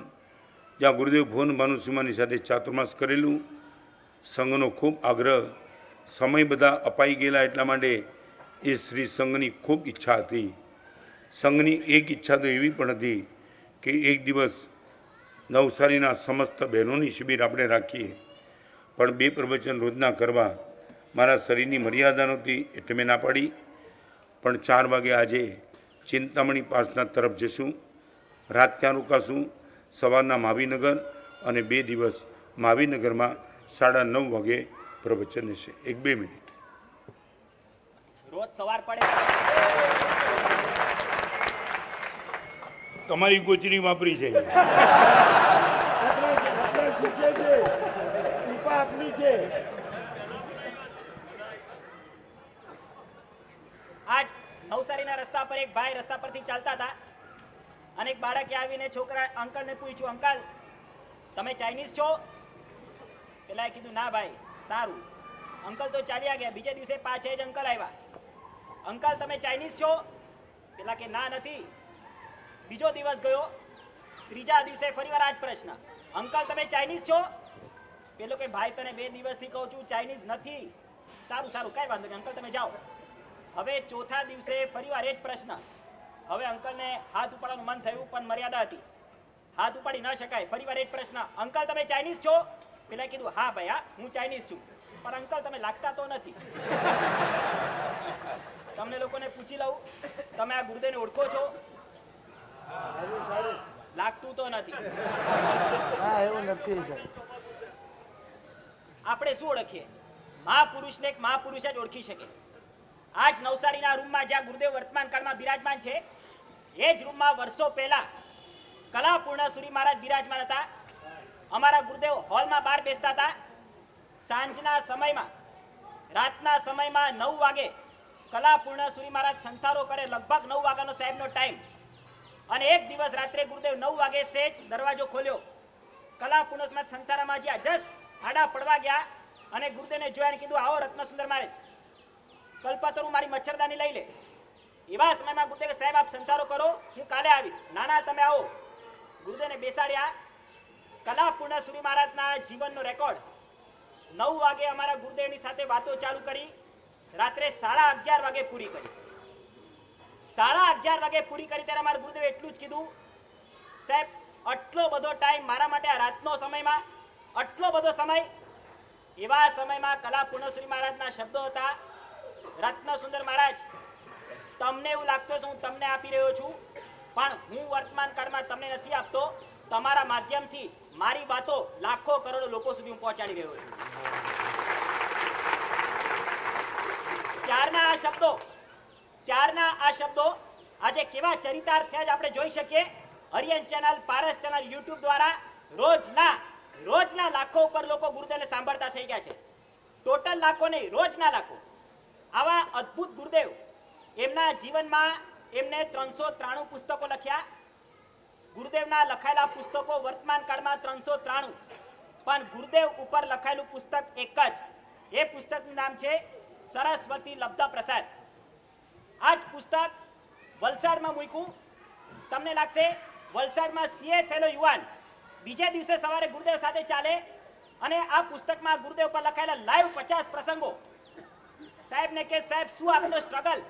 જ્યાં ગુરુદેવ ભુવન ભાનુસિંહની સાથે ચાતુર્માસ કરેલું. સંઘનો ખૂબ આગ્રહ, સમય બધા અપાઈ ગયેલા એટલા માટે એ શ્રી સંઘની ખૂબ ઈચ્છા હતી. સંઘની એક ઈચ્છા તો એવી પણ હતી કે એક દિવસ નવસારીના સમસ્ત બહેનોની શિબિર આપણે રાખીએ, પણ 2 પ્રવચન રોજના કરવા મારા શરીરની મર્યાદા નહોતી એટલે મેં ના પાડી. પણ 4 વાગે આજે ચિંતામણી પાર્શનાથ તરફ જશું, રાત ત્યાં રોકાશું, સવારના માવીનગર અને 2 દિવસ માવીનગરમાં 9:30 વાગે પ્રવચન હશે. 1-2 મિનિટ. રોજ સવાર પડે તમારી ગોચરી વાપરી છે. આજ નવસારીના રસ્તા પર એક ભાઈ રસ્તા પરથી ચાલતા હતા અને એક બાળકે આવીને છોકરા અંકલને પૂછ્યું, અંકલ તમે ચાઇનીઝ છો? પેલા કીધું ના ભાઈ. સારું. અંકલ તો ચાલ્યા ગયા. બીજે દિવસે પાછા જ અંકલ આવ્યા. અંકલ તમે ચાઇનીઝ છો? પેલા કે ના નથી. બીજો દિવસ ગયો. ત્રીજા દિવસે ફરીવાર આ જ પ્રશ્ન, અંકલ તમે ચાઇનીઝ છો? પેલો કે ભાઈ તને 2 દિવસથી કહું છું ચાઇનીઝ નથી. સારું સારું કાંઈ વાંધો નહીં અંકલ તમે જાઓ. હવે ચોથા દિવસે ફરીવાર એ જ પ્રશ્ન. હવે અંકલને હાથ ઉપાડવાનું મન થયું પણ મર્યાદા હતી, હાથ ઉપાડી ન શકાય. ફરીવાર એ જ પ્રશ્ન, અંકલ તમે ચાઇનીઝ છો? પેલા કીધું હા ભાઈ હા હું ચાઇનીઝ છું, પણ અંકલ તમે લાગતા તો નથી. તમને લોકોને પૂછી લઉં, તમે આ ગુરુદેવને ઓળખો છો? લાગતું તો નથી. આપણે શું ઓળખીએ? મહાપુરુષને એક મહાપુરુષ જ ઓળખી શકે. આજ નવસારીના રૂમમાં જ્યાં ગુરુદેવ વર્તમાન કાળમાં બિરાજમાન છે, એ જ રૂમમાં વર્ષો પહેલા કલાપૂર્ણ સુરી મહારાજ બિરાજમાન હતા. અમારા ગુરુદેવ હોલમાં બહાર બેસતા હતા. સાંજના સમયમાં, રાતના સમયમાં 9 વાગે કલાપૂર્ણ સુરી મહારાજ સંથારો કરે, લગભગ 9 વાગ્યાનો સાહેબનો ટાઈમ. અને એક દિવસ રાત્રે ગુરુદેવ 9 વાગે સેજ દરવાજો ખોલ્યો. કલાપૂર્ણ સંથારામાં જ્યાં જસ્ટ આડા પડવા ગયા અને ગુરુદેવને જોયા કીધું આવો રત્નસુંદર મહારાજ, કલ્પતરુ મારી મચ્છરદાની લઈ લે. એવા સમયમાં ગુરુદેવ સાહેબ આપ સંથારો કરો, હું કાલે આવીશ. નાના તમે આવો. ગુરુદેવને બેસાડ્યા. કલાપૂર્ણ સુરી મહારાજના જીવનનો રેકોર્ડ 9 વાગે અમારા ગુરુદેવની સાથે વાતો ચાલુ કરી, રાત્રે 11:30 વાગે પૂરી કરી. 11:30 વાગે પૂરી કરી ત્યારે અમારા ગુરુદેવે એટલું જ કીધું, સાહેબ આટલો બધો ટાઈમ મારા માટે આ રાતનો સમયમાં, આટલો બધો સમય. એવા સમયમાં કલાપૂર્ણ સુરી મહારાજના શબ્દો હતા, રત્નસુંદર મહારાજ તમને એવું લાગતું છે હું તમને આપી રહ્યો છું, પણ હું વર્તમાન કાળમાં તમને નથી આપતો. તમારા માધ્યમથી મારી વાતો લાખો કરોડો લોકો સુધી હું પહોંચાડી રહ્યો છું. ત્યારના આ શબ્દો આજે કેવા ચરિતાર્થ થયા આપણે જોઈ શકીએ. હરિયન ચેનલ, પારસ ચેનલ, યુટ્યુબ દ્વારા રોજના લાખો ઉપર લોકો ગુરુદેવને સાંભળતા થઈ ગયા છે. ટોટલ લાખો નહીં, રોજના લાખો. આવા અદ્ભુત ગુરુદેવ, એમના જીવનમાં એમને 393 પુસ્તકો લખ્યા. ગુરુદેવના લખાયેલા પુસ્તકો વર્તમાન કાળમાં 393, પણ ગુરુદેવ ઉપર લખાયેલું પુસ્તક એક જ. એ પુસ્તકનું નામ છે સરસ્વતી લબ્ધા પ્રસાદ. આ જ પુસ્તક વલસાડમાં મૂક્યું. તમને લાગશે વલસાડમાં સીએ થયેલો યુવાન બીજે દિવસે સવારે ગુરુદેવ સાથે ચાલે અને આ પુસ્તકમાં ગુરુદેવ પર લખાયેલા લાઈવ 50 પ્રસંગો. સાહેબને કે સાહેબ શું આપનો સ્ટ્રગલ,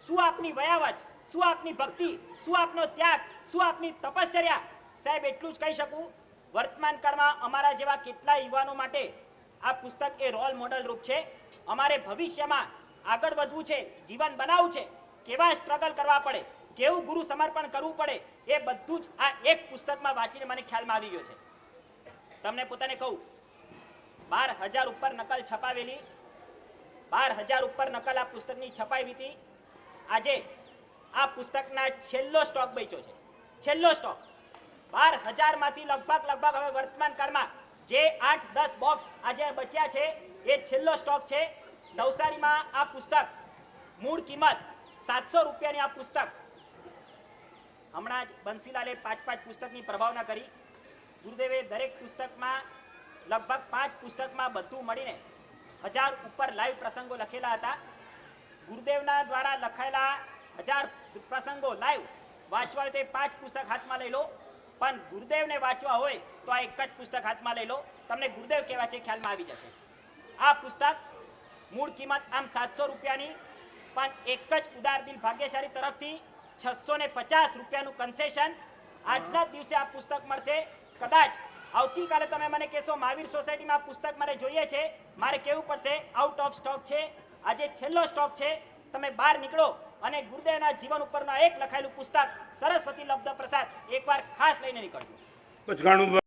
શું આપની વયાવટ, શું આપની ભક્તિ, શું આપનો ત્યાગ, શું આપની તપશ્ચર્યા. સાહેબ એટલું જ કહી શકું, વર્તમાન કાળમાં અમારા જેવા કેટલા યુવાનો માટે આ પુસ્તક એ રોલ મોડલ રૂપ છે. અમારે ભવિષ્યમાં આગળ વધવું છે, જીવન બનાવવું છે, કેવા સ્ટ્રગલ કરવા પડે, કેવું ગુરુ સમર્પણ કરવું પડે, એ બધું જ આ એક પુસ્તકમાં વાંચીને મને ખ્યાલમાં આવી ગયો છે. તમને પોતાને કહું, 12,000 ઉપર નકલ છપાવેલી, 12,000 ઉપર નકલ આ પુસ્તકની છપાવી હતી. આજે આ પુસ્તકના છેલ્લો સ્ટોક બચ્યો છે, છેલ્લો સ્ટોક. 12,000 માંથી લગભગ હવે વર્તમાન કાળમાં જે 8-10 બોક્સ આજે બચ્યા છે એ છેલ્લો સ્ટોક છે. નવસારીમાં આ પુસ્તક મૂળ કિંમત 700 રૂપિયાની. આ પુસ્તક હમણાં જ બંસીલાલે 5 પુસ્તકની પ્રભાવના કરી. ગુરુદેવે દરેક પુસ્તકમાં લગભગ 5 પુસ્તકમાં બધું મળીને 1000 ઉપર લાઈવ પ્રસંગો લખેલા હતા. ગુરુદેવના દ્વારા લખાયેલા 1000 પ્રસંગો લાઈવ વાંચવા હોય તો 5 પુસ્તક હાથમાં લઈ લો, પણ ગુરુદેવને વાંચવા હોય તો આ એક જ પુસ્તક હાથમાં લઈ લો. તમને ગુરુદેવ કેવા છે ખ્યાલમાં આવી જશે. આ પુસ્તક મૂળ કિંમત આમ 700 રૂપિયાની, પણ એક જ ઉદાર દિલ ભાગ્યશાળી તરફથી 650 રૂપિયાનું કન્સેશન. આજના જ દિવસે આ પુસ્તક મળશે. કદાચ આવતીકાલે તમે મને કહેશો મહાવીર સોસાયટીમાં આ પુસ્તક મારે જોઈએ છે, મારે કહેવું પડશે આઉટ ઓફ સ્ટોક છે, આજે છેલ્લો સ્ટોક છે. તમે બહાર નીકળો અને ગુરુદેવના જીવન ઉપરના એક લખાયેલું પુસ્તક સરસ્વતી લબ્ધ પ્રસાદ એકવાર ખાસ લઈને નીકળજો. પચકાણું